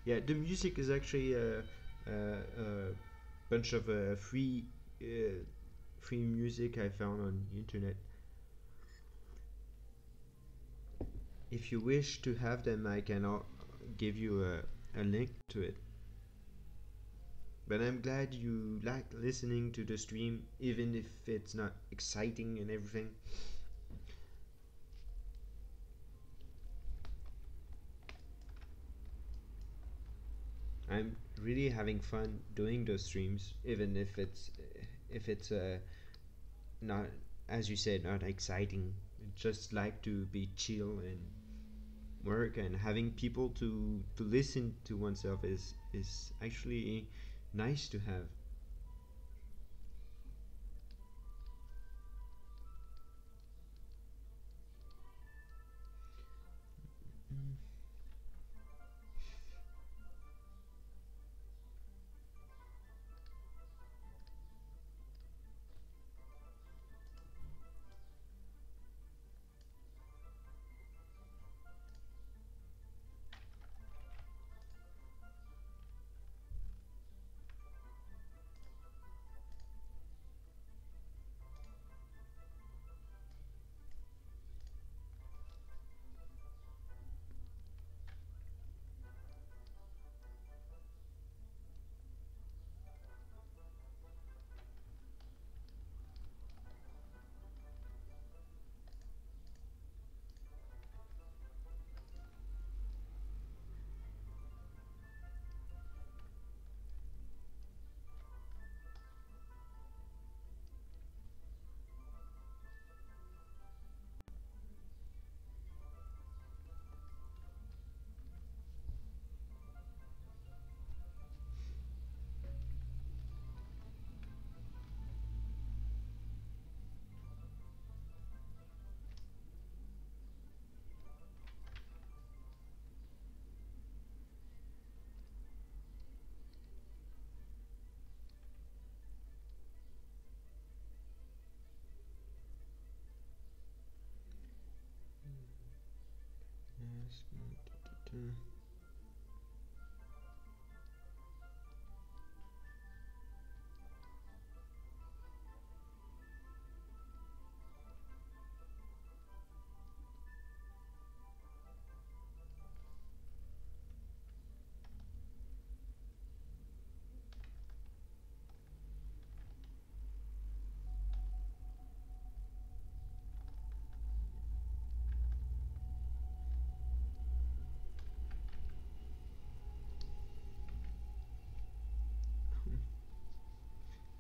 [SPEAKER 1] yeah, the music is actually a bunch of uh, free music I found on the internet. If you wish to have them, I can give you a link to it. But I'm glad you like listening to the stream, even if it's not exciting and everything. I'm really having fun doing those streams, even if it's not, as you said, not exciting. Just like to be chill and work, and having people to listen to oneself is actually nice to have. Yes.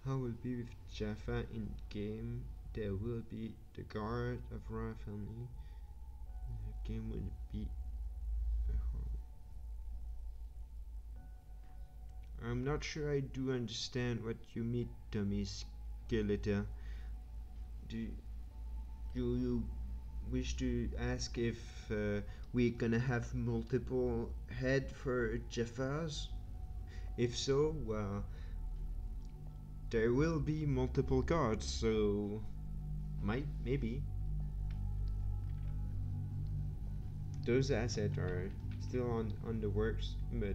[SPEAKER 1] How will be with Jaffa in game? There will be the guard of royal family. The game will be I'm not sure I do understand what you mean, Tommy Skeletor. Do you wish to ask if we're gonna have multiple head for Jaffas? If so, well, there will be multiple cards, so maybe. Those assets are still on the works, but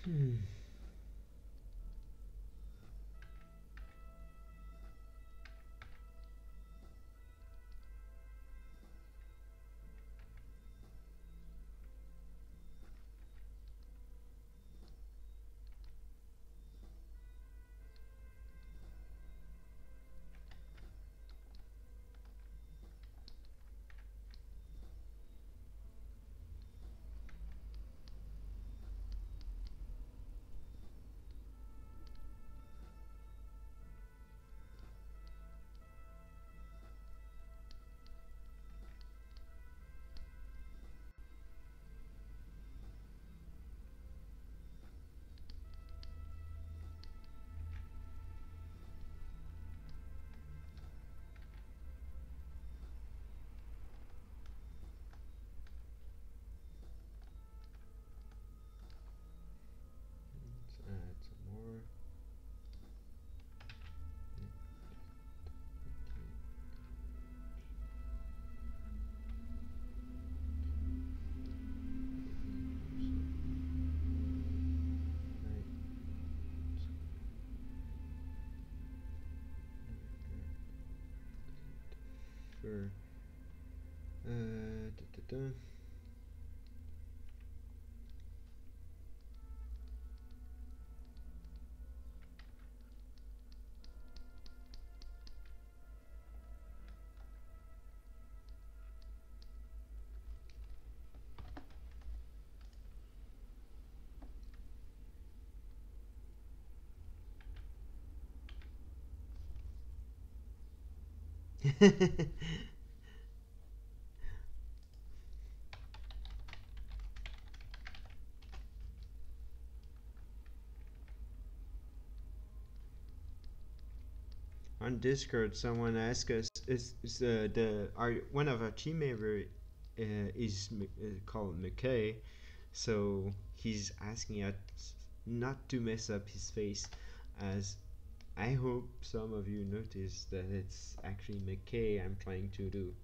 [SPEAKER 1] hmm. Let's add some more. For da, da, da. On Discord, someone asked us, is the our one of our team member is called McKay, so he's asking us not to mess up his face, as I hope some of you notice that it's actually McKay I'm trying to do.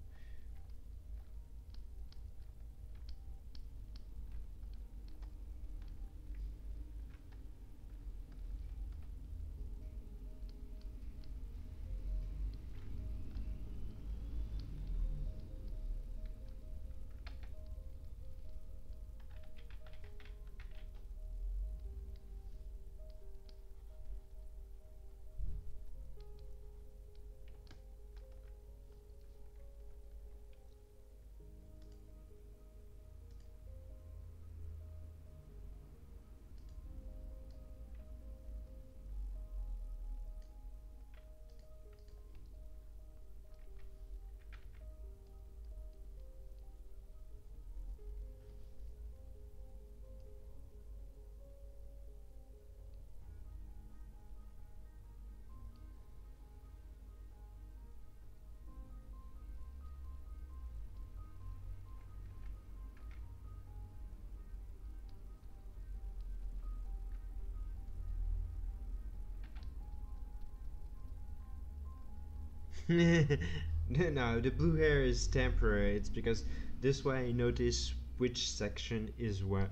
[SPEAKER 1] No, the blue hair is temporary. It's because this way I notice which section is what,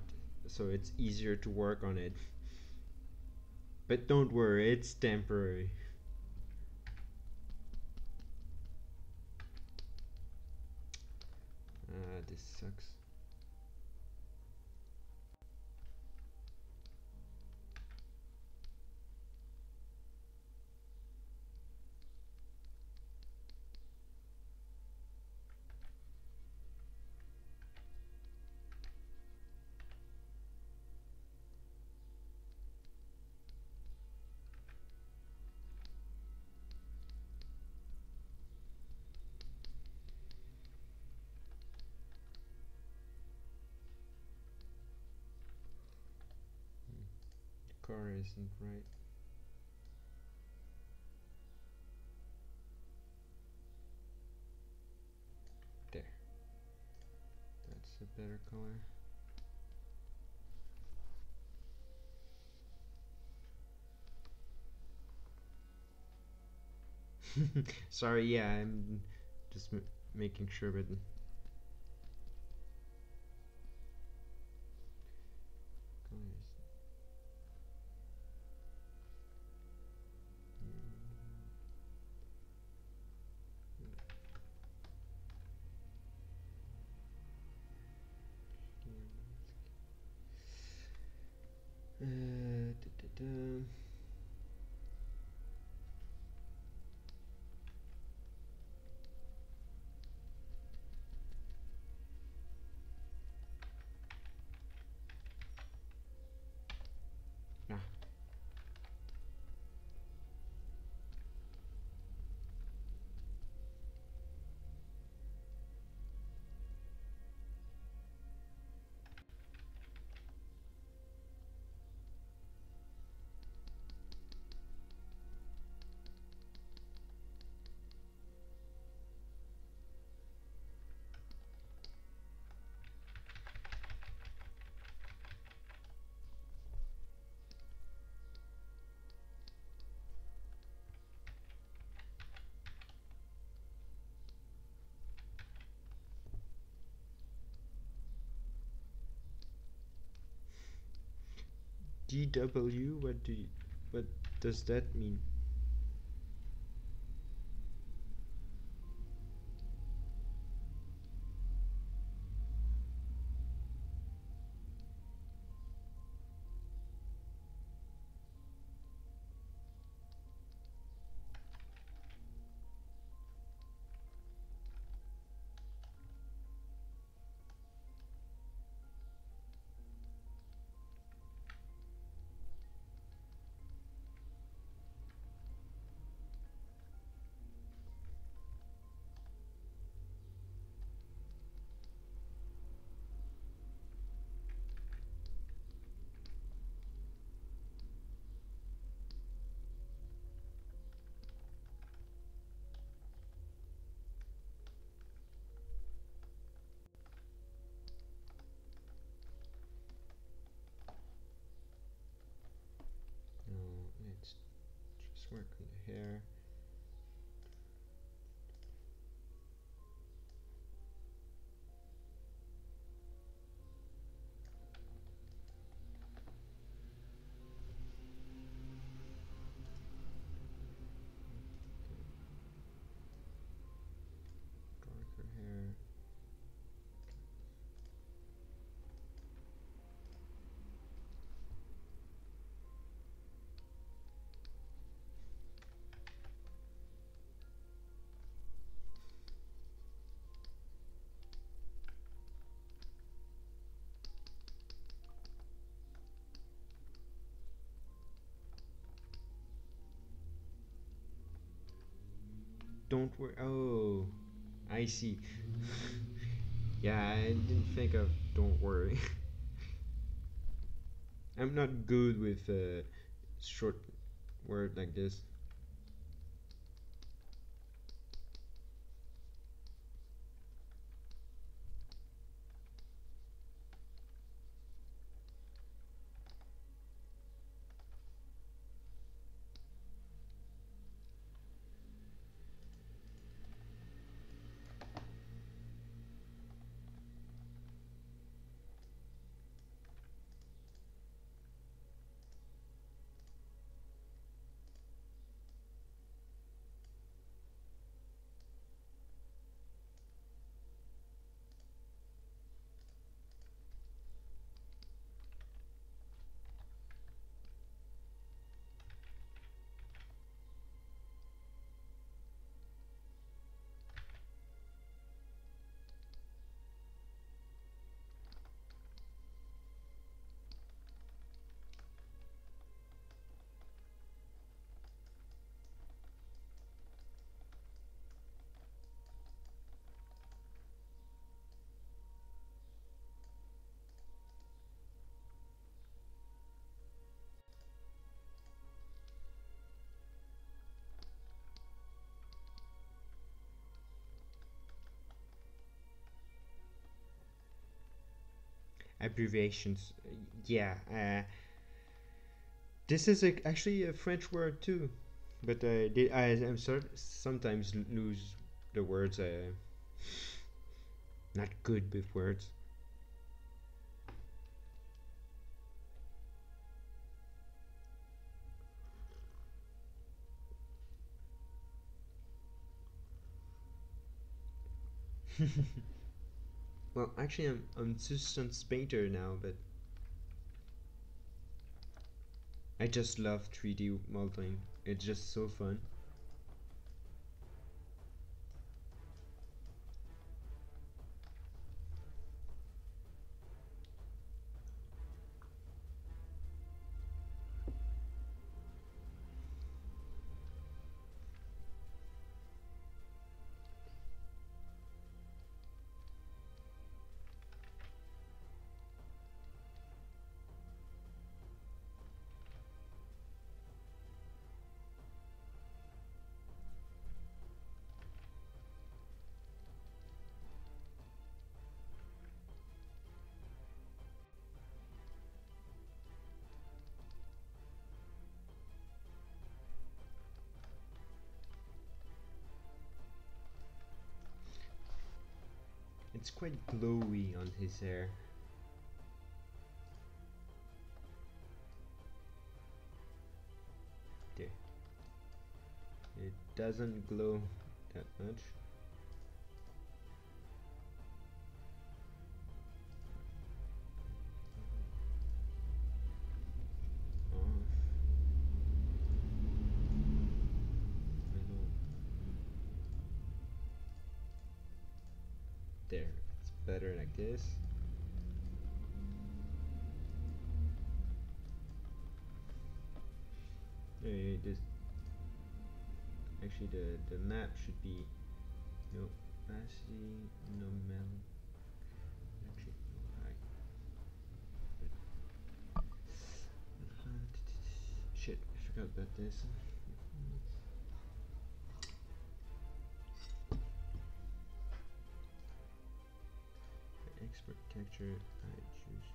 [SPEAKER 1] so it's easier to work on it. But don't worry, it's temporary. This sucks. The car isn't right. There. That's a better color. Sorry, yeah, I'm just making sure, but da, da, da. Ah. DW? What does that mean? Let's work on the hair. Darker hair. Don't worry. Oh, I see. Yeah, I didn't think of don't worry. I'm not good with short word like this. Abbreviations. Yeah. This is actually a French word too, but I'm sometimes lose the words. Not good with words. Well, actually, I'm substance painter now, but I just love 3D modeling. It's just so fun. It's quite glowy on his hair. There. It doesn't glow that much. Off. There. It's better like this. This actually the map should be no opacity, no mel. Actually, no high. Shit, I forgot about this. Expert texture, I choose.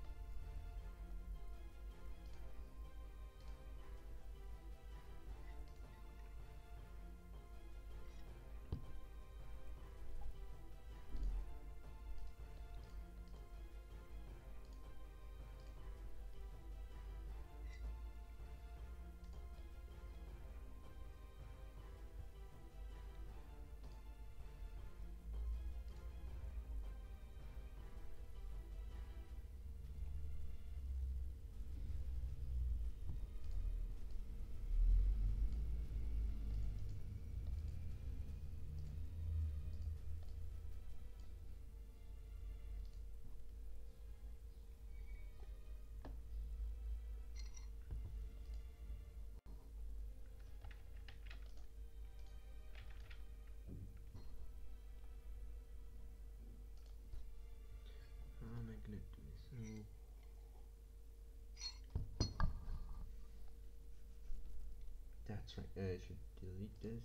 [SPEAKER 1] that's right. I should delete this.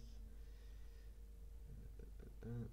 [SPEAKER 1] There.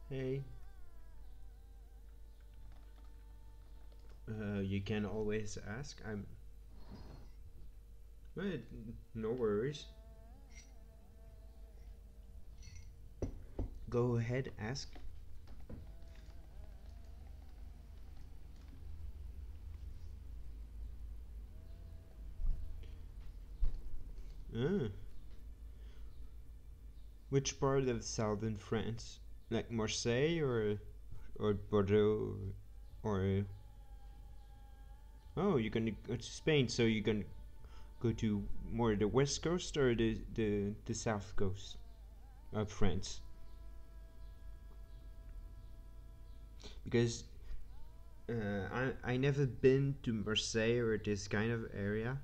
[SPEAKER 1] Hey, you can always ask. Eh, no worries. Go ahead, ask. Ah, which part of southern France? Like Marseille or Bordeaux or oh, you're gonna go to Spain, so you're gonna go to more the west coast or the south coast of France? Because I never been to Marseille or this kind of area,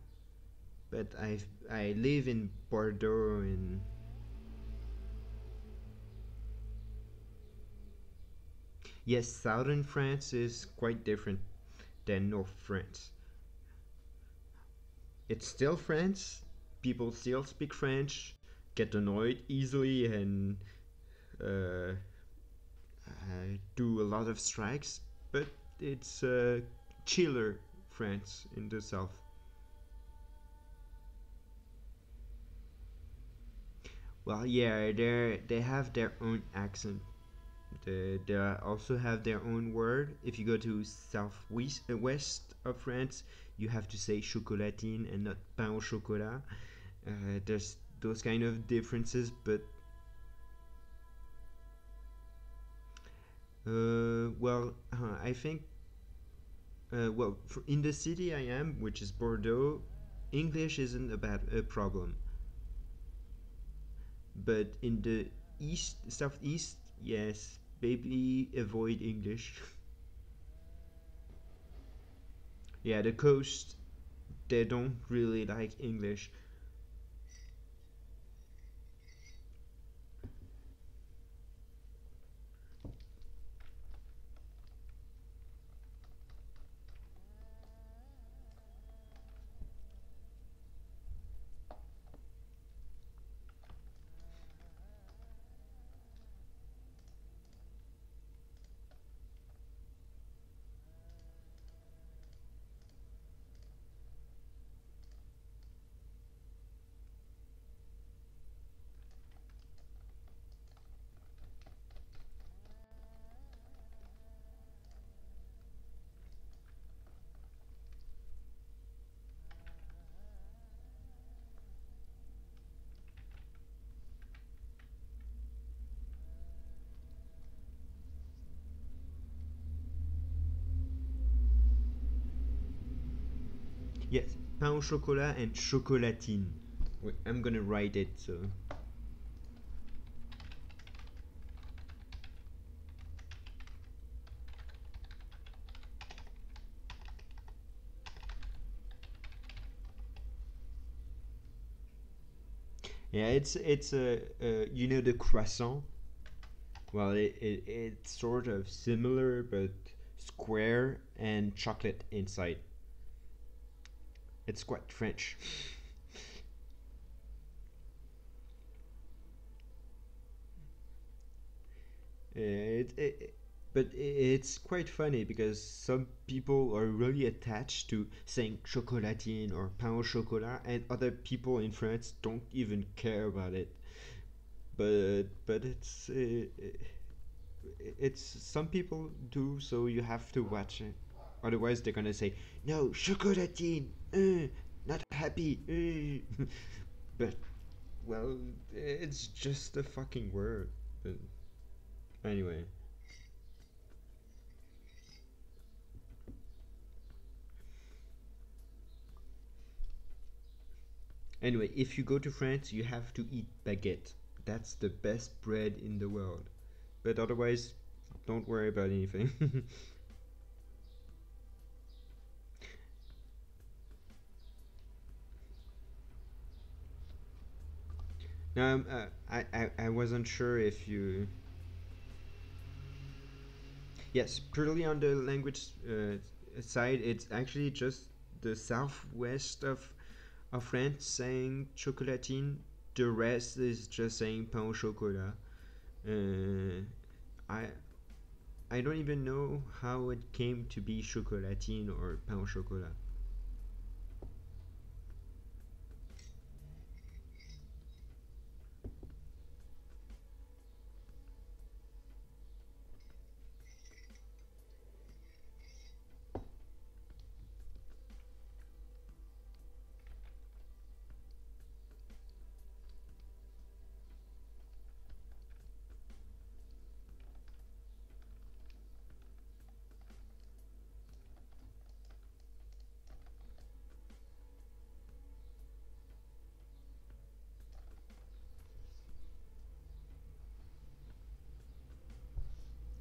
[SPEAKER 1] but I live in Bordeaux and yes, southern France is quite different than North France. It's still France. People still speak French, get annoyed easily, and uh, do a lot of strikes. But it's chiller France in the south. Well, yeah, they have their own accent. They also have their own word. If you go to southwest west of France, you have to say chocolatine and not pain au chocolat. There's those kind of differences, but I think in the city I am, which is Bordeaux, English isn't a problem. But in the southeast, yes, maybe avoid English. Yeah, the coast, they don't really like English. Yes, pain au chocolat and chocolatine. Wait, I'm gonna write it so. Yeah, it's a you know the croissant. Well, it's sort of similar but square and chocolate inside. It's quite French. But it's quite funny because some people are really attached to saying chocolatine or pain au chocolat, and other people in France don't even care about it. But it's some people do, so you have to watch it. Otherwise, they're gonna say no chocolatine, not happy. But well, it's just a fucking word. But anyway. Anyway, if you go to France, you have to eat baguette. That's the best bread in the world. But otherwise, don't worry about anything. Now, I wasn't sure if you. Yes, purely on the language side, it's actually just the southwest of France saying chocolatine. The rest is just saying pain au chocolat. Uh, I I don't even know how it came to be chocolatine or pain au chocolat.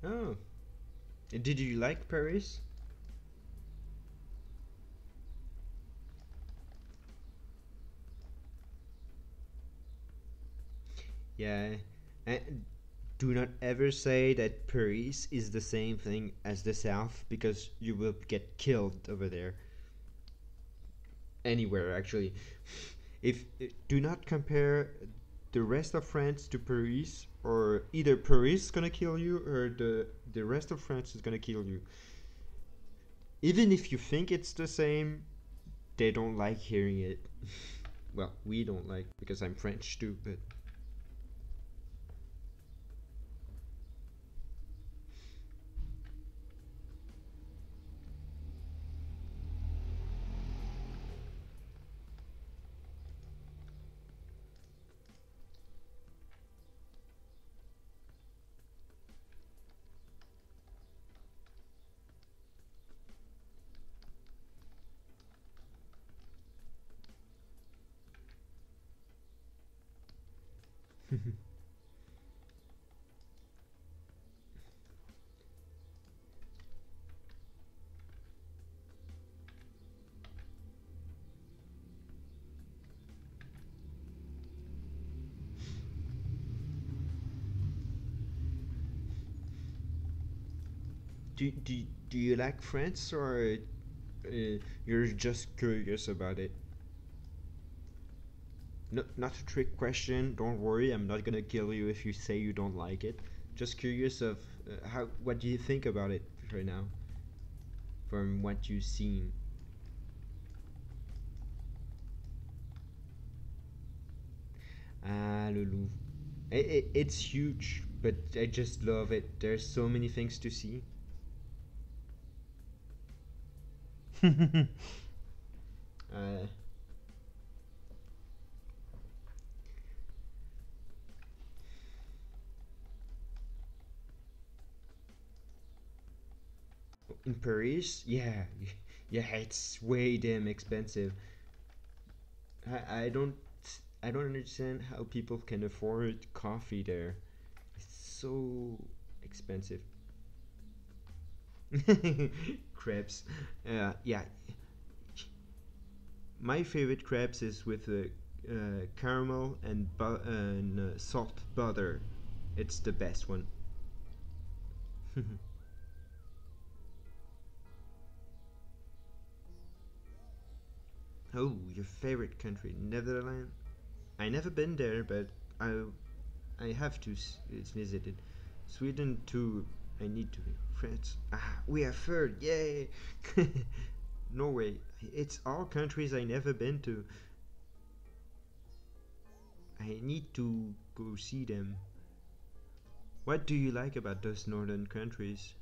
[SPEAKER 1] Oh, did you like Paris? Yeah. And do not ever say that Paris is the same thing as the South because you will get killed over there. Anywhere, actually. If do not compare the rest of France to Paris, or either Paris is gonna kill you or the rest of France is gonna kill you. Even if you think it's the same, they don't like hearing it. Well, we don't like because I'm French too, but Do you like France, or you're just curious about it? No, not a trick question. Don't worry, I'm not gonna kill you if you say you don't like it. Just curious of how. What do you think about it right now, from what you've seen? Ah, le Louvre. It's huge, but I just love it. There's so many things to see. uh, in Paris, yeah, yeah, it's way damn expensive. I don't I don't understand how people can afford coffee there. It's so expensive. Crepes, yeah. My favorite crepes is with caramel and salt butter. It's the best one. Oh, your favorite country, Netherlands? I never been there, but I have to visit it. Sweden too. I need to. France. Ah, we are third. Yay! Norway. It's all countries I never been to. I need to go see them. What do you like about those northern countries?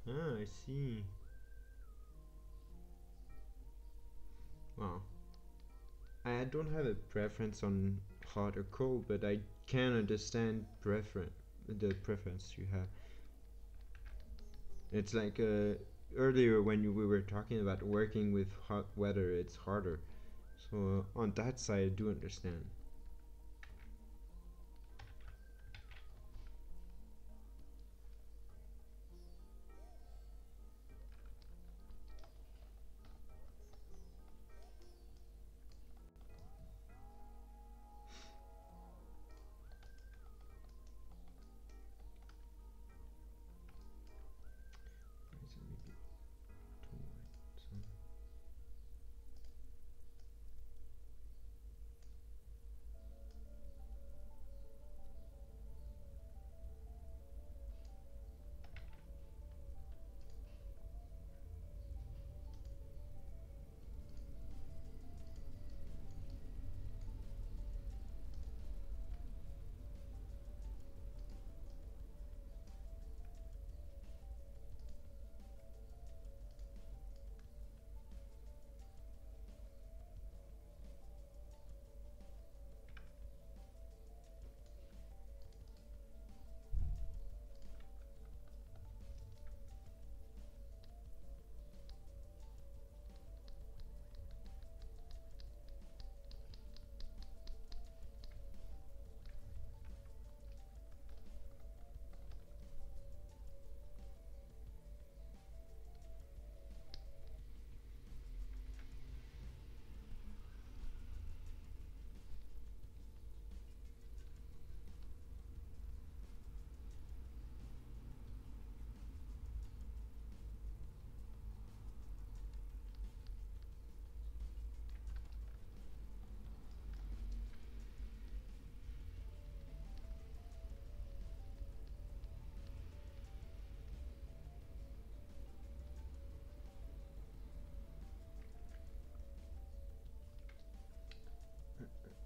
[SPEAKER 1] Ah, I see. Well, I don't have a preference on hot or cold, but I can understand the preference you have. It's like earlier when we were talking about working with hot weather, it's harder. So on that side, I do understand.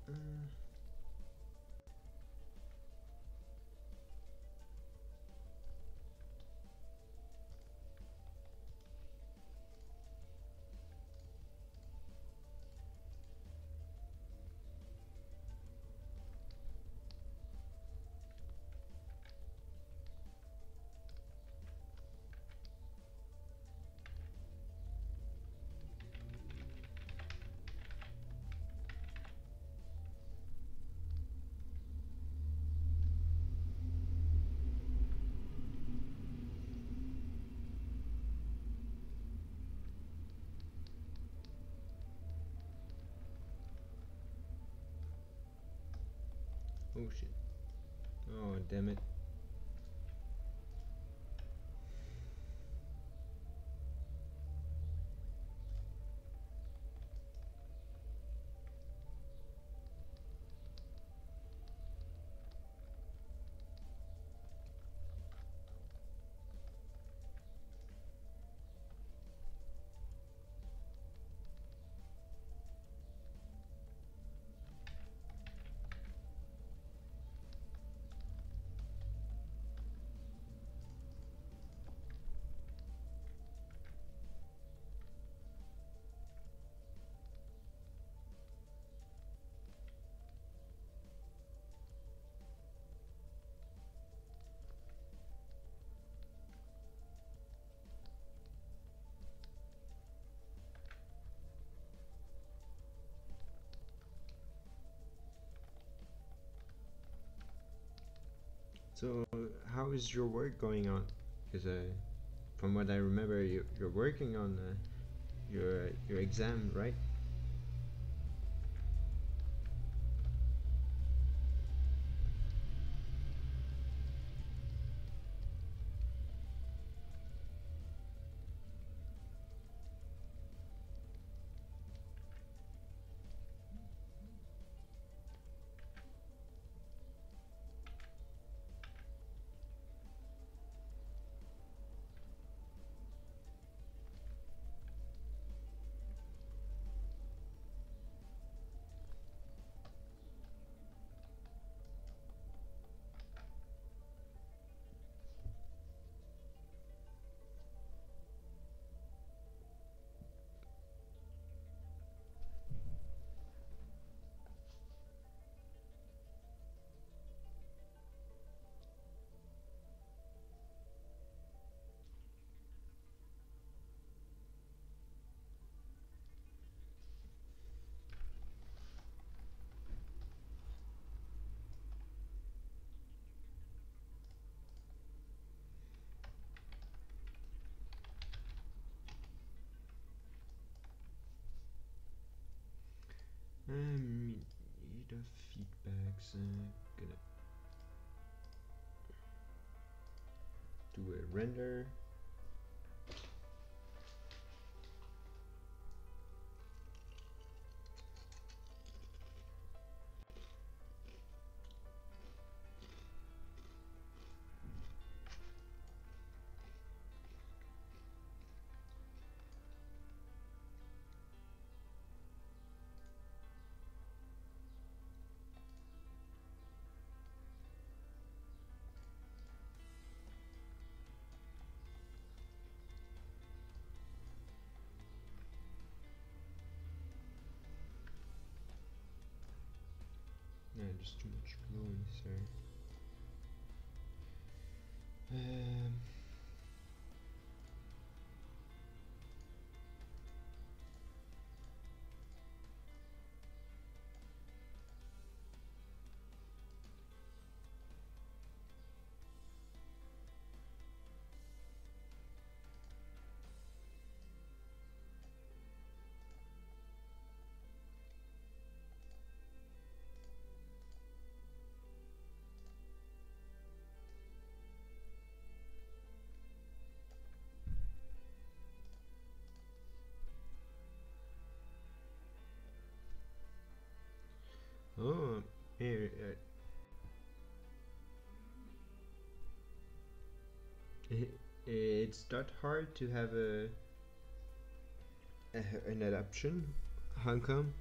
[SPEAKER 1] Uh, oh shit. Oh damn it. So how is your work going on? Because from what I remember, you're working on your exam, right? Need of feedbacks. Gonna do a render. No, there's too much glue in this area. Oh, here, it's not hard to have an adaptation. How come?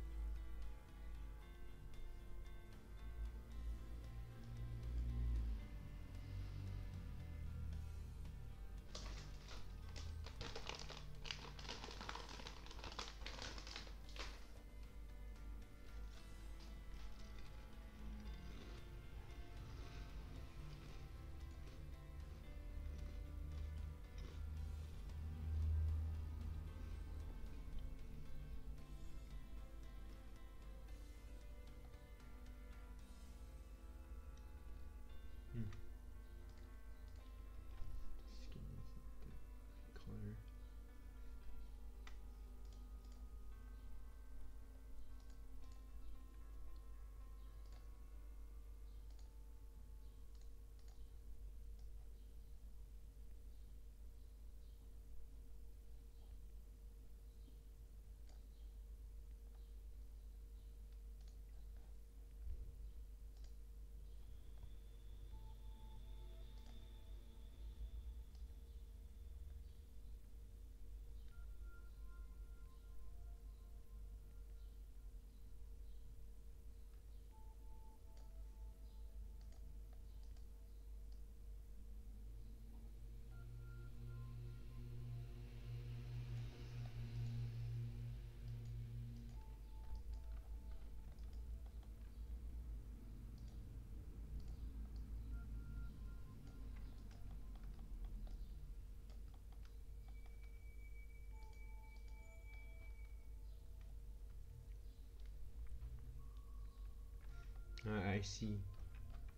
[SPEAKER 1] I see.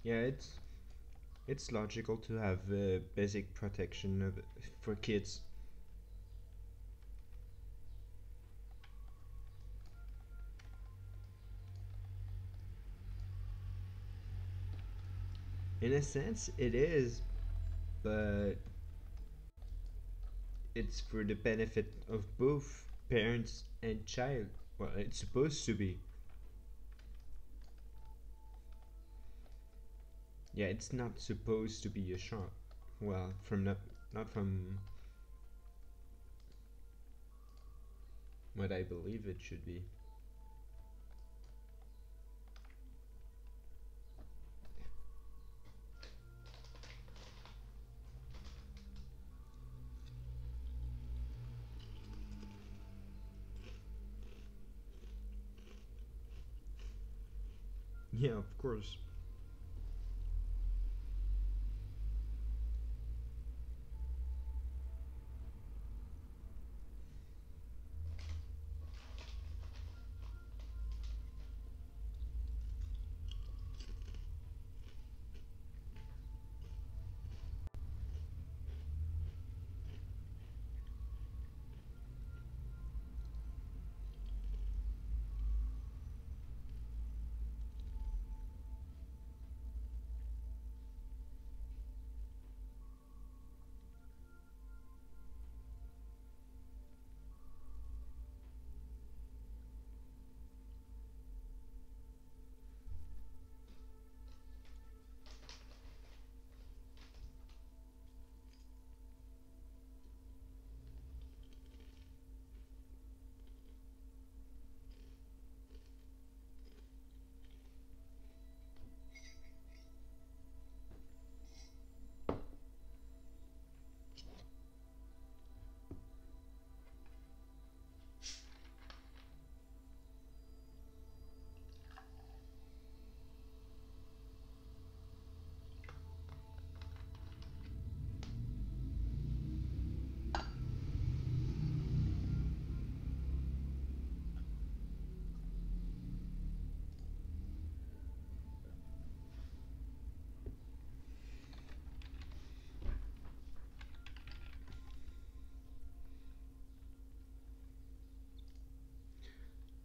[SPEAKER 1] Yeah, it's logical to have basic protection for kids. In a sense, it is, but it's for the benefit of both parents and child. Well, it's supposed to be. Yeah, it's not supposed to be a shot. Well, from not from what I believe it should be. Yeah, of course.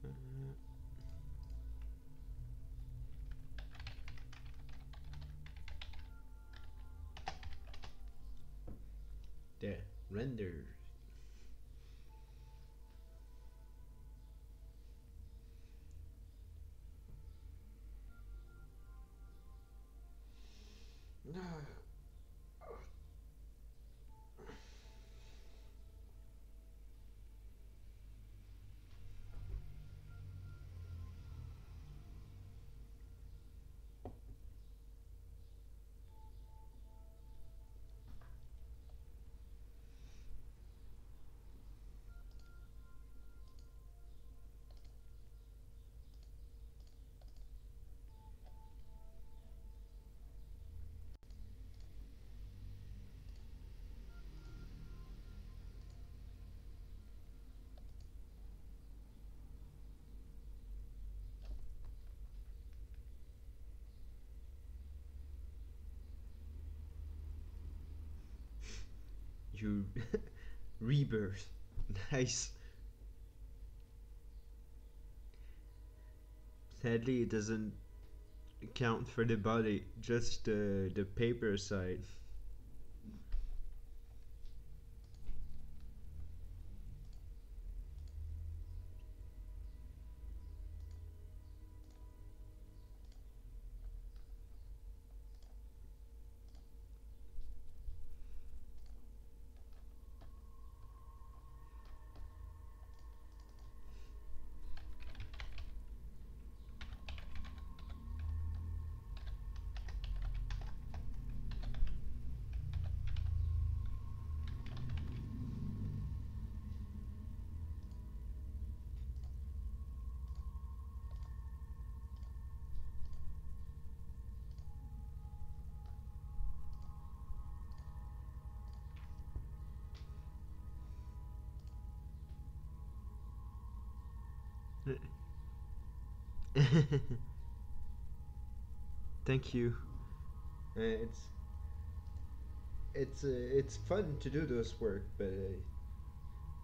[SPEAKER 1] Uh, there, render. You rebirth. Nice. Sadly, it doesn't count for the body, just the paper side. Thank you. It's it's fun to do this work, but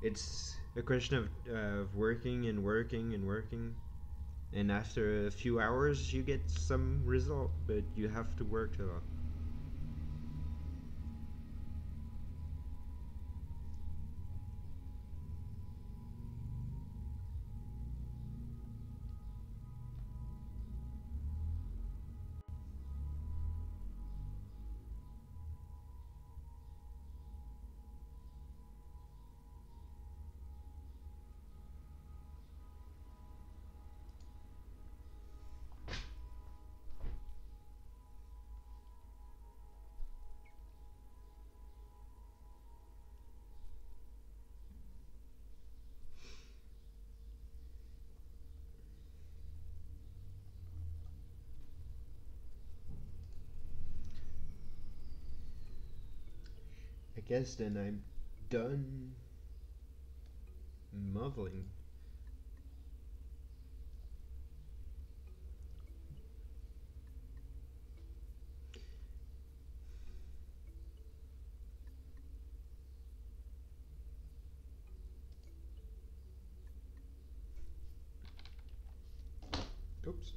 [SPEAKER 1] it's a question of working and working and working. And after a few hours, you get some result, but you have to work a lot. I guess then I'm done modeling. Oops.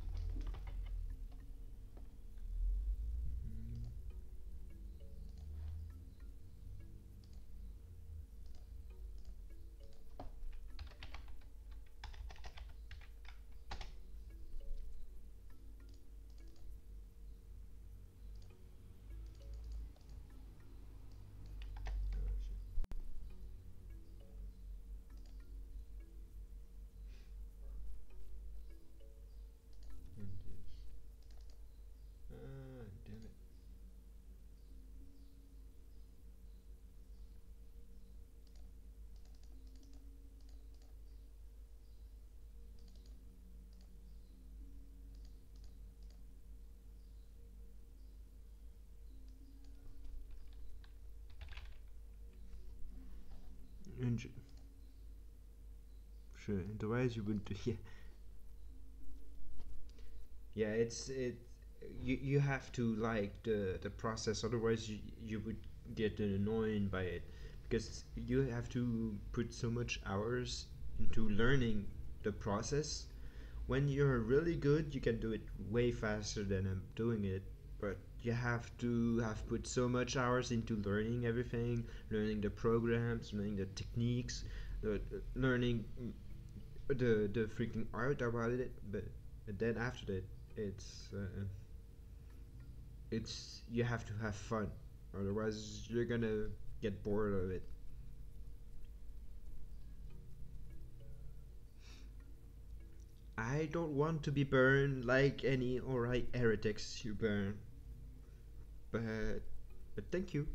[SPEAKER 1] Damn it. And sure, otherwise you would. Yeah, yeah. You have to like the process. Otherwise, you would get annoyed by it because you have to put so much hours into learning the process. When you're really good, you can do it way faster than I'm doing it. But you have to have put so much hours into learning everything, learning the programs, learning the techniques, learning the freaking art about it. But then after that, it's uh, it's you have to have fun, otherwise you're gonna get bored of it. I don't want to be burned like any alright heretics you burn, but thank you.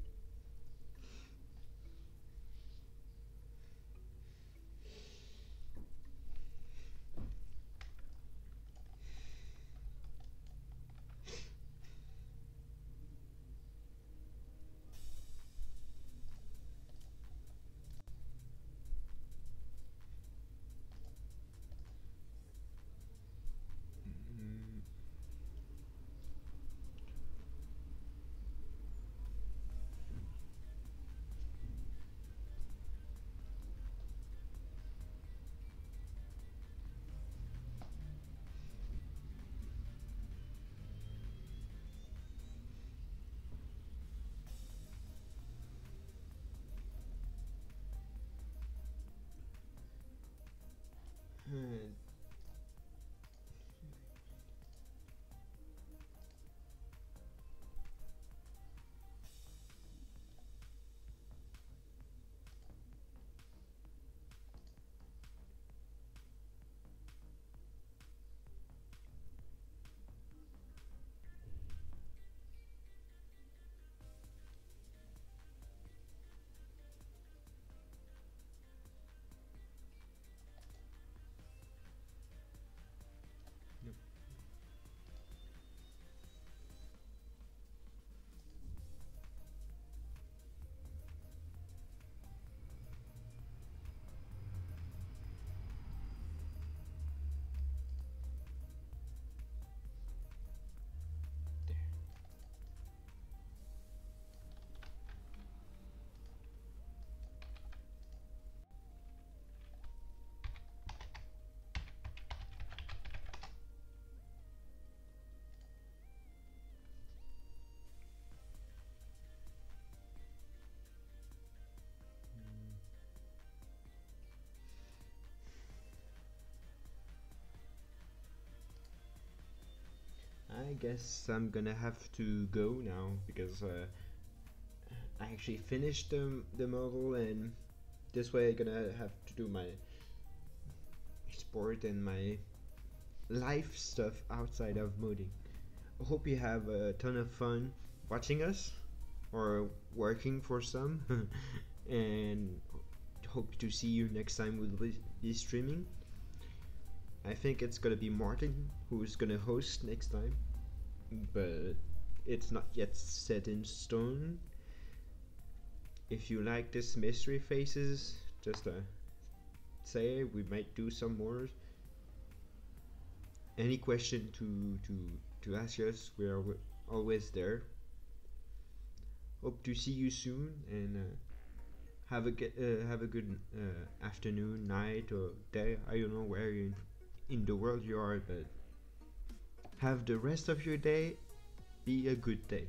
[SPEAKER 1] I guess I'm gonna have to go now because I actually finished the model, and this way I'm gonna have to do my sport and my life stuff outside of modding. I hope you have a ton of fun watching us or working for some, and hope to see you next time we'll be streaming. I think it's gonna be Martin who's gonna host next time, but it's not yet set in stone. If you like this mystery faces, just say we might do some more. Any question to ask us, we are always there. Hope to see you soon, and have a good afternoon, night, or day. I don't know where in the world you are, but have the rest of your day be a good day.